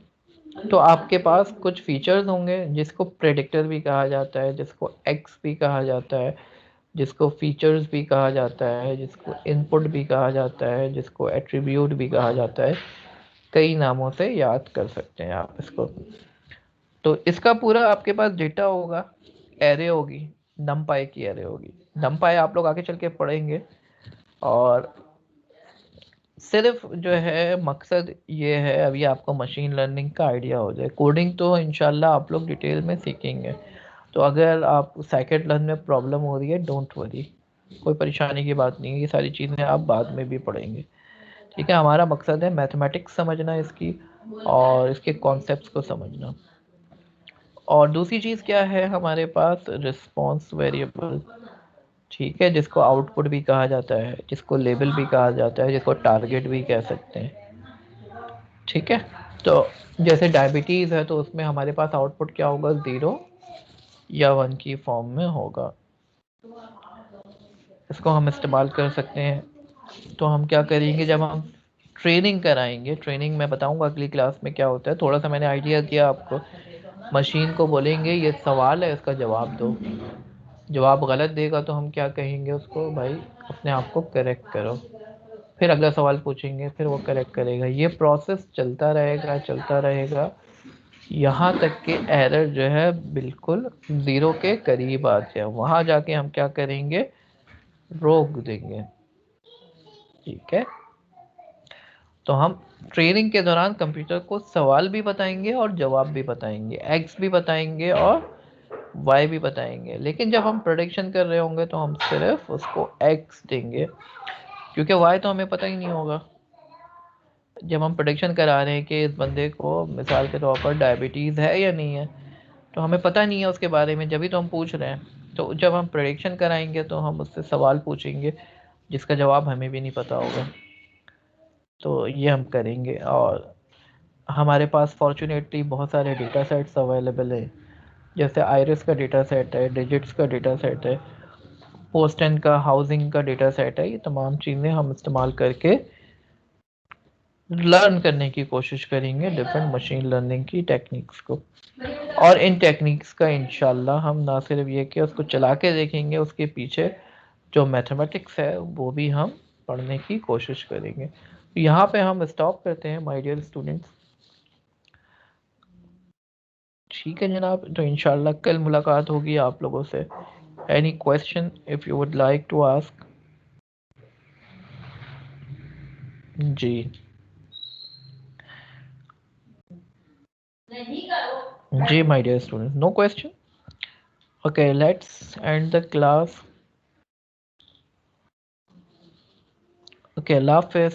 तो आपके पास कुछ फीचर्स होंगे जिसको प्रेडिक्टर भी कहा जाता है, जिसको एक्स भी कहा जाता है, जिसको फीचर्स भी कहा जाता है, जिसको इनपुट भी कहा जाता है, जिसको एट्रीब्यूट भी कहा जाता है। कई नामों से याद कर सकते हैं आप इसको। तो इसका पूरा आपके पास डेटा होगा, एरे होगी, नमपाई की एरे होगी। नमपाई आप लोग आगे चल के पढ़ेंगे। और सिर्फ जो है मकसद ये है अभी आपको मशीन लर्निंग का आइडिया हो जाए। कोडिंग तो इंशाल्लाह आप लोग डिटेल में सीखेंगे। तो अगर आप साइकिट लर्न में प्रॉब्लम हो रही है, डोंट वरी, कोई परेशानी की बात नहीं है, ये सारी चीज़ें आप बाद में भी पढ़ेंगे, ठीक है। हमारा मकसद है मैथमेटिक्स समझना इसकी और इसके कॉन्सेप्ट्स को समझना। और दूसरी चीज़ क्या है हमारे पास, रिस्पॉन्स वेरिएबल, ठीक है, जिसको आउटपुट भी कहा जाता है, जिसको लेबल भी कहा जाता है, जिसको टारगेट भी कह सकते हैं, ठीक है। तो जैसे डायबिटीज़ है तो उसमें हमारे पास आउटपुट क्या होगा, 0 या 1 की फॉर्म में होगा। इसको हम इस्तेमाल कर सकते हैं। तो हम क्या करेंगे, जब हम ट्रेनिंग कराएंगे, ट्रेनिंग मैं बताऊंगा अगली क्लास में क्या होता है, थोड़ा सा मैंने आइडिया दिया आपको। मशीन को बोलेंगे ये सवाल है, इसका जवाब दो। जवाब गलत देगा तो हम क्या कहेंगे उसको, भाई अपने आप को करेक्ट करो। फिर अगला सवाल पूछेंगे, फिर वो करेक्ट करेगा। ये प्रोसेस चलता रहेगा चलता रहेगा, यहाँ तक कि एरर जो है बिल्कुल 0 के करीब आ जाए। वहाँ जाके हम क्या करेंगे, रोक देंगे, ठीक है। तो हम ट्रेनिंग के दौरान कंप्यूटर को सवाल भी बताएंगे और जवाब भी बताएंगे, एक्स भी बताएंगे और वाई भी बताएंगे। लेकिन जब हम प्रेडिक्शन कर रहे होंगे तो हम सिर्फ उसको एक्स देंगे, क्योंकि वाई तो हमें पता ही नहीं होगा। जब हम प्रेडिक्शन करा रहे हैं कि इस बंदे को मिसाल के तौर पर डायबिटीज़ है या नहीं है, तो हमें पता नहीं है उसके बारे में, जब भी तो हम पूछ रहे हैं। तो जब हम प्रेडिक्शन कराएंगे तो हम उससे सवाल पूछेंगे जिसका जवाब हमें भी नहीं पता होगा। तो ये हम करेंगे। और हमारे पास फॉर्चुनेटली बहुत सारे डेटा सेट्स अवेलेबल है, जैसे आयरिस का डेटा सेट है, डिजिट्स का डेटा सेट है, पोस्टन का, हाउसिंग का डेटा सेट है। ये तमाम चीज़ें हम इस्तेमाल करके लर्न करने की कोशिश करेंगे डिफरेंट मशीन लर्निंग की टेक्निक्स को। और इन टेक्निक्स का इंशाल्लाह हम ना सिर्फ ये कि उसको चला के देखेंगे, उसके पीछे जो मैथमेटिक्स है वो भी हम पढ़ने की कोशिश करेंगे। यहाँ पे हम स्टॉप करते हैं माय डियर स्टूडेंट्स। ठीक है जनाब, तो इंशाल्लाह कल मुलाकात होगी आप लोगों से। Any question if you would like to ask? जी जी my dear students, no question. Okay, let's end the class. Okay, Allah Hafiz.